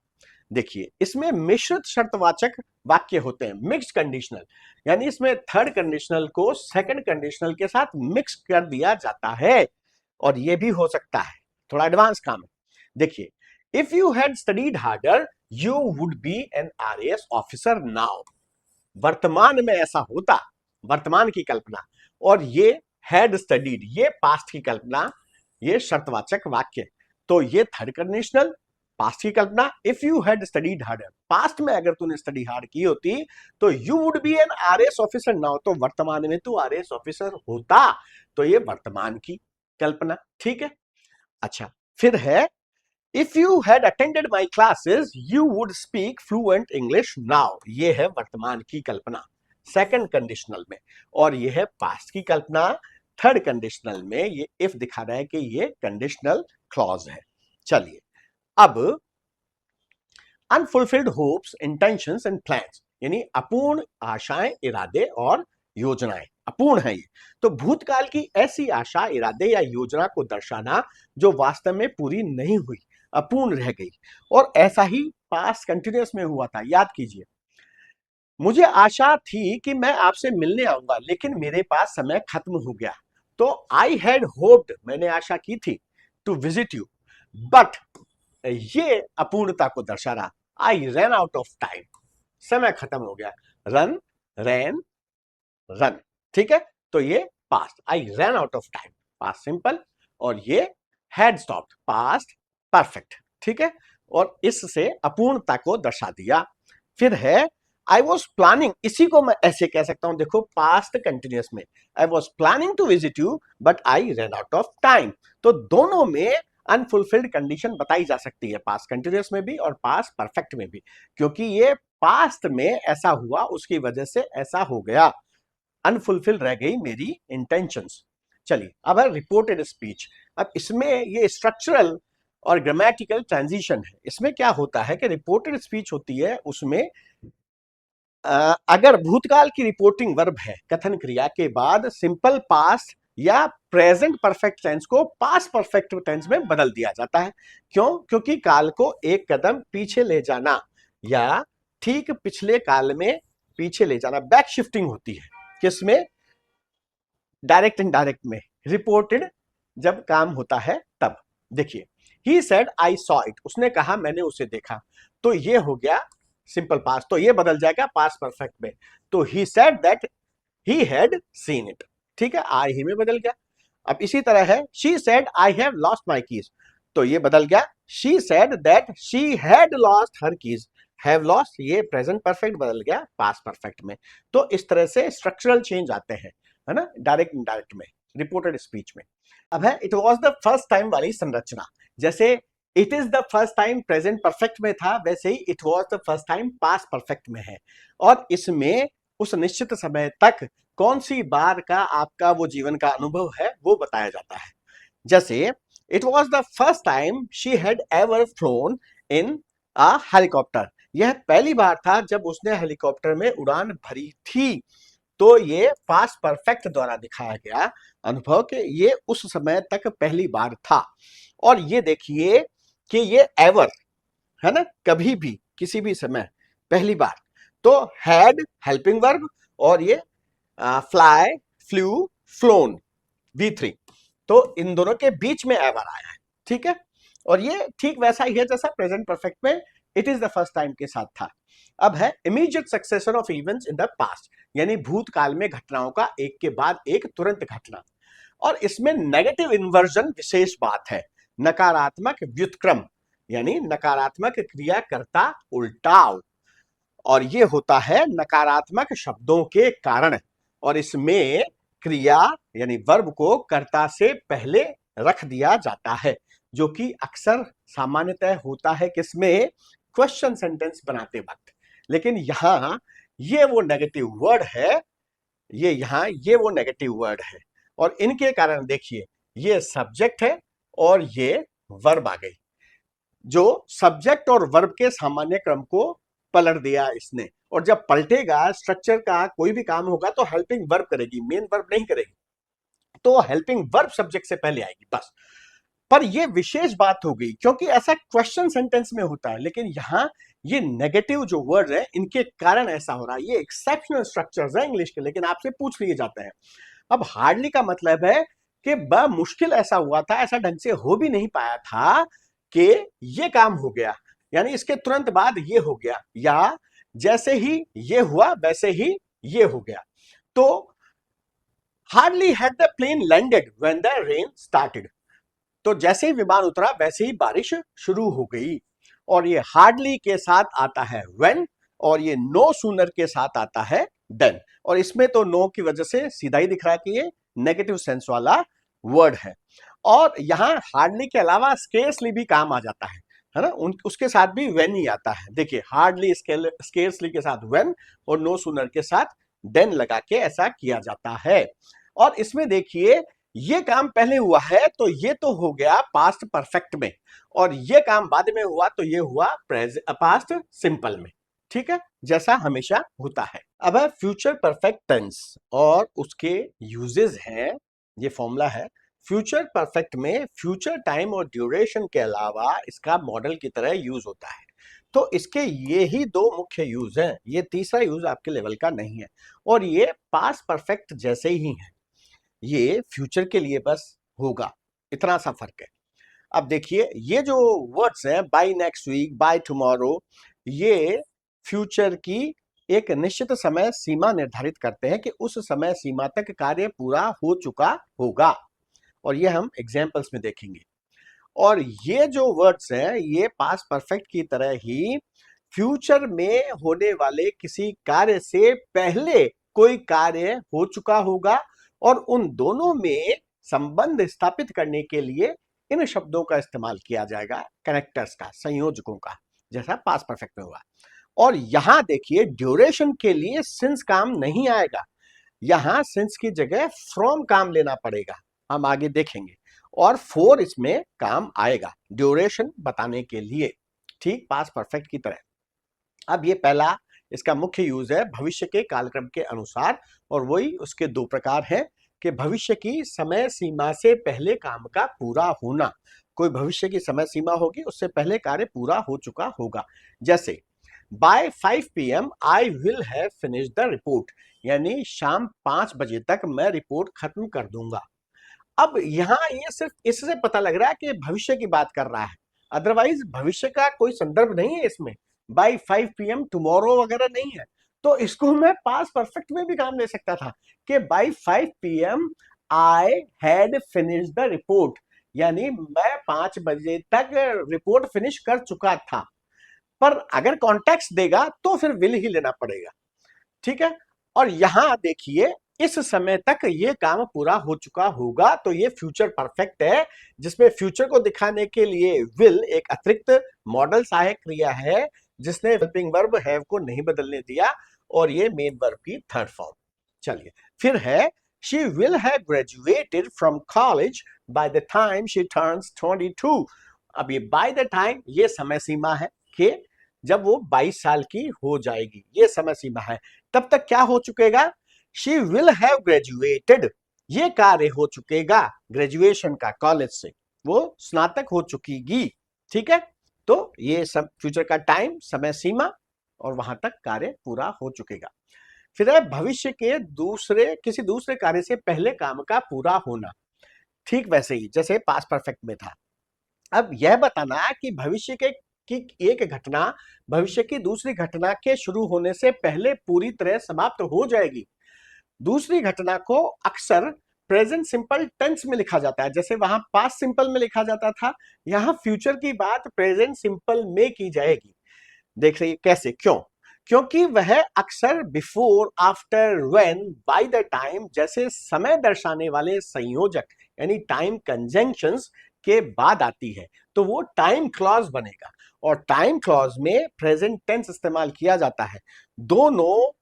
देखिए इसमें मिश्रित शर्तवाचक वाक्य होते हैं, मिक्स कंडीशनल, यानी इसमें थर्ड कंडीशनल को सेकंड कंडीशनल के साथ मिक्स कर दिया जाता है, और ये भी हो सकता है, थोड़ा एडवांस काम है। देखिए if you had studied harder you would be an RAS officer now, वर्तमान में ऐसा होता, वर्तमान की कल्पना, और ये हैड स्टडीड, ये पास्ट की कल्पना, ये शर्तवाचक वाक्य। तो ये थर्ड कंडीशनल पास्ट की कल्पना, if you had studied harder, past में अगर तूने स्टडी हार्ड की होती तो you would be an RAS officer now, तो वर्तमान में तू आरएएस ऑफिसर होता। तो ये वर्तमान की कल्पना, ठीक है। अच्छा फिर है if you had attended my classes you would speak fluent English now, ये है वर्तमान की कल्पना सेकंड कंडीशनल में, और ये है पास्ट की कल्पना थर्ड कंडीशनल में। ये इफ दिखा रहा है कि ये कंडीशनल क्लॉज है। चलिए अब unfulfilled hopes, intentions and plans, यानी अपूर्ण आशाएं, इरादे और योजनाएं, अपूर्ण है ये। तो भूतकाल की ऐसी आशा, इरादे या योजना को दर्शाना जो वास्तव में पूरी नहीं हुई, अपूर्ण रह गई, और ऐसा ही पास्ट कंटिन्यूअस में हुआ था। याद कीजिए, मुझे आशा थी कि मैं आपसे मिलने आऊंगा लेकिन मेरे पास समय खत्म हो गया। तो आई हैड होप्ड, मैंने आशा की थी, टू विजिट यू, बट ये अपूर्णता को दर्शा रहा, आई रैन आउट ऑफ टाइम। समय खत्म हो गया, रन, रैन, रन, ठीक है। तो ये past, I ran out of time, past simple, और ये हैड स्टॉप्ड, पास्ट परफेक्ट, ठीक है। और इससे अपूर्णता को दर्शा दिया। फिर है आई वॉज प्लानिंग, इसी को मैं ऐसे कह सकता हूं, देखो पास्ट कंटिन्यूअस में, I was planning to visit you but I run out of time. तो दोनों में अनफुलफिल्ड कंडीशन बताई जा सकती है, पास्ट कंटिन्यूअस में भी और पास्ट परफेक्ट में भी, क्योंकि ये पास्ट में ऐसा हुआ, उसकी वजह से ऐसा हो गया, अनफुलफिल रह गई मेरी इंटेंशंस। चलिए अब है रिपोर्टेड स्पीच। अब इसमें ये स्ट्रक्चरल और ग्रामेटिकल ट्रांजिशन है। इसमें क्या होता है कि रिपोर्टेड स्पीच होती है, उसमें अगर भूतकाल की रिपोर्टिंग वर्ब है, कथन क्रिया के बाद सिंपल पास्ट या प्रेजेंट परफेक्ट टेंस को पास्ट परफेक्ट टेंस में बदल दिया जाता है। क्यों? क्योंकि काल को एक कदम पीछे ले जाना या ठीक पिछले काल में पीछे ले जाना, बैक शिफ्टिंग होती है। किसमें? डायरेक्ट इनडायरेक्ट में, रिपोर्टेड जब काम होता है तब। देखिए he said I saw it, उसने कहा मैंने उसे देखा, तो ये हो गया सिंपल पास्ट, तो ये बदल जाएगा पास्ट परफेक्ट में, तो he said that he had seen it, ठीक है, आई ही में बदल गया। अब इसी तरह है she said I have lost my keys, तो ये बदल गया she said that she had lost her keys, have lost ये प्रेजेंट परफेक्ट बदल गया पास्ट परफेक्ट में। तो इस तरह से स्ट्रक्चरल चेंज आते हैं, है ना, डायरेक्ट इनडायरेक्ट में, रिपोर्टेड स्पीच में। अब है it was the first time वाली संरचना, जैसे it is the first time present perfect में था, वैसे ही it was the first time past perfect में है। और इसमें उस निश्चित समय तक कौन सी बार का आपका वो जीवन का अनुभव है वो बताया जाता है। जैसे it was the first time she had ever flown in a helicopter, यह पहली बार था जब उसने हेलीकॉप्टर में उड़ान भरी थी। तो ये पास्ट परफेक्ट द्वारा दिखाया गया अनुभव कि ये उस समय तक पहली बार था। और ये देखिए कि ये एवर है ना, कभी भी किसी भी समय पहली बार, तो हैड हेल्पिंग वर्ब, और ये फ्लाई, फ्लू, फ्लोन, V3, तो इन दोनों के बीच में एवर आया है, ठीक है। और ये ठीक वैसा ही है जैसा प्रेजेंट परफेक्ट में it is the first time के साथ था। अब है immediate succession of events in the past, यानी भूतकाल में घटनाओं का एक के बाद एक तुरंत घटना। और इसमें नेगेटिव इन्वर्जन विशेष बात है, नकारात्मक व्युत्क्रम, यानी नकारात्मक क्रियाकर्ता उल्टाव, और ये होता है नकारात्मक शब्दों के कारण। और इसमें क्रिया यानी वर्ब को कर्ता से पहले रख दिया जाता है, जो कि अक्सर सामान्यतः होता है किसमें? क्वेश्चन सेंटेंस बनाते वक्त। लेकिन यहां ये वो नेगेटिव वर्ड है, ये वो नेगेटिव वर्ड है, और इनके कारण देखिए ये सब्जेक्ट है और ये वर्ब आ गई, जो सब्जेक्ट और वर्ब के सामान्य क्रम को पलट दिया इसने। और जब पलटेगा स्ट्रक्चर का कोई भी काम होगा तो हेल्पिंग वर्ब करेगी, मेन वर्ब नहीं करेगी, तो हेल्पिंग वर्ब सब्जेक्ट से पहले आएगी बस। पर ये विशेष बात हो गई क्योंकि ऐसा क्वेश्चन सेंटेंस में होता है, लेकिन यहां ये नेगेटिव जो वर्ड है इनके कारण ऐसा हो रहा है। ये एक्सेप्शनल स्ट्रक्चर्स है इंग्लिश के, लेकिन आपसे पूछ लिए जाते हैं। अब हार्डली का मतलब है कि बड़ा मुश्किल ऐसा हुआ था, ऐसा ढंग से हो भी नहीं पाया था कि ये काम हो गया, यानी इसके तुरंत बाद ये हो गया, या जैसे ही ये हुआ वैसे ही ये हो गया। तो hardly had the plane landed when the rain started, तो जैसे ही विमान उतरा वैसे ही बारिश शुरू हो गई। और ये हार्डली के साथ आता है व्हेन, और ये नो सूनर के साथ आता है देन। और इसमें तो नो की वजह से सीधा ही दिख रहा है कि ये नेगेटिव सेंस वाला वर्ड है। और यहां हार्डली के अलावा स्केर्सली भी काम आ जाता है ना, उसके साथ भी व्हेन ही आता है। देखिए हार्डली स्केर्सली के साथ व्हेन और नो सूनर के साथ देन लगा के ऐसा किया जाता है। और इसमें देखिए ये काम पहले हुआ है तो ये तो हो गया पास्ट परफेक्ट में, और ये काम बाद में हुआ तो ये हुआ पास्ट सिंपल में, ठीक है, जैसा हमेशा होता है। अब है फ्यूचर परफेक्ट टेंस और उसके यूजेस हैं। ये फॉर्मूला है, फ्यूचर परफेक्ट में फ्यूचर टाइम और ड्यूरेशन के अलावा इसका मॉडल की तरह यूज होता है। तो इसके ये ही दो मुख्य यूज हैं, ये तीसरा यूज आपके लेवल का नहीं है, और ये पास्ट परफेक्ट जैसे ही है, ये फ्यूचर के लिए बस होगा, इतना सा फर्क है। अब देखिए ये जो वर्ड्स हैं by next week, by tomorrow, ये फ्यूचर की एक निश्चित समय सीमा निर्धारित करते हैं कि उस समय सीमा तक कार्य पूरा हो चुका होगा, और ये हम एग्जाम्पल्स में देखेंगे। और ये जो वर्ड्स हैं ये पास्ट परफेक्ट की तरह ही फ्यूचर में होने वाले किसी कार्य से पहले कोई कार्य हो चुका होगा, और उन दोनों में संबंध स्थापित करने के लिए इन शब्दों का इस्तेमाल किया जाएगा, कनेक्टर्स का, संयोजकों का, जैसा पास्ट परफेक्ट में हुआ। और यहां देखिए ड्यूरेशन के लिए सिंस काम नहीं आएगा, यहां सिंस की जगह फ्रॉम काम लेना पड़ेगा, हम आगे देखेंगे। और फोर इसमें काम आएगा ड्यूरेशन बताने के लिए, ठीक पास्ट परफेक्ट की तरह। अब ये पहला इसका मुख्य यूज है भविष्य के कालक्रम के अनुसार, और वही उसके दो प्रकार हैं कि भविष्य की समय सीमा से पहले काम का पूरा होना। कोई भविष्य की समय सीमा होगी, उससे पहले कार्य पूरा हो चुका होगा। जैसे by 5 PM I will have finished the report, यानी शाम 5 बजे तक मैं रिपोर्ट खत्म कर दूंगा। अब यहां ये सिर्फ इससे पता लग रहा है कि भविष्य की बात कर रहा है, अदरवाइज भविष्य का कोई संदर्भ नहीं है इसमें, बाय 5 PM टुमारो वगैरह नहीं है। तो इसको मैं पास्ट परफेक्ट में भी काम ले सकता था कि by 5 PM I had finished the report, यानी मैं 5 बजे तक रिपोर्ट फिनिश कर चुका था। पर अगर कॉन्टेक्स्ट देगा तो फिर विल ही लेना पड़ेगा, ठीक है। और यहां देखिए इस समय तक ये काम पूरा हो चुका होगा, तो ये फ्यूचर परफेक्ट है, जिसमें फ्यूचर को दिखाने के लिए विल एक अतिरिक्त मॉडल सहायक क्रिया है, जिसने हेल्पिंग वर्ब हैव को नहीं बदलने दिया, और ये मेन वर्ब की थर्ड फॉर्म। चलिए फिर है she will have graduated from college bye the time she turns 22। अब ये बाय द टाइम ये समय सीमा है कि जब वो 22 साल की हो जाएगी, ये समय सीमा है। तब तक क्या हो चुकेगा, शी विल हैव ग्रेजुएटेड, ये कार्य हो चुकेगा ग्रेजुएशन का, कॉलेज से वो स्नातक हो चुकीगी, ठीक है। तो ये सब फ्यूचर का टाइम, समय सीमा, और वहां तक कार्य पूरा हो चुकेगा। फिर है भविष्य के किसी दूसरे कार्य से पहले काम का पूरा होना, ठीक वैसे ही जैसे पास्ट परफेक्ट में था। अब यह बताना कि भविष्य की एक घटना भविष्य की दूसरी घटना के शुरू होने से पहले पूरी तरह समाप्त हो जाएगी। दूसरी घटना को अक्सर प्रेजेंट सिंपल टेंस में लिखा जाता है, जैसे वहां पास्ट सिंपल में लिखा जाता था, यहां फ्यूचर की बात प्रेजेंट सिंपल में की जाएगी। देख रही कैसे, क्यों? क्योंकि वह अक्सर before, after, when, by the time जैसे समय दर्शाने वाले संयोजक यानी टाइम कंजंक्शंस के बाद आती है, तो वो टाइम क्लॉज बनेगा। और टाइम क्लॉज में प्रेजेंट टेंस इस्तेमाल किया जाता है। दोनों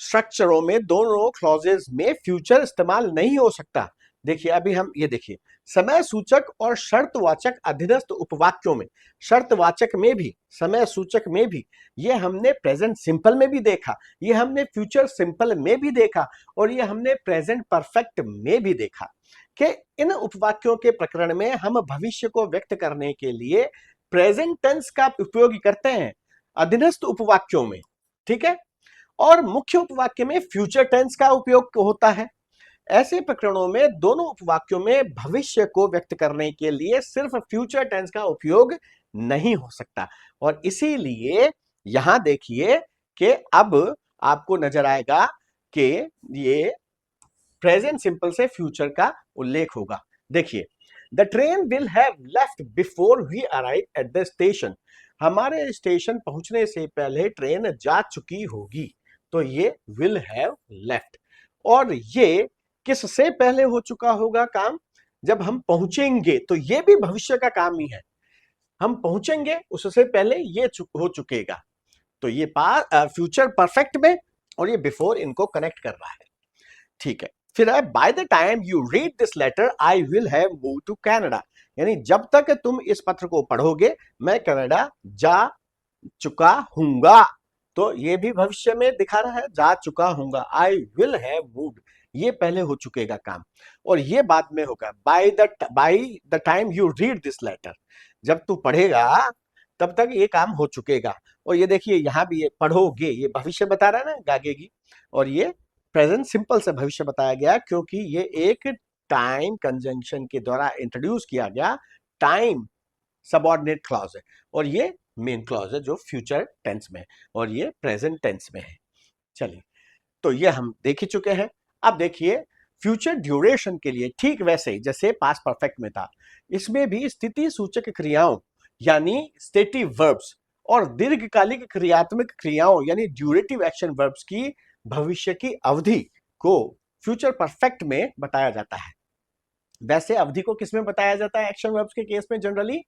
स्ट्रक्चरों में, दोनों क्लॉजेस में फ्यूचर इस्तेमाल नहीं हो सकता। देखिए अभी हम ये देखिए, समय सूचक और शर्तवाचक अधीनस्थ उपवाक्यों में, शर्तवाचक में भी, समय सूचक में भी, ये हमने प्रेजेंट सिंपल में भी देखा, ये हमने फ्यूचर सिंपल में भी देखा, और ये हमने प्रेजेंट परफेक्ट में भी देखा कि इन उपवाक्यों के प्रकरण में हम भविष्य को व्यक्त करने के लिए प्रेजेंट टेंस का उपयोग करते हैं अधीनस्थ उपवाक्यों में, ठीक है। और मुख्य उपवाक्य में फ्यूचर टेंस का उपयोग होता है। ऐसे प्रकरणों में दोनों उपवाक्यों में भविष्य को व्यक्त करने के लिए सिर्फ फ्यूचर टेंस का उपयोग नहीं हो सकता। और इसीलिए यहां देखिए कि अब आपको नजर आएगा कि ये प्रेजेंट सिंपल से फ्यूचर का उल्लेख होगा। देखिए, the train will have left before we arrive at the station, हमारे स्टेशन पहुंचने से पहले ट्रेन जा चुकी होगी, तो ये विल हैव लेफ्ट। और ये किससे पहले हो चुका होगा काम, जब हम पहुंचेंगे, तो ये भी भविष्य का काम ही है, हम पहुंचेंगे उससे पहले ये हो चुकेगा, तो ये फ्यूचर परफेक्ट में, और ये बिफोर इनको कनेक्ट कर रहा है, ठीक है। फिर है by the time you read this letter I will have move to Canada, यानी जब तक तुम इस पत्र को पढ़ोगे मैं कनाडा जा चुका हूंगा, तो ये भी भविष्य में दिखा रहा है, जा चुका हूंगा, आई विल हैव मूव्ड, ये पहले हो चुकेगा काम, और ये बाद में होगा by the time you read this letter, जब तू पढ़ेगा तब तक ये काम हो चुकेगा। और ये देखिए यहां भी ये पढ़ोगे, ये भविष्य बता रहा है ना, गागेगी, और ये प्रेजेंट सिंपल से भविष्य बताया गया क्योंकि ये एक टाइम कंजंक्शन के द्वारा इंट्रोड्यूस किया गया टाइम सबऑर्डिनेट क्लॉज है, और ये मेन क्लॉज है जो फ्यूचर टेंस में, और ये प्रेजेंट टेंस में है। चलिए, तो ये हम देख ही चुके हैं। अब देखिए फ्यूचर ड्यूरेशन के लिए ठीक वैसे ही जैसे पास्ट परफेक्ट में था, इसमें भी स्थिति सूचक क्रियाओं यानी स्टेटिव वर्ब्स और दीर्घकालिक क्रियात्मक क्रियाओं यानी ड्यूरेटिव एक्शन वर्ब्स की भविष्य की अवधि को फ्यूचर परफेक्ट में बताया जाता है। वैसे अवधि को किसमें बताया जाता है एक्शन वर्ब्स के केस में? जनरली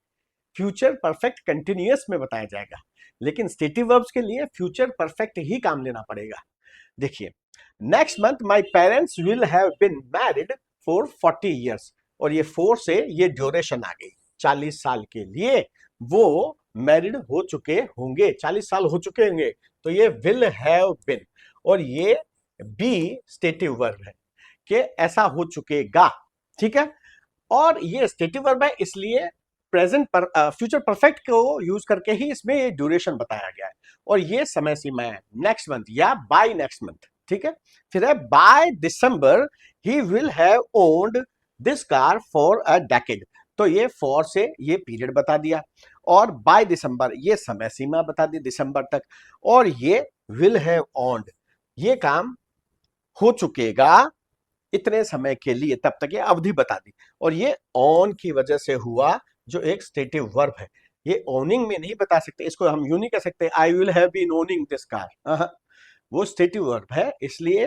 फ्यूचर परफेक्ट कंटिन्यूअस में बताया जाएगा, लेकिन स्टेटिव वर्ब्स के लिए फ्यूचर परफेक्ट ही काम लेना पड़ेगा। देखिए, next month my parents will have been married for 40 years, और ये 4 से ये ड्यूरेशन आ गई, 40 साल के लिए वो मैरिड हो चुके होंगे, 40 साल हो चुके होंगे, तो ये विल हैव बीन, और ये बी स्टेटिव वर्ब है कि ऐसा हो चुकेगा, ठीक है। और ये स्टेटिव वर्ब है, इसलिए प्रेजेंट पर फ्यूचर परफेक्ट को यूज करके ही इसमें ये ड्यूरेशन बताया गया है, और ये समय सीमा है नेक्स्ट मंथ या बाय नेक्स्ट मंथ, ठीक है। फिर है by December he will have owned this car for a decade, तो ये फॉर से ये पीरियड बता दिया, और बाय दिसंबर ये समय सीमा बता दी दिसंबर तक, और ये विल हैव ओन्ड ये काम हो चुकेगा इतने समय के लिए, तब तक ये अवधि बता दी, और ये ऑन की वजह से हुआ जो एक स्टेटिव वर्ब है। ये ओनिंग में नहीं बता सकते, इसको हम यूं नहीं कह सकते I will have been owning this car, वो स्टेटिव वर्ब है, इसलिए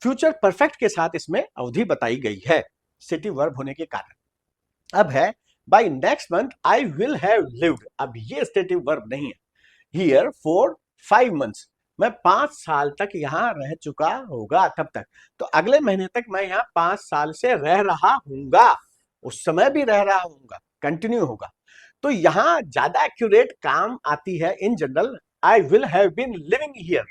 फ्यूचर परफेक्ट के साथ इसमें अवधि बताई गई है स्टेटिव वर्ब होने के कारण। अब है by next month I will have lived, अब ये स्टेटिव वर्ब नहीं है, हियर फॉर 5 months, मैं 5 साल तक यहां रह चुका होगा तब तक, तो अगले महीने तक मैं यहां 5 साल से रह रहा हूंगा, उस समय भी रह रहा हूंगा, कंटिन्यू होगा। तो यहां ज्यादा एक्यूरेट काम आती है in general I will have been living here,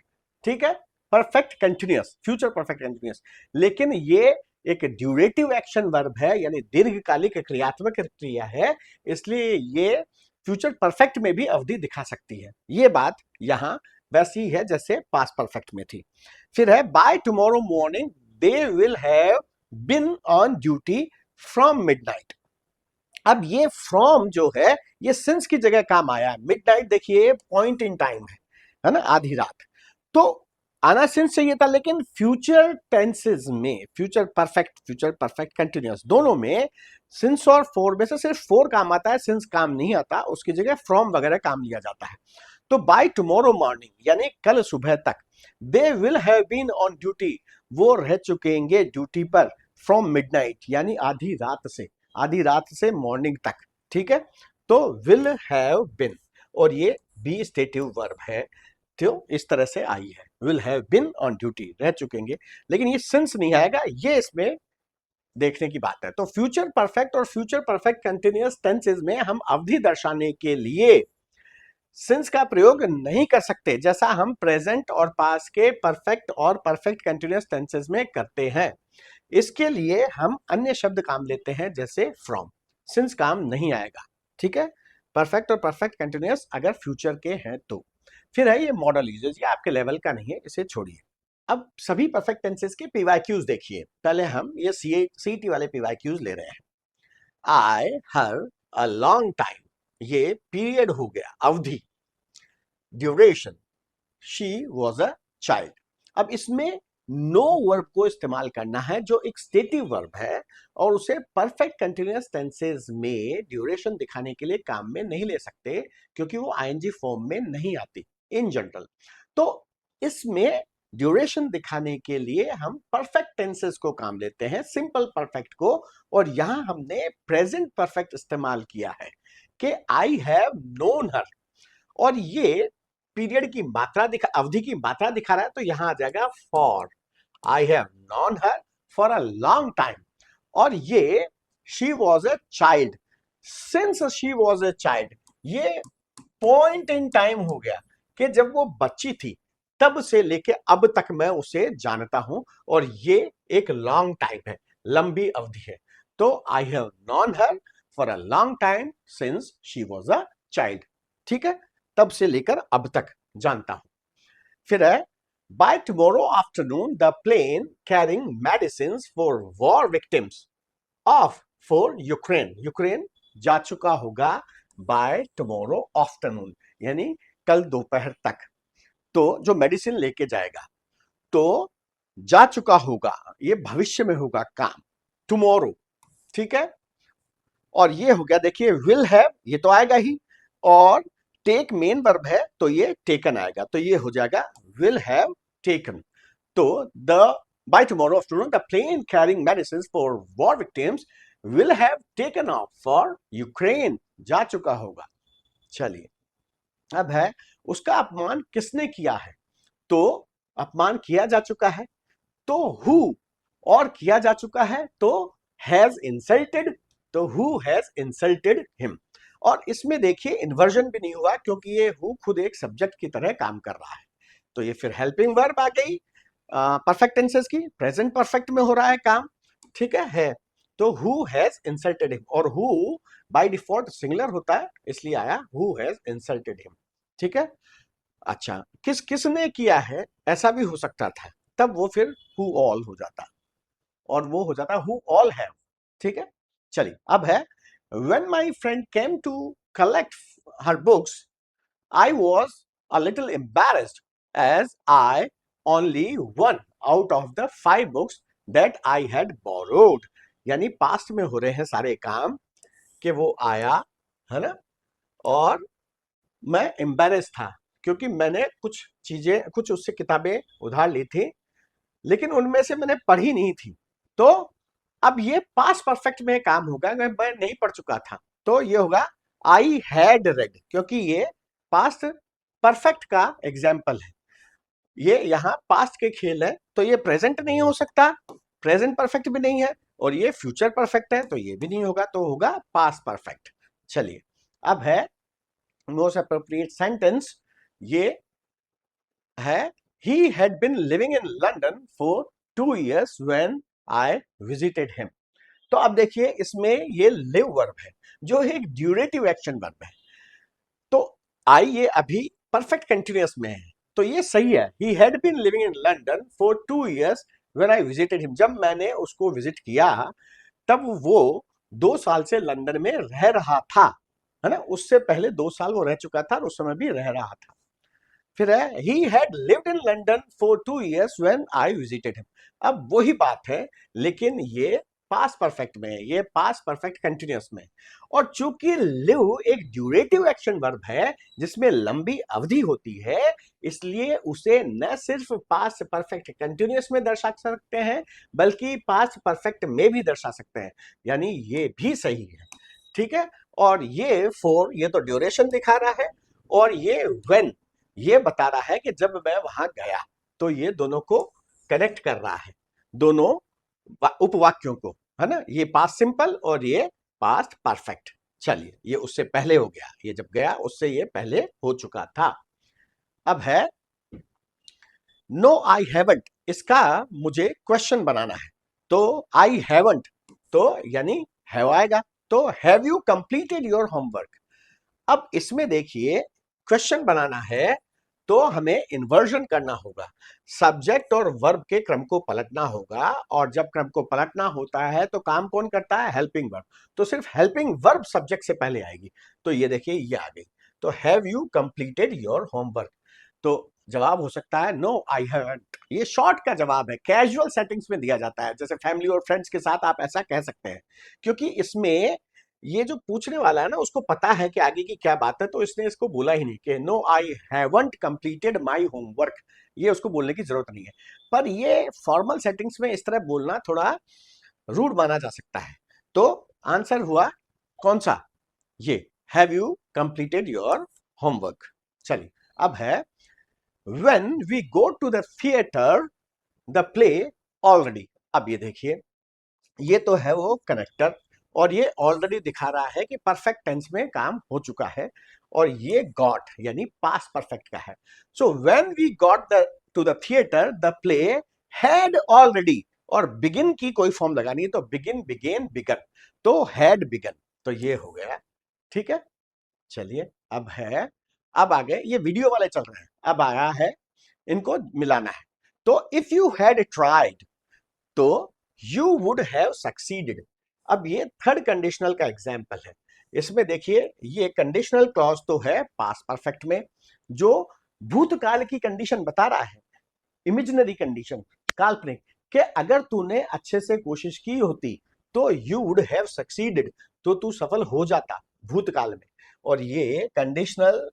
ठीक है, perfect continuous, future perfect continuous, लेकिन ये एक ड्यूरेटिव एक्शन वर्ब है यानी दीर्घकालिक क्रियात्मक क्रिया है, इसलिए ये फ्यूचर परफेक्ट में भी अवधि दिखा सकती है। ये बात यहां वैसी है जैसे पास्ट परफेक्ट में थी। फिर है by tomorrow morning they will have been on duty from midnight, अब ये फ्रॉम जो है ये सिंस की जगह काम आया है, मिडनाइट देखिए पॉइंट इन टाइम है ना, आधी रात, तो आना सिंस चाहिए था, लेकिन फ्यूचर टेंसेस में फ्यूचर परफेक्ट कंटिन्यूअस दोनों में सिंस और फोर में से सिर्फ फोर काम आता है, सिंस काम नहीं आता, उसकी जगह फ्रॉम वगैरह काम लिया जाता है। तो बाय टुमारो मॉर्निंग यानी कल सुबह तक, they will have been on duty, वो रह चुकेंगे ड्यूटी पर, फ्रॉम मिडनाइट यानी आधी रात से मॉर्निंग तक, ठीक है। तो विल हैव बीन, और ये बी स्टेटिव वर्ब है, तो इस तरह से आई है, will have been on duty, रह चुकेंगे, लेकिन ये सिंस नहीं आएगा, ये इसमें देखने की बात है। तो फ्यूचर परफेक्ट और फ्यूचर परफेक्ट कंटिन्यूअस टेंसेस में हम अवधि दर्शाने के लिए सिंस का प्रयोग नहीं कर सकते, जैसा हम प्रेजेंट और पास्ट के परफेक्ट और परफेक्ट कंटिन्यूअस टेंसेस में करते हैं। इसके लिए हम अन्य शब्द काम लेते हैं जैसे फ्रॉम, सिंस काम नहीं आएगा, ठीक है, परफेक्ट और परफेक्ट कंटिन्यूअस अगर फ्यूचर के हैं तो। फिर है ये मॉडल यूजेस, ये आपके लेवल का नहीं है, इसे छोड़िए। अब सभी परफेक्ट टेंसेस के पीवाईक्यूज देखिए, पहले हम ये सीटी वाले पीवाईक्यूज ले रहे हैं। आई हर अ लॉन्ग टाइम, ये पीरियड हो गया, अवधि, duration, she was a child. अब इसमें नो वर्ब को इस्तेमाल करना है जो एक स्टेटिव वर्ब है, और उसे परफेक्ट कंटिन्यूअस टेंसेस में ड्यूरेशन दिखाने के लिए काम में नहीं ले सकते, क्योंकि वो आईएनजी फॉर्म में नहीं आती इन जनरल। तो इसमें ड्यूरेशन दिखाने के लिए हम परफेक्ट टेंसेस को काम लेते हैं, सिंपल परफेक्ट को, और यहां हमने प्रेजेंट परफेक्ट इस्तेमाल किया है कि आई हैव नोन हर, और ये पीरियड की मात्रा अवधि की मात्रा दिखा रहा है, तो यहां आ जाएगा for, I have non her for a long time, और ये she was a child, since she was a child, ये पॉइंट इन टाइम हो गया कि जब वो बच्ची थी तब से लेके अब तक मैं उसे जानता हूं, और ये एक लॉन्ग टाइम है, लंबी अवधि है। तो I have non her for a long time since she was a child, ठीक है, तब से लेकर अब तक जानता हूं। फिर है by tomorrow afternoon the plane carrying medicine for war victims of for Ukraine, Ukraine जा चुका होगा बाय टुमारो आफ्टरनून, यानी कल दोपहर तक, तो जो मेडिसिन लेके जाएगा तो जा चुका होगा, ये भविष्य में होगा काम, टुमारो, ठीक है। और ये हो गया, देखिए विल हैव ये तो आएगा ही, और टेक मेन वर्ब है तो ये टेकन आएगा, तो ये हो जाएगा विल हैव टेकन। तो the by tomorrow afternoon the plane carrying medicine for war victims will have taken off for Ukraine, जा चुका होगा। चलिए, अब है उसका अपमान किसने किया है, तो अपमान किया जा चुका है तो हु, और किया जा चुका है तो हैज इंसल्टेड, तो हु हैज इंसल्टेड हिम। और इसमें देखिए इन्वर्जन भी नहीं हुआ क्योंकि ये हु खुद एक सब्जेक्ट की तरह काम कर रहा है, तो ये फिर हेल्पिंग वर्ब आ गई परफेक्ट टेंसेस की, प्रेजेंट परफेक्ट में हो रहा है काम, ठीक है। तो हु हैज इंसल्टेड हिम, और हु बाय डिफॉल्ट सिंगुलर होता है इसलिए आया हु हैज इंसल्टेड हिम, ठीक है। अच्छा, किसने किया है ऐसा भी हो सकता था, तब वो फिर हु ऑल हो जाता, और वो हो जाता हु ऑल हैव, ठीक है। चलिए, अब है when my friend came to collect her books I was a little embarrassed as I only one out of the 5 books that I had borrowed. यानी पास्ट में हो रहे हैं सारे काम कि वो आया, है ना, और मैं एम्बैरेस था क्योंकि मैंने कुछ चीजें, कुछ उससे किताबें उधार ली थी, लेकिन उनमें से मैंने पढ़ी नहीं थी। तो अब ये पास्ट परफेक्ट में काम होगा, अगर मैं नहीं पढ़ चुका था तो ये होगा आई हैड रेड, क्योंकि ये पास्ट परफेक्ट का एग्जाम्पल है, ये यहाँ पास्ट के खेल है, तो ये प्रेजेंट नहीं हो सकता, प्रेजेंट परफेक्ट भी नहीं है, और ये फ्यूचर परफेक्ट है तो ये भी नहीं होगा, तो होगा पास्ट परफेक्ट। चलिए, अब है मोस्ट अप्रोप्रिएट सेंटेंस, ये है he had been living in London for 2 years when I visited him। तो अब देखिए इसमें ये लिव वर्ब है जो एक ड्यूरेटिव एक्शन वर्ब है, तो आई ये अभी परफेक्ट कंटिन्यूअस में है, तो ये सही है। he had been living in London for 2 years when I visited him, जब मैंने उसको विजिट किया तब वो 2 साल से लंदन में रह रहा था, है ना, उससे पहले 2 साल वो रह चुका था और उस समय भी रह रहा था। फिर है he had lived in London for 2 years when I visited him। अब वही बात है, लेकिन ये पास्ट परफेक्ट में है, ये पास्ट परफेक्ट कंटिन्यूअस में, और चूंकि लिव एक ड्यूरेटिव एक्शन वर्ब है जिसमें लंबी अवधि होती है, इसलिए उसे न सिर्फ पास्ट परफेक्ट कंटिन्यूअस में दर्शा सकते हैं बल्कि पास्ट परफेक्ट में भी दर्शा सकते हैं, यानी ये भी सही है, ठीक है। और ये फॉर, ये तो ड्यूरेशन दिखा रहा है, और ये व्हेन ये बता रहा है कि जब मैं वहां गया, तो ये दोनों को कनेक्ट कर रहा है, दोनों उपवाक्यों को, है ना, ये पास्ट सिंपल और ये पास्ट परफेक्ट। चलिए, ये उससे पहले हो गया, ये जब गया उससे ये पहले हो चुका था। अब है नो आई हैवंट, इसका मुझे क्वेश्चन बनाना है, तो आई हैवंट तो यानी हैव आएगा, तो have you completed your homework. अब इसमें देखिए क्वेश्चन बनाना है तो हमें इन्वर्जन करना होगा, सब्जेक्ट और वर्ब के क्रम को पलटना होगा, और जब क्रम को पलटना होता है तो काम कौन करता है, हेल्पिंग वर्ब, तो सिर्फ हेल्पिंग वर्ब सब्जेक्ट से पहले आएगी, तो ये देखिए ये आ गई, तो have you completed your homework, तो जवाब हो सकता है नो आई हैवंट। ये शॉर्ट का जवाब है, कैजुअल सेटिंग्स में दिया जाता है, जैसे फैमिली और फ्रेंड्स के साथ आप ऐसा कह सकते हैं, क्योंकि इसमें ये जो पूछने वाला है ना उसको पता है कि आगे की क्या बात है, तो इसने इसको बोला ही नहीं कि no I haven't completed my homework, ये उसको बोलने की जरूरत नहीं है। पर ये फॉर्मल सेटिंग्स में इस तरह बोलना थोड़ा रूड माना जा सकता है, तो आंसर हुआ कौन सा, ये have you completed your homework. चलिए, अब है when we go to the theater the play already। अब ये देखिए, ये तो है वो कनेक्टर, और ये ऑलरेडी दिखा रहा है कि परफेक्ट टेंस में काम हो चुका है, और ये गॉट यानी पास्ट परफेक्ट का है, so when we got the to the theatre the play had already, और बिगिन की कोई फॉर्म लगानी है तो बिगिन, बिगेन, बिगन, तो हैड बिगन, तो ये हो गया, ठीक है। चलिए, अब है, अब आगे ये वीडियो वाले चल रहे हैं, अब आया है इनको मिलाना है, तो इफ यू हैड ट्राइड तो यू वुड हैव सक्सीडेड। अब ये थर्ड कंडीशनल का एग्जाम्पल है, इसमें देखिए ये कंडीशनल क्लॉज तो है पास्ट परफेक्ट में, जो भूतकाल की कंडीशन बता रहा है, इमेजिनरी कंडीशन, काल्पनिक, कि अगर तूने अच्छे से कोशिश की होती तो यू वुड हैव सक्सीडेड, तो तू सफल हो जाता भूतकाल में। और ये कंडीशनल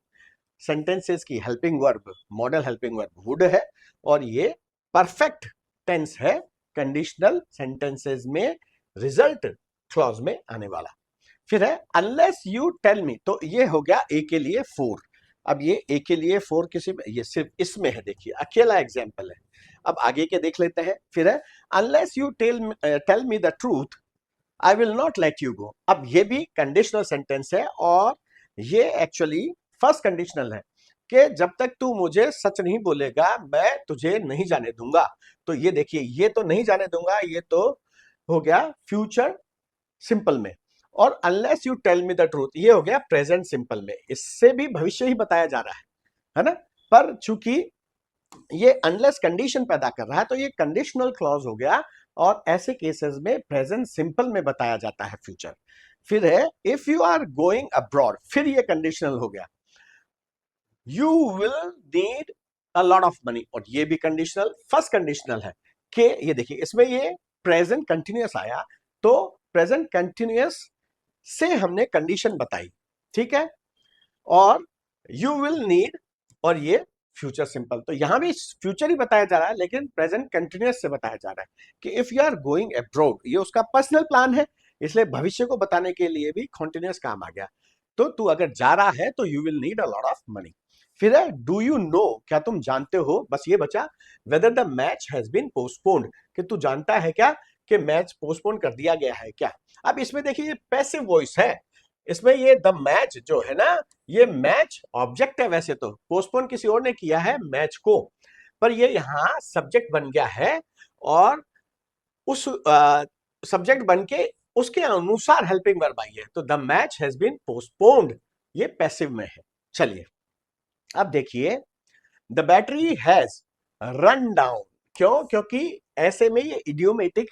सेंटेंसेस की helping verb, model helping verb would है, और ये परफेक्ट टेंस है कंडीशनल सेंटेंसेस में रिजल्ट क्लॉज में आने वाला। फिर है अनलेस यू टेल मी, तो ये हो गया ए के लिए फोर। अब ये ए के लिए फोर किसी में, ये सिर्फ इसमें है, देखिए अकेला एग्जाम्पल है। अब आगे के देख लेते हैं। फिर है unless you tell me the truth I will not let you go. अब ये भी कंडीशनल सेंटेंस है, और ये एक्चुअली फर्स्ट कंडीशनल है कि जब तक तू मुझे सच नहीं बोलेगा मैं तुझे नहीं जाने दूंगा। तो ये देखिए, ये तो नहीं जाने दूंगा, ये तो हो गया फ्यूचर सिंपल में। और unless you tell me the truth, ये हो गया प्रेजेंट सिंपल में, इससे भी भविष्य ही बताया जा रहा है ना। पर चूंकि ये अनलेस कंडीशन पैदा कर रहा है तो ये कंडीशनल क्लॉज हो गया, और ऐसे केसेस में प्रेजेंट सिंपल में बताया जाता है फ्यूचर। फिर है if you are going abroad, फिर ये कंडीशनल हो गया, you will need a lot of money, और ये भी कंडीशनल, फर्स्ट कंडीशनल है कि ये देखिए इसमें ये प्रेजेंट कंटिन्यूअस आया, तो प्रेजेंट कंटिन्यूअस से हमने कंडीशन बताई, ठीक है, और यू विल नीड, और ये फ्यूचर सिंपल, तो यहां भी फ्यूचर ही बताया जा रहा है लेकिन प्रेजेंट कंटिन्यूअस से बताया जा रहा है कि if you are going abroad, ये उसका पर्सनल प्लान है, इसलिए भविष्य को बताने के लिए भी कॉन्टिन्यूअस काम आ गया। तो तू अगर जा रहा है तो you will need a lot of money. फिर है डू यू नो, क्या तुम जानते हो, बस ये बचा, whether the match has been postponed, कि तू जानता है क्या कि मैच पोस्टपोन कर दिया गया है क्या। अब इसमें देखिए ये पैसिव वॉइस है, इसमें ये द मैच जो है ना, ये मैच ऑब्जेक्ट है, वैसे तो पोस्टपोन किसी और ने किया है मैच को, पर ये यहाँ सब्जेक्ट बन गया है, और उस सब्जेक्ट बन के उसके अनुसार हेल्पिंग वर्ब आई है, तो the match has been postponed, ये पैसिव में है। चलिए अब देखिए the battery has run down, क्यों, क्योंकि ऐसे में ये idiomatic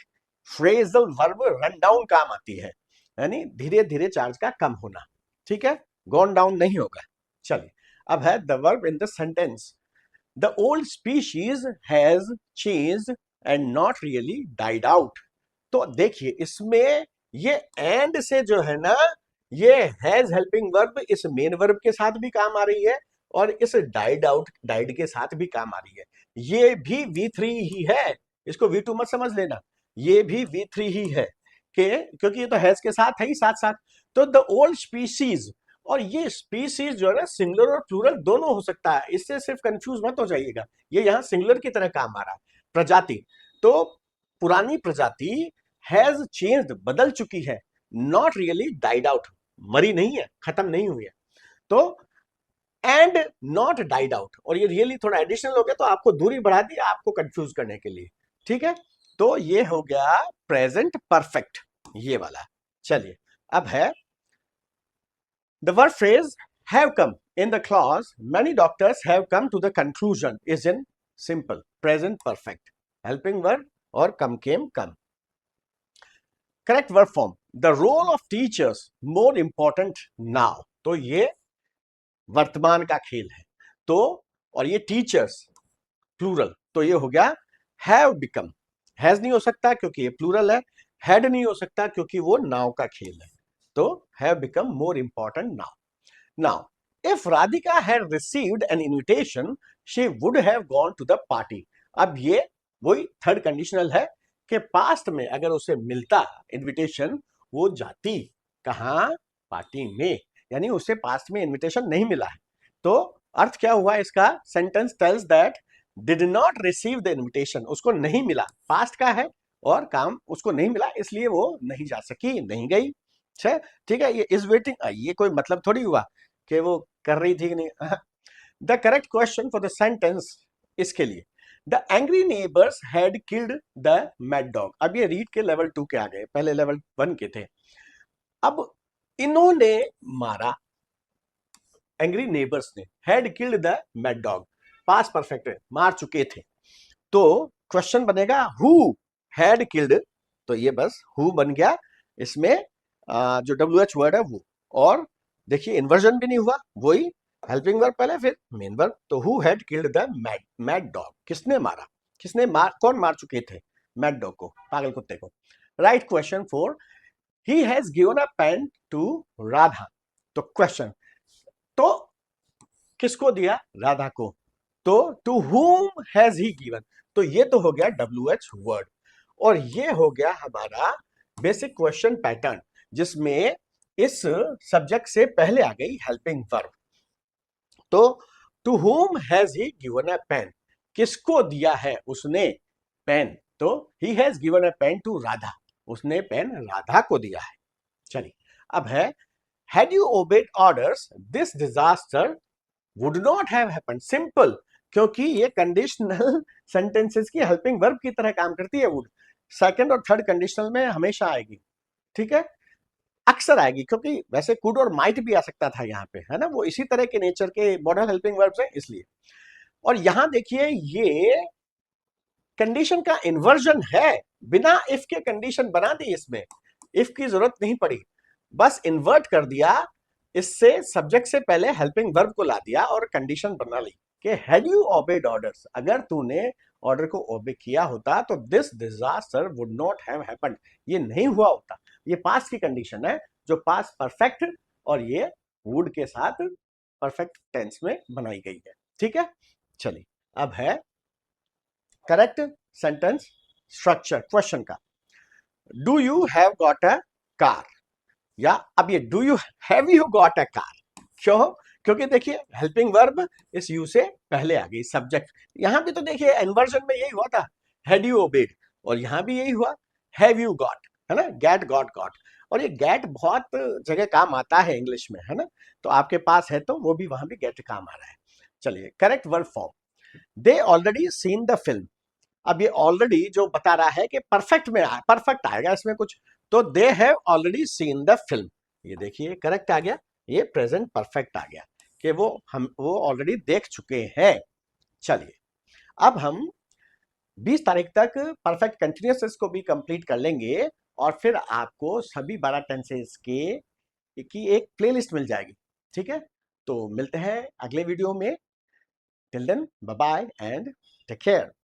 phrasal verb run down काम आती है, यानी धीरे धीरे चार्ज का कम होना, ठीक है, गॉन डाउन नहीं होगा। चलिए अब है the verb in the sentence, the old species has changed and not really died out. तो देखिए इसमें ये एंड से जो है ना, ये हैज हेल्पिंग वर्ब इस मेन वर्ब के साथ भी काम आ रही है, और इस डाइड आउट, डाइड के साथ भी काम आ रही है। ये भी V3 ही है, इसको V2 मत समझ लेना, ये भी V3 ही है कि क्योंकि ये तो हैज के साथ है ही साथ साथ। तो द ओल्ड स्पीसीज, और ये स्पीसीज जो है ना सिंगुलर और प्लूरल दोनों हो सकता है, इससे सिर्फ कंफ्यूज मत हो जाइएगा, ये यहाँ सिंगुलर की तरह काम आ रहा है। प्रजाति, तो पुरानी प्रजाति हैज चेंज्ड, बदल चुकी है, नॉट रियली डाइड आउट, मरी नहीं है, खत्म नहीं हुई है। तो एंड नॉट डाइड आउट, और ये रियली थोड़ा एडिशनल हो गया, तो आपको दूरी बढ़ा दी आपको कंफ्यूज करने के लिए, ठीक है। तो ये हो गया प्रेजेंट परफेक्ट, ये वाला। चलिए अब है the verb phrase have come in the clause many doctors have come to the conclusion is in simple present perfect, helping verb और come came come. Correct verb form, the role of teachers more important now, तो ये वर्तमान का खेल है, तो और ये टीचर्स प्लूरल, तो ये हो गया हैव बिकम, हैज नहीं हो सकता क्योंकि ये प्लूरल है, हैड नहीं हो सकता क्योंकि वो नाउ का खेल है, तो have become more important now. Now if Radhika had received an invitation she would have gone to the party. अब ये वही थर्ड कंडीशनल है कि पास्ट में अगर उसे मिलता इनविटेशन, वो जाती कहां, पार्टी में, यानी उसे पास्ट में इनविटेशन नहीं मिला है। तो अर्थ क्या हुआ इसका, sentence tells that did not receive the invitation, उसको नहीं मिला, पास्ट का है और काम उसको नहीं मिला, इसलिए वो नहीं जा सकी, नहीं गई। ठीक है, ये इज वेटिंग, ये कोई मतलब थोड़ी हुआ कि वो कर रही थी कि नहीं। The correct question for the sentence इसके लिए, the angry neighbours had killed the mad dog. अब ये रीड के लेवल 2 के आ गए, पहले लेवल 1 के थे। अब इन्होंने मारा, एंग्री नेबर्स ने, had killed the mad dog, past perfect है, मार चुके थे। तो क्वेश्चन बनेगा हु हैड किल्ड, तो ये बस हु बन गया, इसमें जो WH वर्ड है वो, और देखिए इन्वर्जन भी नहीं हुआ, वही हेल्पिंग वर्ब पहले फिर मेन वर्ब। तो who had killed the mad dog, किसने मारा, कौन मार चुके थे मैड डॉग को, पागल कुत्ते को। Write question 4, he has given a pen to Radha. तो क्वेश्चन, तो किसको दिया, राधा को। तो to whom has he given, तो ये तो हो गया WH वर्ड, और ये हो गया हमारा बेसिक क्वेश्चन पैटर्न, जिसमें इस सब्जेक्ट से पहले आ गई हेल्पिंग वर्ब। तो to whom has he given a pen, किसको दिया है उसने पेन, तो he has given a pen to Radha, उसने पेन राधा को दिया है। चलिए अब है, had you obeyed orders this disaster would not have happened। Simple, क्योंकि ये कंडीशनल सेंटेंसेस की हेल्पिंग वर्ब की तरह काम करती है। वुड सेकंड और थर्ड कंडीशनल में हमेशा आएगी, ठीक है, अक्सर आएगी, क्योंकि वैसे कुड और माइट भी आ सकता था यहाँ पे, है ना, वो इसी तरह के नेचर के मॉडल हेल्पिंग वर्ब्स हैं इसलिए। और यहां देखिए ये कंडीशन का इन्वर्जन है, बिना इफ के कंडीशन बना दी, इसमें इफ की जरूरत नहीं पड़ी, बस इन्वर्ट कर दिया, इससे सब्जेक्ट से पहले हेल्पिंग वर्ब को ला दिया और कंडीशन बना ली कि हैड यू ओबेड ऑर्डर्स, अगर तूने ऑर्डर को ओबे किया होता तो this disaster would not have happened, ये नहीं हुआ होता। ये पास्ट की कंडीशन है, जो पास्ट परफेक्ट और ये वुड के साथ परफेक्ट टेंस में बनाई गई है, ठीक है। चलिए अब है करेक्ट सेंटेंस स्ट्रक्चर क्वेश्चन का। Do you have got a car, या अब ये do you have you got a car, क्यों, क्योंकि देखिए हेल्पिंग वर्ब इस यू से पहले आ गई, सब्जेक्ट। यहां भी तो देखिए इन्वर्जन में यही हुआ था, हैड यू ओबेड, और यहां भी यही हुआ, हैव यू गॉट, है ना, गेट गॉट गॉट। और ये गेट बहुत जगह काम आता है इंग्लिश में, है ना, तो आपके पास है तो वो भी वहां भी गेट काम आ रहा है। चलिए correct verb form, they already seen the film. अब ये ऑलरेडी जो बता रहा है कि परफेक्ट में परफेक्ट आएगा इसमें कुछ, तो they have already seen the film, ये देखिए करेक्ट आ गया, ये प्रेजेंट परफेक्ट आ गया कि वो ऑलरेडी देख चुके हैं। चलिए अब हम 20 तारीख तक परफेक्ट कंटिन्यूअस को भी कंप्लीट कर लेंगे, और फिर आपको सभी 12 टेंसेस के की एक प्लेलिस्ट मिल जाएगी, ठीक है। तो मिलते हैं अगले वीडियो में, till then bye bye and take care.